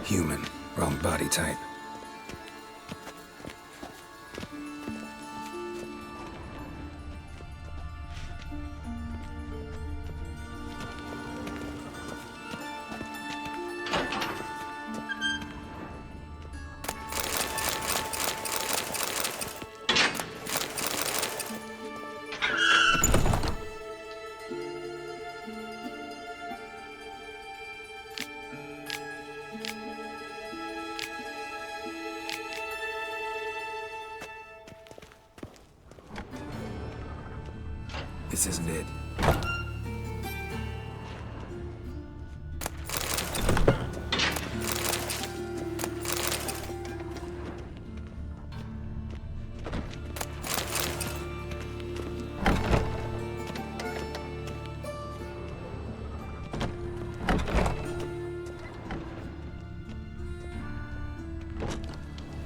Human. Wrong body type. This isn't it.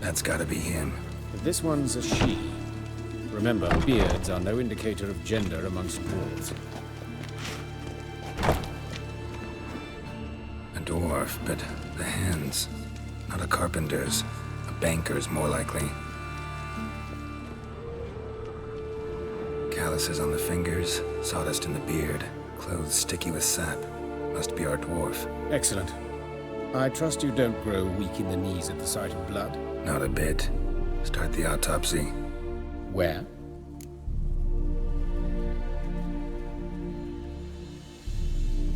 That's gotta be him. This one's a she. Remember, beards are no indicator of gender amongst dwarves. A dwarf, but the hands. Not a carpenter's. A banker's, more likely. Calluses on the fingers, sawdust in the beard, clothes sticky with sap. Must be our dwarf. Excellent. I trust you don't grow weak in the knees at the sight of blood. Not a bit. Start the autopsy. Where?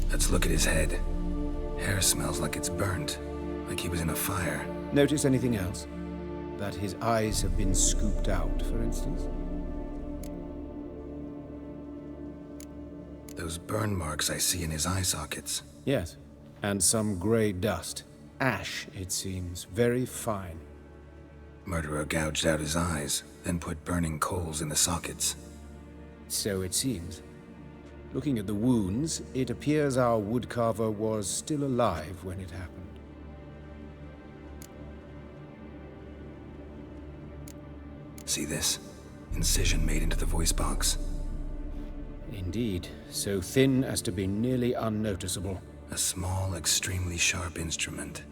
Let's look at his head. Hair smells like it's burnt, like he was in a fire. Notice anything else? That his eyes have been scooped out, for instance? Those burn marks I see in his eye sockets. Yes, and some grey dust. Ash, it seems. Very fine. Murderer gouged out his eyes, then put burning coals in the sockets. So it seems. Looking at the wounds, it appears our woodcarver was still alive when it happened. See this? Incision made into the voice box. Indeed, so thin as to be nearly unnoticeable. A small, extremely sharp instrument.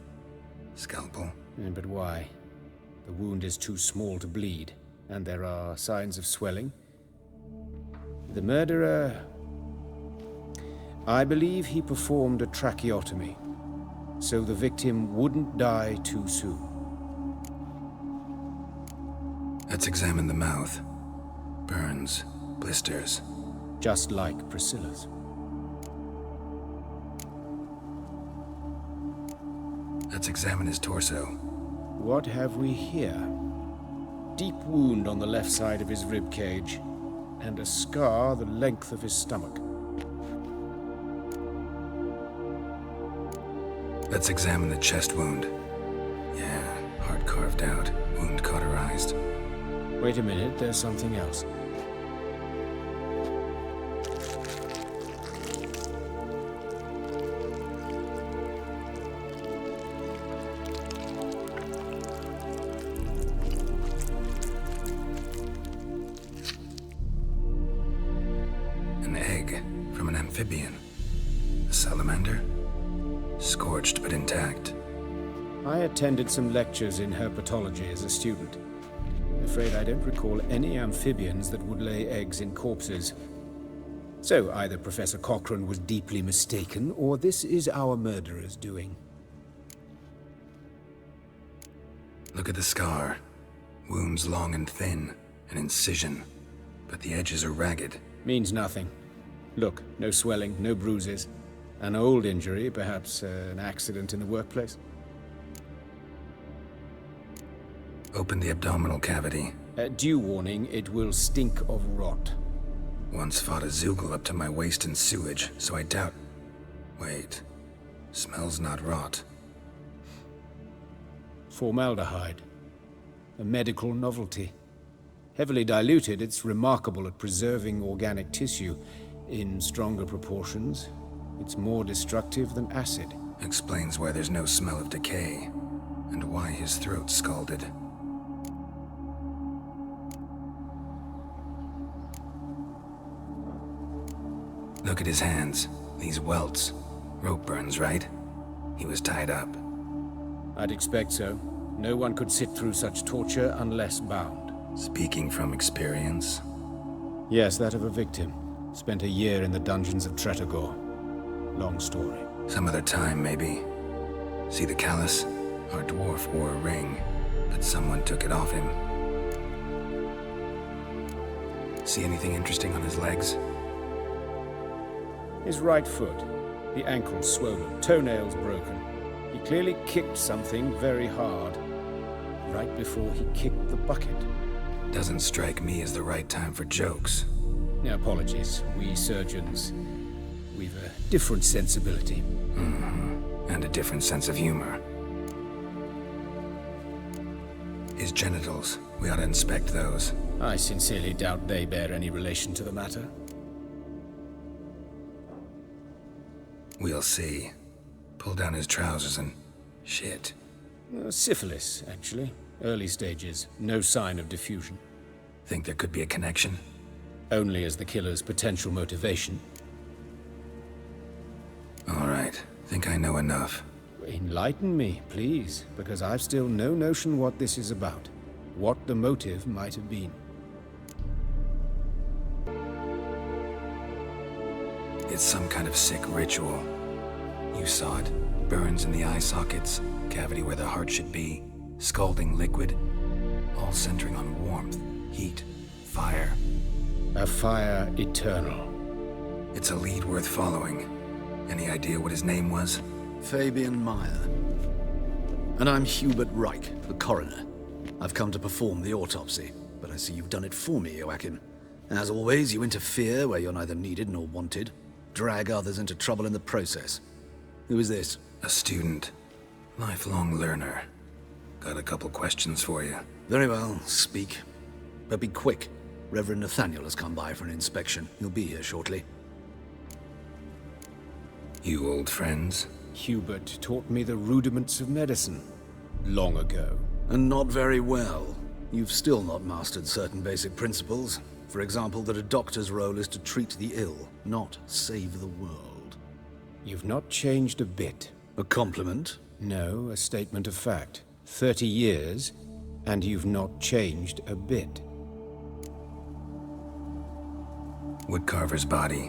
Scalpel? But why? The wound is too small to bleed, and there are signs of swelling. The murderer... I believe he performed a tracheotomy, so the victim wouldn't die too soon. Let's examine the mouth. Burns, blisters. Just like Priscilla's. Let's examine his torso. What have we here? Deep wound on the left side of his rib cage, and a scar the length of his stomach. Let's examine the chest wound. Yeah, heart carved out, wound cauterized. Wait a minute, there's something else. An egg from an amphibian. A salamander? Scorched but intact. I attended some lectures in herpetology as a student. Afraid I don't recall any amphibians that would lay eggs in corpses. So either Professor Cochrane was deeply mistaken, or this is our murderer's doing. Look at the scar. Wounds long and thin, an incision. But the edges are ragged. Means nothing. Look, no swelling, no bruises. An old injury, perhaps an accident in the workplace. Open the abdominal cavity. Due warning, it will stink of rot. Once fought a Zoogle up to my waist in sewage, so I doubt... Wait. Smells not rot. Formaldehyde. A medical novelty. Heavily diluted, it's remarkable at preserving organic tissue. In stronger proportions, it's more destructive than acid. Explains why there's no smell of decay, and why his throat's scalded. Look at his hands. These welts. Rope burns, right? He was tied up. I'd expect so. No one could sit through such torture unless bound. Speaking from experience? Yes, that of a victim. Spent a year in the dungeons of Tretogor. Long story. Some other time, maybe. See the callus? Our dwarf wore a ring, but someone took it off him. See anything interesting on his legs? His right foot. The ankle swollen, toenails broken. He clearly kicked something very hard. Right before he kicked the bucket. Doesn't strike me as the right time for jokes. Apologies. We surgeons, we've a different sensibility. And a different sense of humor. His genitals. We ought to inspect those. I sincerely doubt they bear any relation to the matter. We'll see. Pull down his trousers and... shit. Syphilis, actually. Early stages. No sign of diffusion. Think there could be a connection? Only as the killer's potential motivation. All right. Think I know enough. Enlighten me, please, because I've still no notion what this is about. What the motive might have been. It's some kind of sick ritual. You saw it. Burns in the eye sockets, cavity where the heart should be, scalding liquid, all centering on warmth, heat, fire. A fire eternal. It's a lead worth following. Any idea what his name was? Fabian Meyer. And I'm Hubert Reich, the coroner. I've come to perform the autopsy, but I see you've done it for me, Joachim. As always, you interfere where you're neither needed nor wanted. Drag others into trouble in the process. Who is this? A student. Lifelong learner. Got a couple questions for you. Very well, speak. But be quick. Reverend Nathaniel has come by for an inspection. He'll be here shortly. You old friends? Hubert taught me the rudiments of medicine. Long ago. And not very well. You've still not mastered certain basic principles. For example, that a doctor's role is to treat the ill, not save the world. You've not changed a bit. A compliment? No, a statement of fact. 30 years, and you've not changed a bit. Woodcarver's body.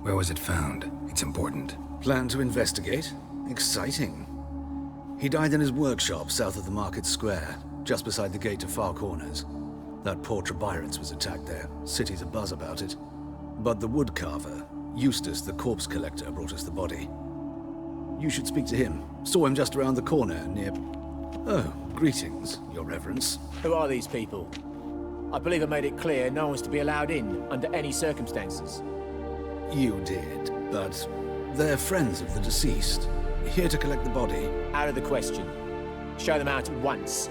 Where was it found? It's important. Plan to investigate? Exciting. He died in his workshop south of the market square, just beside the gate to Far Corners. That poor Trebyrans was attacked there. City's abuzz about it. But the woodcarver, Eustace the corpse collector, brought us the body. You should speak to him. Saw him just around the corner near... Oh, greetings, your reverence. Who are these people? I believe I made it clear no one's to be allowed in under any circumstances. You did, but they're friends of the deceased. Here to collect the body. Out of the question. Show them out at once.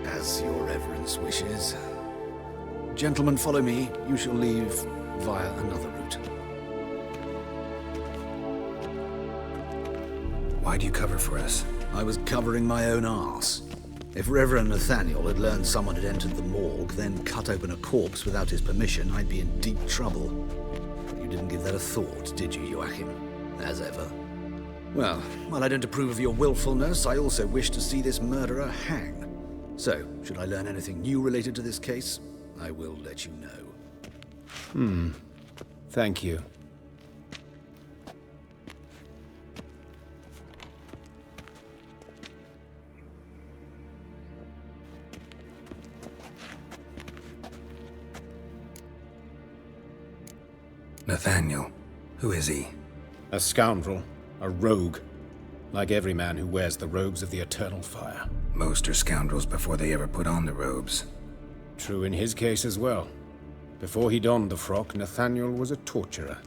As your reverence wishes. Gentlemen, follow me. You shall leave via another route. Why do you cover for us? I was covering my own arse. If Reverend Nathaniel had learned someone had entered the morgue, then cut open a corpse without his permission, I'd be in deep trouble. You didn't give that a thought, did you, Joachim? As ever. Well, while I don't approve of your willfulness, I also wish to see this murderer hang. So, should I learn anything new related to this case, I will let you know. Thank you. Nathaniel. Who is he? A scoundrel. A rogue. Like every man who wears the robes of the Eternal Fire. Most are scoundrels before they ever put on the robes. True in his case as well. Before he donned the frock, Nathaniel was a torturer.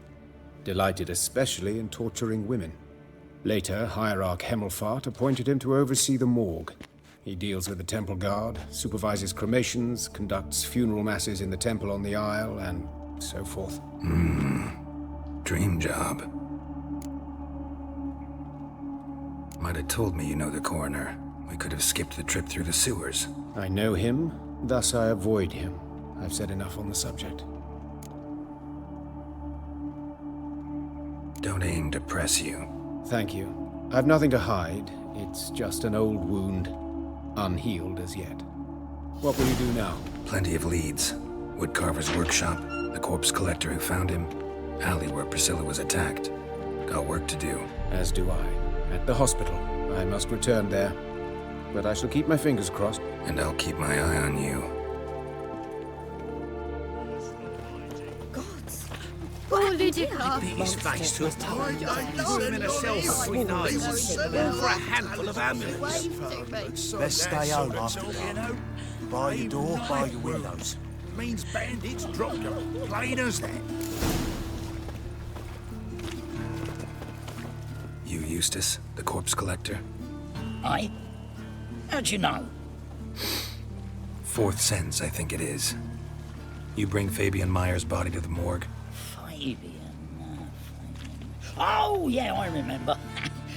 Delighted especially in torturing women. Later, Hierarch Hemmelfart appointed him to oversee the morgue. He deals with the temple guard, supervises cremations, conducts funeral masses in the temple on the Isle, and so forth. Dream job. Might have told me you know the coroner. We could have skipped the trip through the sewers. I know him, thus I avoid him. I've said enough on the subject. Don't aim to press you. Thank you. I've nothing to hide. It's just an old wound, unhealed as yet. What will you do now? Plenty of leads. Woodcarver's workshop, the corpse collector who found him, alley where Priscilla was attacked. Got work to do. As do I. At the hospital. I must return there. But I shall keep my fingers crossed. And I'll keep my eye on you. Oh, Lydia! His face to a pie. Threw him in a cell for 3 nights. All for a handful of amulets. Let's stay home after dark. By your door, by your windows. Means bandits dropped them. Plain as that. You Eustace, the corpse collector? Aye? How'd you know? Fourth sense, I think it is. You bring Fabian Meyer's body to the morgue? Fabian. Oh, yeah, I remember.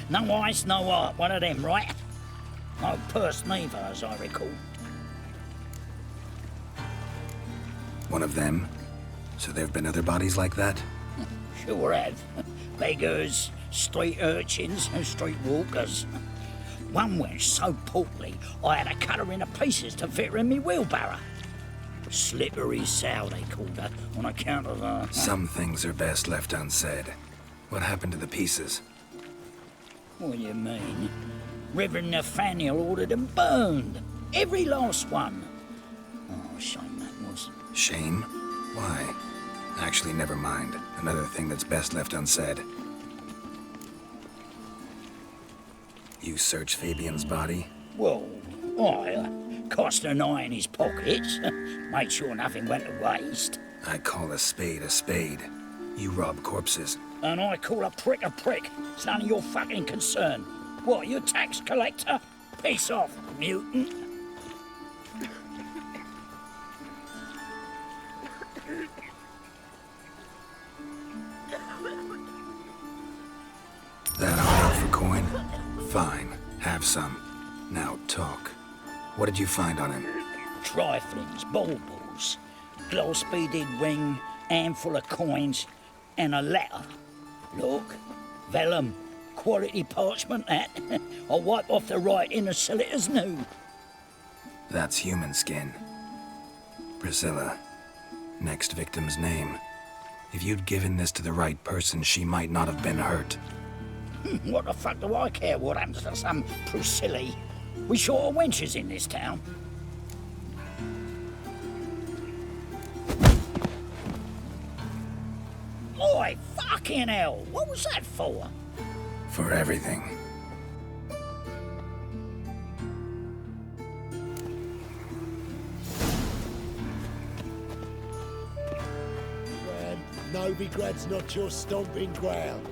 No eyes, no heart. One of them, right? No purse neither, as I recall. One of them? So there have been other bodies like that? Sure have. Beggars, street urchins, and street walkers. One went so portly, I had to cut her into pieces to fit her in me wheelbarrow. Slippery sow, they called her, on account of her. Some things are best left unsaid. What happened to the pieces? What do you mean? Reverend Nathaniel ordered them burned. Every last one. Oh, shame that was. Shame? Why? Actually, never mind. Another thing that's best left unsaid. You searched Fabian's body? Well, I cast an eye in his pockets. Made sure nothing went to waste. I call a spade a spade. You rob corpses. And I call a prick a prick. It's none of your fucking concern. What, you tax collector? Piss off, mutant. That all out for coin? Fine. Have some. Now talk. What did you find on him? Triflings, baubles, gloss-beaded ring, handful of coins, and a letter. Look, vellum, quality parchment that. I'll wipe off the writing and sell it as new. That's human skin. Priscilla. Next victim's name. If you'd given this to the right person, she might not have been hurt. What the fuck do I care what happens to some Priscilla? We short of wenches in this town. Oi, fucking hell! What was that for? For everything. Novigrad's not your stomping ground.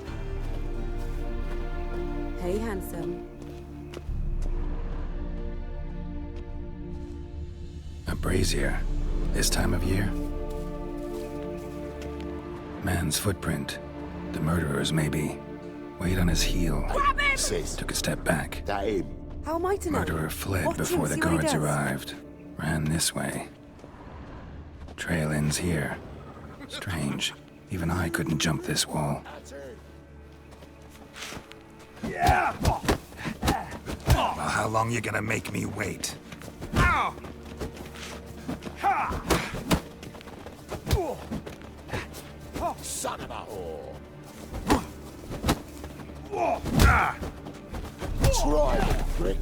Hey, handsome. A brazier. This time of year? Man's footprint. The murderer's maybe. Weight on his heel. Took a step back. How am I to know? Murderer fled Watch him, before the see what he guards does. arrived. Ran this way. Trail ends here. Strange. Even I couldn't jump this wall. Yeah! Well, how long you gonna make me wait? Son of a whore! Try it, prick!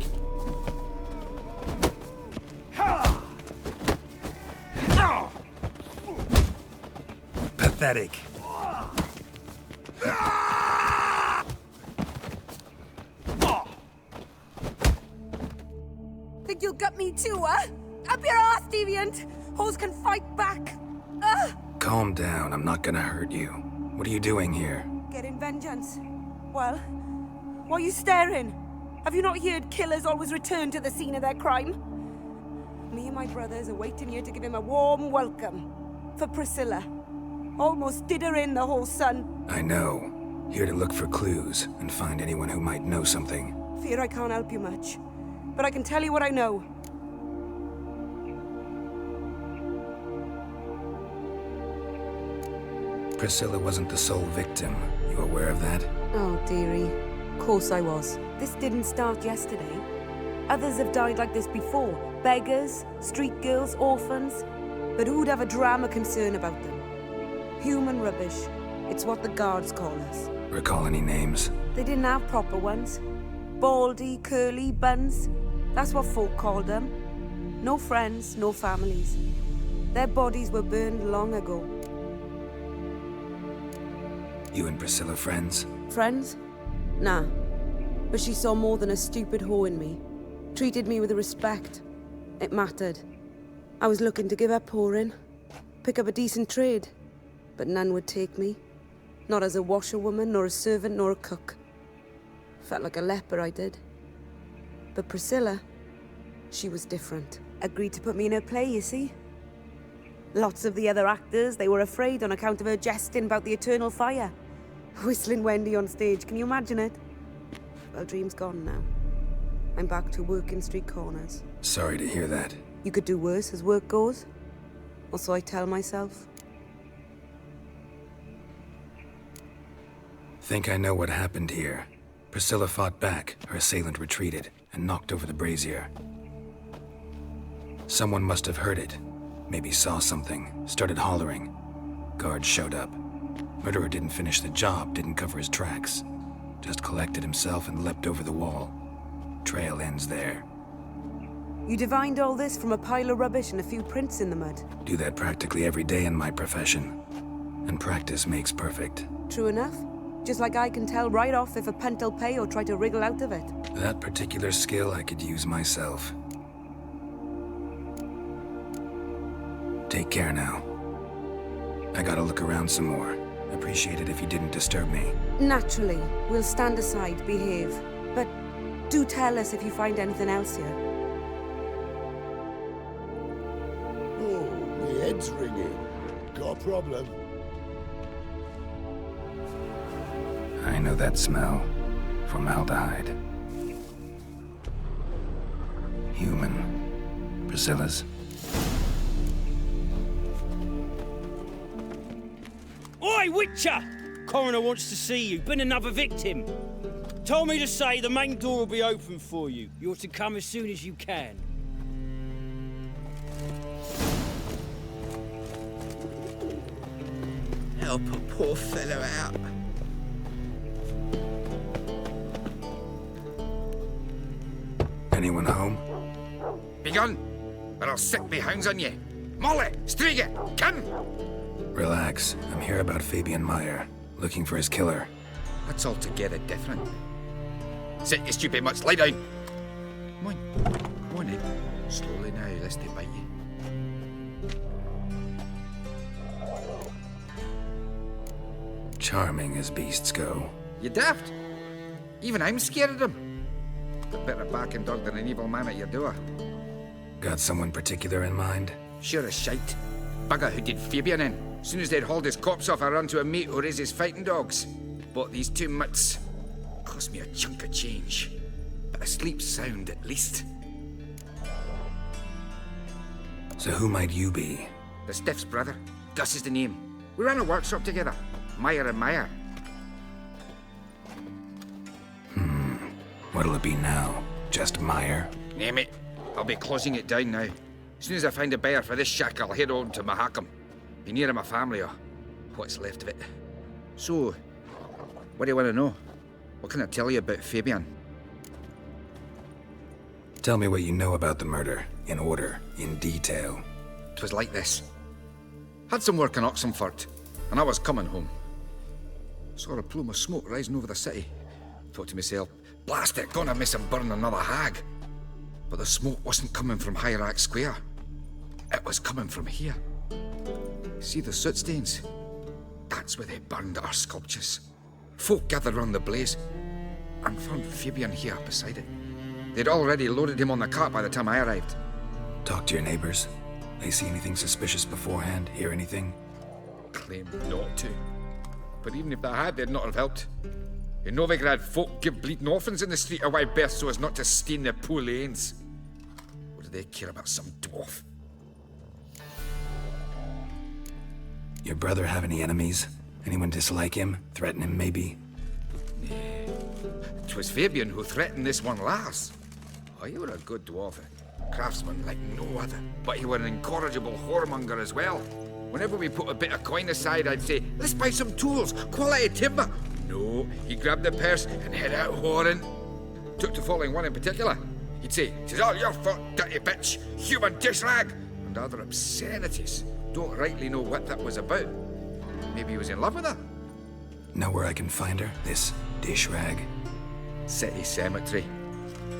Pathetic. Think you'll gut me too, huh? Up your ass, deviant! Hoes can fight back! Calm down, I'm not gonna hurt you. What are you doing here? Getting vengeance. Well, why are you staring? Have you not heard killers always return to the scene of their crime? Me and my brothers are waiting here to give him a warm welcome. For Priscilla. Almost did her in, the whole son. I know. Here to look for clues and find anyone who might know something. Fear I can't help you much. But I can tell you what I know. Priscilla wasn't the sole victim. You aware of that? Oh, dearie. Of course I was. This didn't start yesterday. Others have died like this before. Beggars, street girls, orphans. But who'd have a drama concern about them? Human rubbish. It's what the guards call us. Recall any names? They didn't have proper ones. Baldy, curly, buns. That's what folk called them. No friends, no families. Their bodies were burned long ago. You and Priscilla friends? Friends? Nah. But she saw more than a stupid whore in me. Treated me with respect. It mattered. I was looking to give up whoring. Pick up a decent trade. But none would take me. Not as a washerwoman, nor a servant, nor a cook. Felt like a leper, I did. But Priscilla, she was different. Agreed to put me in her play, you see? Lots of the other actors, they were afraid on account of her jesting about the eternal fire. Whistling Wendy on stage, can you imagine it? Well, dream's gone now. I'm back to working street corners. Sorry to hear that. You could do worse as work goes. Or so I tell myself. Think I know what happened here. Priscilla fought back, her assailant retreated, and knocked over the brazier. Someone must have heard it. Maybe saw something, started hollering. Guards showed up. Murderer didn't finish the job, didn't cover his tracks. Just collected himself and leapt over the wall. Trail ends there. You divined all this from a pile of rubbish and a few prints in the mud. Do that practically every day in my profession. And practice makes perfect. True enough. Just like I can tell right off if a punt'll pay or try to wriggle out of it. That particular skill I could use myself. Take care now. I gotta look around some more. Appreciate it if you didn't disturb me. Naturally, we'll stand aside, behave. But do tell us if you find anything else here. Oh, my head's ringing. Got a problem? I know that smell. Formaldehyde. Human. Priscilla's. Oi, Witcher! Coroner wants to see you. Been another victim. Told me to say the main door will be open for you. You're to come as soon as you can. Help a poor fellow out. Anyone home? Begone, or I'll set me hounds on you. Molly, Striga, come! Relax. I'm here about Fabian Meyer. Looking for his killer. That's altogether different. Sit, you stupid much. Lie down. Come on. Come on, Ed. Slowly now, lest they bite you. Charming as beasts go. You daft. Even I'm scared of them. A better barking dog than an evil man at your door. Got someone particular in mind? Sure as shite. Bugger who did Fabian in. As soon as they'd hauled his corpse off, I ran to a mate who raises fighting dogs. Bought these 2 mutts. Cost me a chunk of change. But I sleep sound at least. So who might you be? The Stiff's brother. Gus is the name. We ran a workshop together. Meyer and Meyer. What'll it be now? Just Meyer? Name it. I'll be closing it down now. As soon as I find a buyer for this shack, I'll head on to Mahakam. Be near my family, or what's left of it. So, what do you want to know? What can I tell you about Fabian? Tell me what you know about the murder, in order, in detail. 'Twas like this. Had some work in Oxenford, and I was coming home. Saw a plume of smoke rising over the city. Thought to myself, blast it, gonna miss him burn another hag. But the smoke wasn't coming from Hierarch Square. It was coming from here. See the soot stains? That's where they burned our sculptures. Folk gathered round the blaze and found Fabian here beside it. They'd already loaded him on the cart by the time I arrived. Talk to your neighbors. They see anything suspicious beforehand? Hear anything? Claimed not to. But even if they had, they'd not have helped. In Novigrad, folk give bleeding orphans in the street a wide berth so as not to stain their poor lanes. What do they care about some dwarf? Your brother have any enemies? Anyone dislike him? Threaten him, maybe? 'Twas Fabian who threatened this one last. Oh, he were a good dwarf, a craftsman like no other. But he were an incorrigible whoremonger as well. Whenever we put a bit of coin aside, I'd say, let's buy some tools, quality timber. No, he grabbed the purse and head out whoring. Took to following one in particular. He'd say, "'Tis all your fault, dirty bitch, human dish rag," and other obscenities. Don't rightly know what that was about. Maybe he was in love with her? Know where I can find her? This dish rag? City cemetery.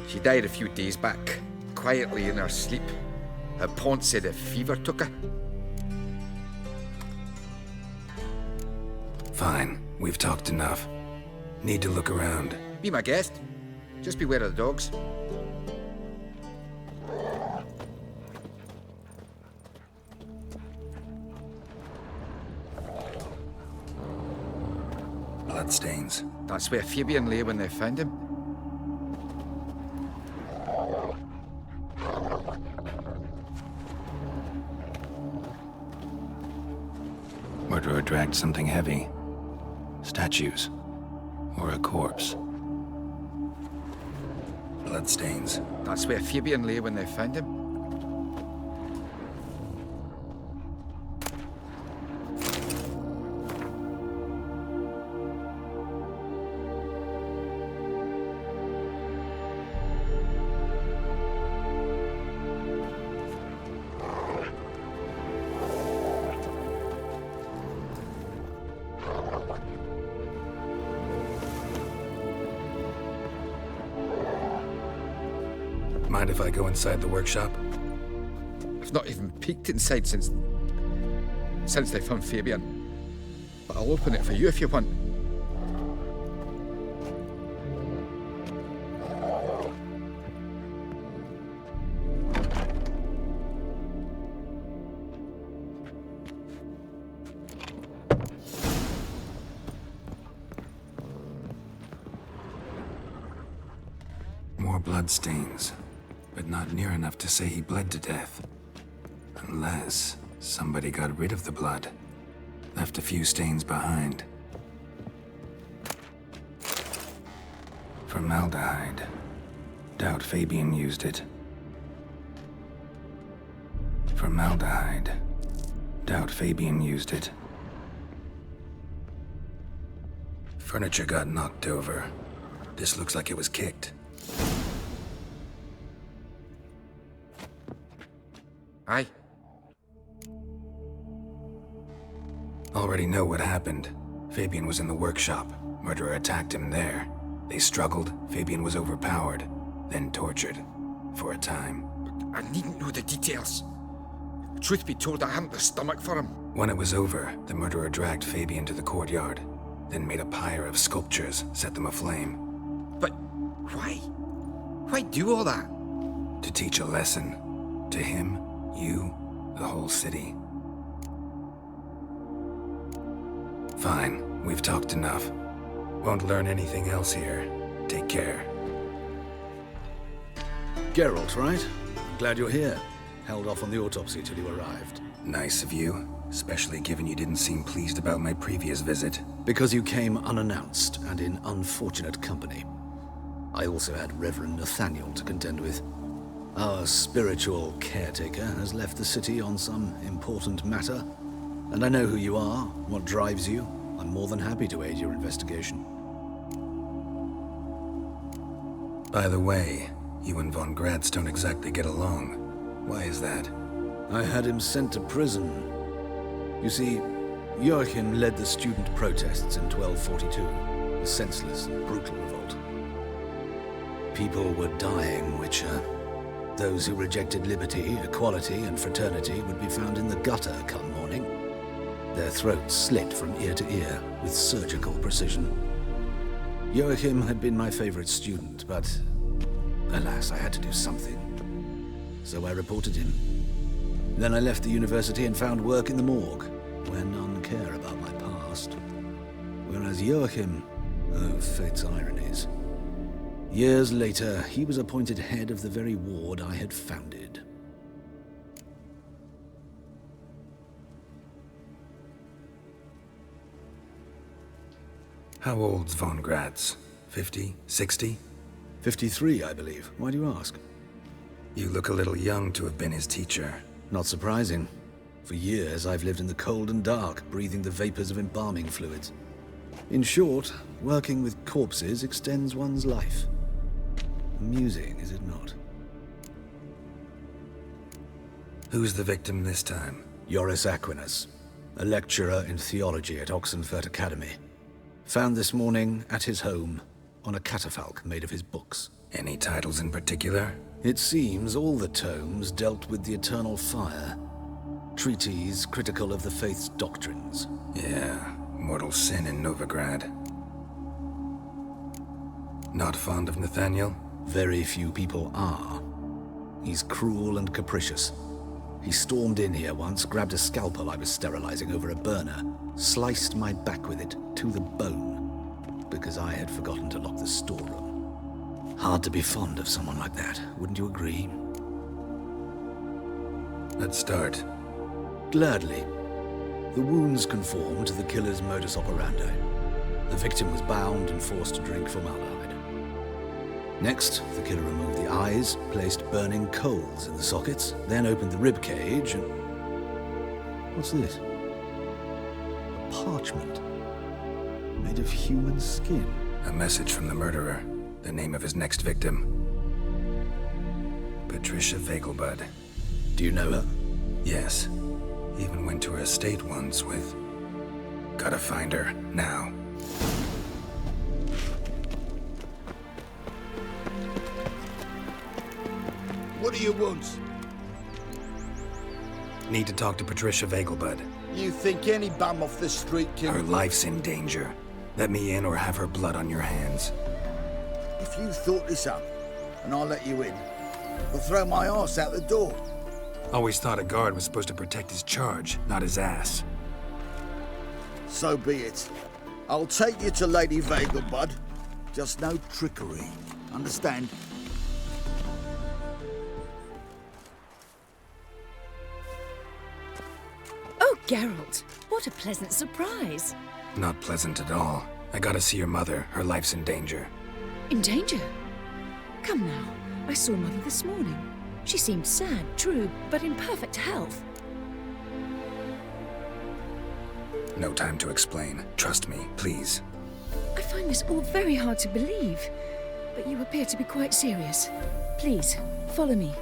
She died a few days back, quietly in her sleep. Her pont said a fever took her. Fine, we've talked enough. Need to look around. Be my guest. Just beware of the dogs. Bloodstains. That's where Fabian lay when they found him. Murderer dragged something heavy. Statues. Or a corpse. Bloodstains. That's where Fabian lay when they found him. Mind if I go inside the workshop? I've not even peeked inside since they found Fabian. But I'll open it for you if you want. More bloodstains. But not near enough to say he bled to death. Unless somebody got rid of the blood. Left a few stains behind. Formaldehyde. Doubt Fabian used it. Formaldehyde. Doubt Fabian used it. Furniture got knocked over. This looks like it was kicked. Aye. Already know what happened. Fabian was in the workshop. Murderer attacked him there. They struggled. Fabian was overpowered, then tortured. For a time. I needn't know the details. Truth be told, I hadn't the stomach for him. When it was over, the murderer dragged Fabian to the courtyard, then made a pyre of sculptures, set them aflame. But why? Why do all that? To teach a lesson. To him, you, The whole city. Fine, we've talked enough. Won't learn anything else here. Take care. Geralt, right? Glad you're here. Held off on the autopsy till you arrived. Nice of you, especially given you didn't seem pleased about my previous visit. Because you came unannounced and in unfortunate company. I also had Reverend Nathaniel to contend with. Our spiritual caretaker has left the city on some important matter, and I know who you are, what drives you. I'm more than happy to aid your investigation. By the way, you and von Gratz don't exactly get along. Why is that? I had him sent to prison. You see, Joachim led the student protests in 1242, a senseless and brutal revolt. People were dying, Witcher. Those who rejected liberty, equality, and fraternity would be found in the gutter come morning. Their throats slit from ear to ear with surgical precision. Joachim had been my favorite student, but alas, I had to do something. So I reported him. Then I left the university and found work in the morgue, where none care about my past. Whereas Joachim, oh, fate's ironies. Years later, he was appointed head of the very ward I had founded. How old's von Gratz? 50? 60? 53, I believe. Why do you ask? You look a little young to have been his teacher. Not surprising. For years, I've lived in the cold and dark, breathing the vapors of embalming fluids. In short, working with corpses extends one's life. Amusing, is it not? Who's the victim this time? Joris Aquinas, a lecturer in theology at Oxenfurt Academy. Found this morning at his home on a catafalque made of his books. Any titles in particular? It seems all the tomes dealt with the eternal fire. Treatises critical of the faith's doctrines. Yeah, mortal sin in Novigrad. Not fond of Nathaniel? Very few people are. He's cruel and capricious. He stormed in here once, grabbed a scalpel I was sterilizing over a burner, sliced my back with it to the bone, because I had forgotten to lock the storeroom. Hard to be fond of someone like that, wouldn't you agree? Let's start. Gladly. The wounds conform to the killer's modus operandi. The victim was bound and forced to drink formaldehyde. Next, the killer removed the eyes, placed burning coals in the sockets, then opened the rib cage and... What's this? A parchment. Made of human skin. A message from the murderer. The name of his next victim. Patricia Vegelbud. Do you know her? Yes. Even went to her estate once with... Gotta find her, now. What do you want? Need to talk to Patricia Vegelbud. You think any bum off the street can... Her life's in danger. Let me in or have her blood on your hands. If you thought this up, and I'll let you in, I'll throw my ass out the door. Always thought a guard was supposed to protect his charge, not his ass. So be it. I'll take you to Lady Vegelbud. Just no trickery. Understand? Oh, Geralt, what a pleasant surprise. Not pleasant at all. I gotta see your mother. Her life's in danger. In danger? Come now, I saw Mother this morning. She seemed sad, true, but in perfect health. No time to explain. Trust me, please. I find this all very hard to believe, but you appear to be quite serious. Please, follow me.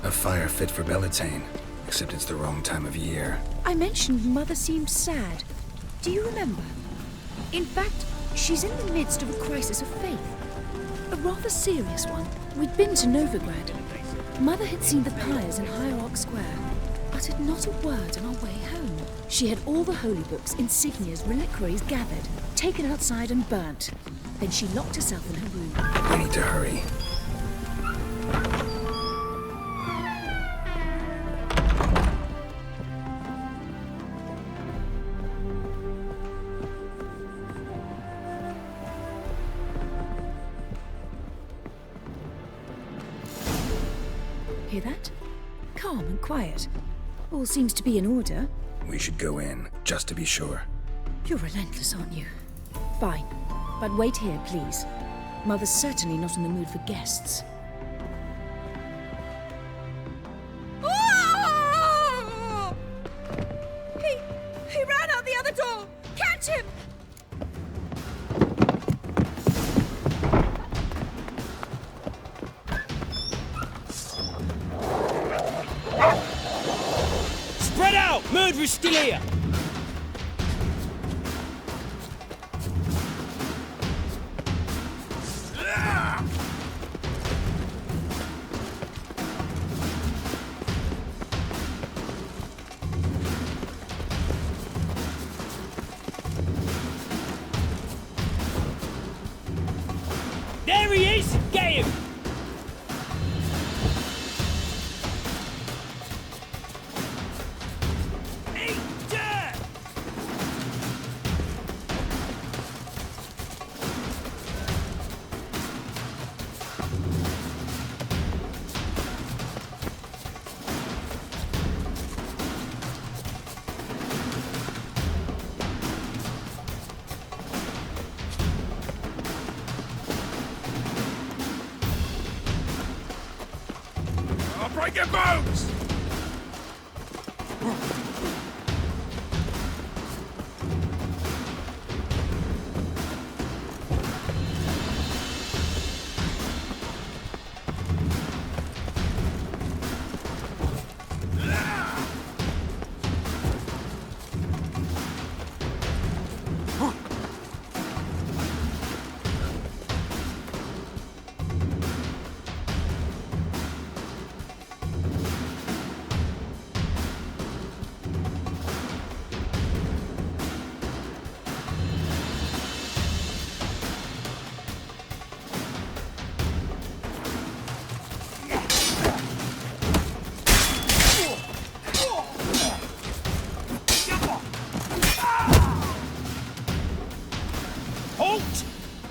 A fire fit for Bellatane, except it's the wrong time of year. I mentioned Mother seemed sad. Do you remember? In fact, she's in the midst of a crisis of faith. A rather serious one. We'd been to Novigrad. Mother had seen the pyres in Hierarch Square, uttered not a word on our way home. She had all the holy books, insignias, reliquaries gathered, taken outside and burnt. Then she locked herself in her room. I need to hurry. hear that? Calm and quiet. All seems to be in order. We should go in, just to be sure. You're relentless, aren't you? Fine. But wait here, please. Mother's certainly not in the mood for guests. Oh! He ran out the other door! Catch him! Spread out! Murderer's still here! There he is! Get him! I'll break your bones!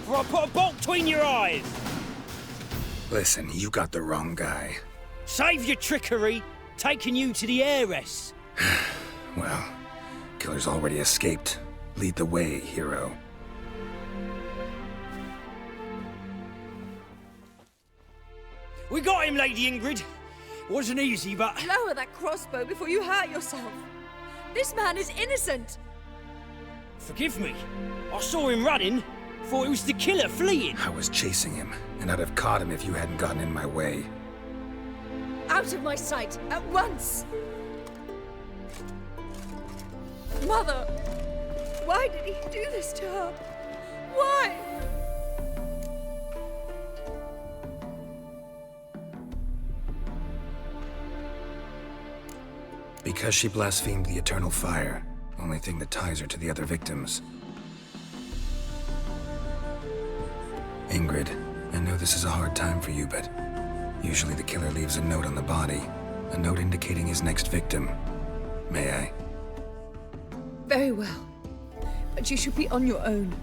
Or I'll put a bolt between your eyes! Listen, you got the wrong guy. Save your trickery, taking you to the heiress. Well, killer's already escaped. Lead the way, hero. We got him, Lady Ingrid. Wasn't easy, but... Lower that crossbow before you hurt yourself. This man is innocent. Forgive me. I saw him running. Thought it was the killer fleeing. I was chasing him, and I'd have caught him if you hadn't gotten in my way. Out of my sight, at once! Mother! Why did he do this to her? Why? Because she blasphemed the eternal fire. Only thing that ties her to the other victims. Ingrid, I know this is a hard time for you, but usually the killer leaves a note on the body. A note indicating his next victim. May I? Very well. But you should be on your own.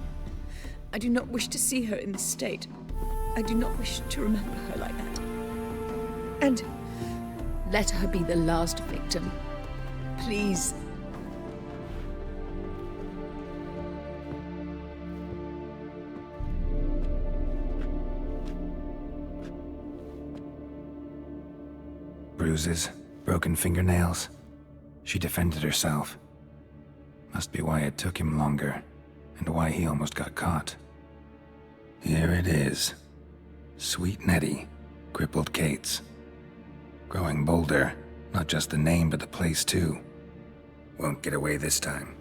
I do not wish to see her in this state. I do not wish to remember her like that. And let her be the last victim. Please. Bruises, broken fingernails. She defended herself. Must be why it took him longer, and why he almost got caught. Here it is. Sweet Nettie, crippled Kate's. Growing bolder, not just the name but the place too. Won't get away this time.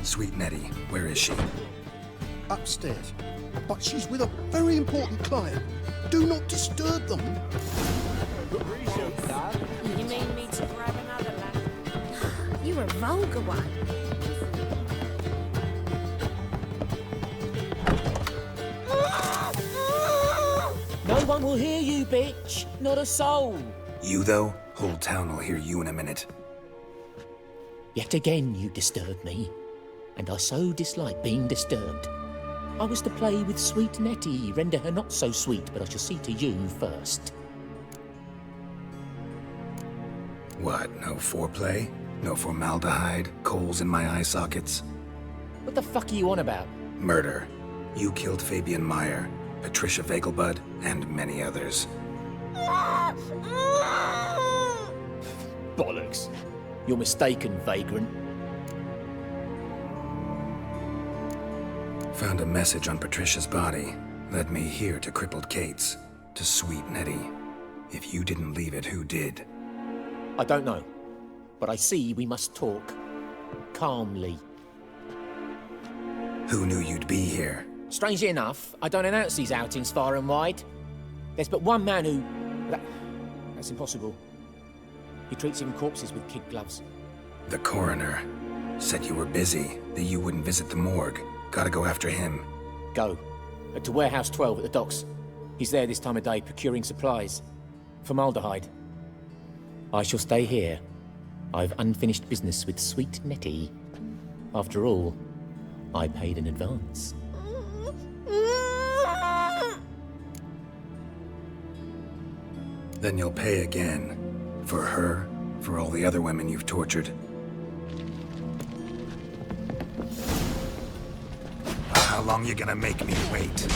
Sweet Nettie, where is she? Upstairs. But she's with a very important client. Do not disturb them. You mean me to grab another lad? You're a vulgar one. No one will hear you, bitch. Not a soul. You, though? Whole town will hear you in a minute. Yet again you disturb me, and I so dislike being disturbed. I was to play with sweet Nettie, render her not so sweet, but I shall see to you first. What, no foreplay? No formaldehyde? Coals in my eye sockets? What the fuck are you on about? Murder. You killed Fabian Meyer, Patricia Vegelbud, and many others. Bollocks. You're mistaken, vagrant. Found a message on Patricia's body. Led me here to crippled Kate's. To sweet Nettie. If you didn't leave it, who did? I don't know. But I see we must talk. Calmly. Who knew you'd be here? Strangely enough, I don't announce these outings far and wide. There's but one man who... That's impossible. He treats even corpses with kid gloves. The coroner. Said you were busy, that you wouldn't visit the morgue. Gotta go after him. Go. To Warehouse 12 at the docks. He's there this time of day procuring supplies. Formaldehyde. I shall stay here. I've unfinished business with sweet Nettie. After all, I paid in advance. Then you'll pay again. For her, for all the other women you've tortured. How long you gonna make me wait?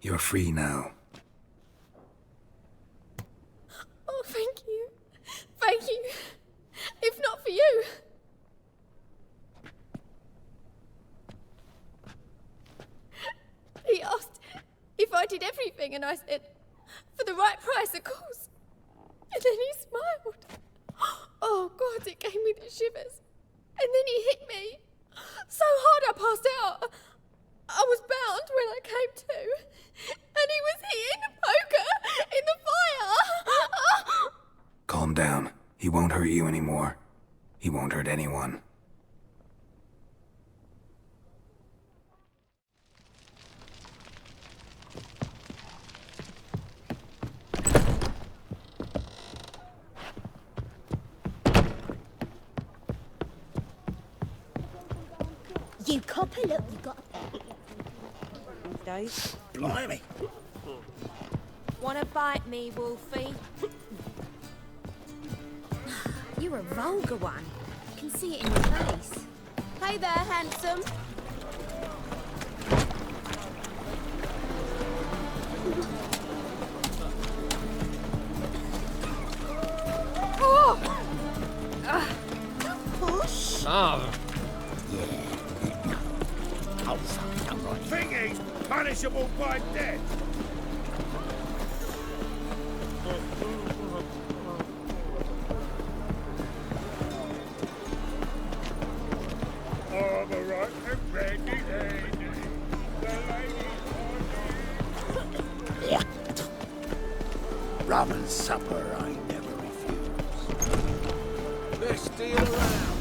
You're free now. Oh, thank you. Thank you. If not for you... He asked if I did everything, and I said, for the right price, of course. And then he smiled. Oh, God, it gave me the shivers. And then he hit me. So hard I passed out. I was bound when I came to. And he was hitting the poker in the fire. Calm down. He won't hurt you anymore. He won't hurt anyone. You copper, look, you got Dave? Blimey. Wanna bite me, Wolfie? You're a vulgar one. I can see it in your face. Hey there, handsome. Oh! Push. Oh. Think he's punishable by death. All the right and ready, lady. Yeah. Rum and supper I never refuse. Let's deal around.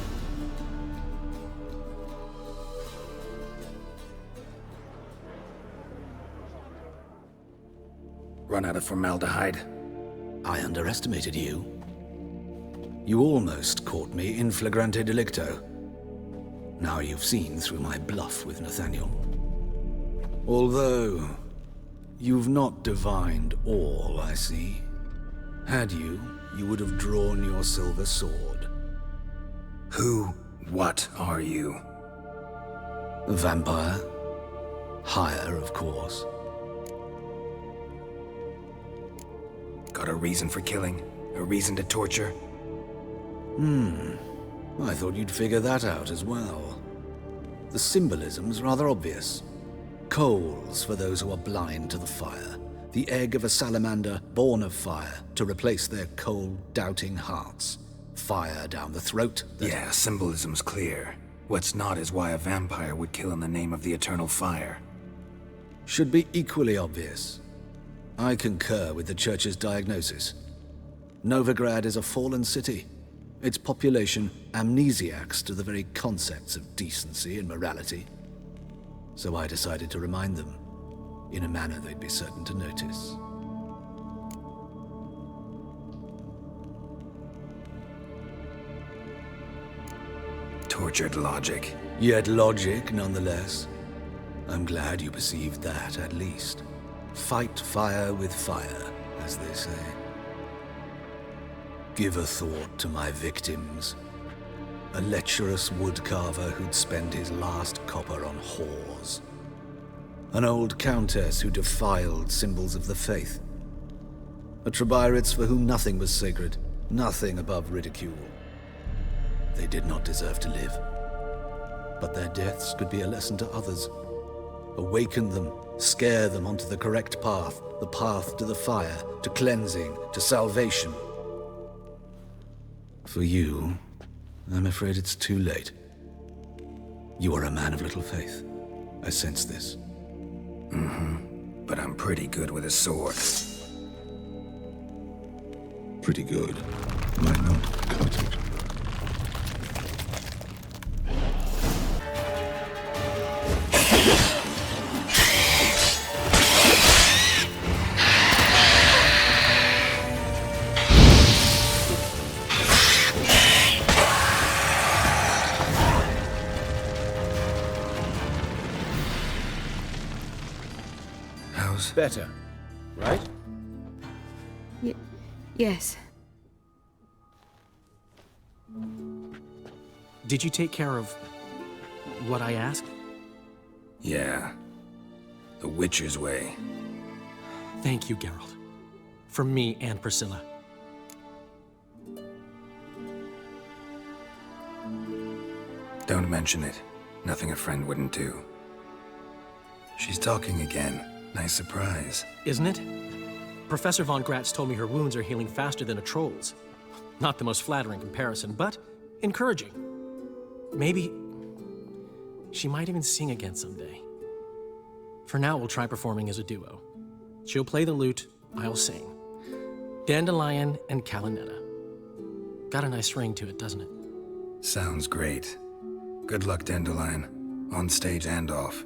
Run out of formaldehyde. I underestimated you. You almost caught me in flagrante delicto. Now you've seen through my bluff with Nathaniel. Although, you've not divined all, I see. Had you, you would have drawn your silver sword. What are you? A vampire. Higher, of course. Got a reason for killing? A reason to torture? I thought you'd figure that out as well. The symbolism's rather obvious. Coals for those who are blind to the fire. The egg of a salamander born of fire to replace their cold, doubting hearts. Fire down the throat. Yeah, symbolism's clear. What's not is why a vampire would kill in the name of the eternal fire. Should be equally obvious. I concur with the Church's diagnosis. Novigrad is a fallen city. Its population amnesiacs to the very concepts of decency and morality. So I decided to remind them, in a manner they'd be certain to notice. tortured logic. Yet logic, nonetheless. I'm glad you perceived that, at least. Fight fire with fire, as they say. Give a thought to my victims. A lecherous woodcarver who'd spend his last copper on whores. An old countess who defiled symbols of the faith. A Trebirates for whom nothing was sacred, nothing above ridicule. They did not deserve to live. But their deaths could be a lesson to others. Awaken them, scare them onto the correct path, the path to the fire, to cleansing, to salvation. For you, I'm afraid it's too late. You are a man of little faith. I sense this. Mm-hmm. But I'm pretty good with a sword. Pretty good. Might not cut it. Better, right? Yes. Did you take care of what I asked? Yeah. The Witcher's way. Thank you, Geralt. From me and Priscilla. Don't mention it. Nothing a friend wouldn't do. She's talking again. Nice surprise. Isn't it? Professor von Gratz told me her wounds are healing faster than a troll's. Not the most flattering comparison, but encouraging. Maybe she might even sing again someday. For now, we'll try performing as a duo. She'll play the lute, I'll sing. Dandelion and Calinetta. Got a nice ring to it, doesn't it? Sounds great. Good luck, Dandelion. On stage and off.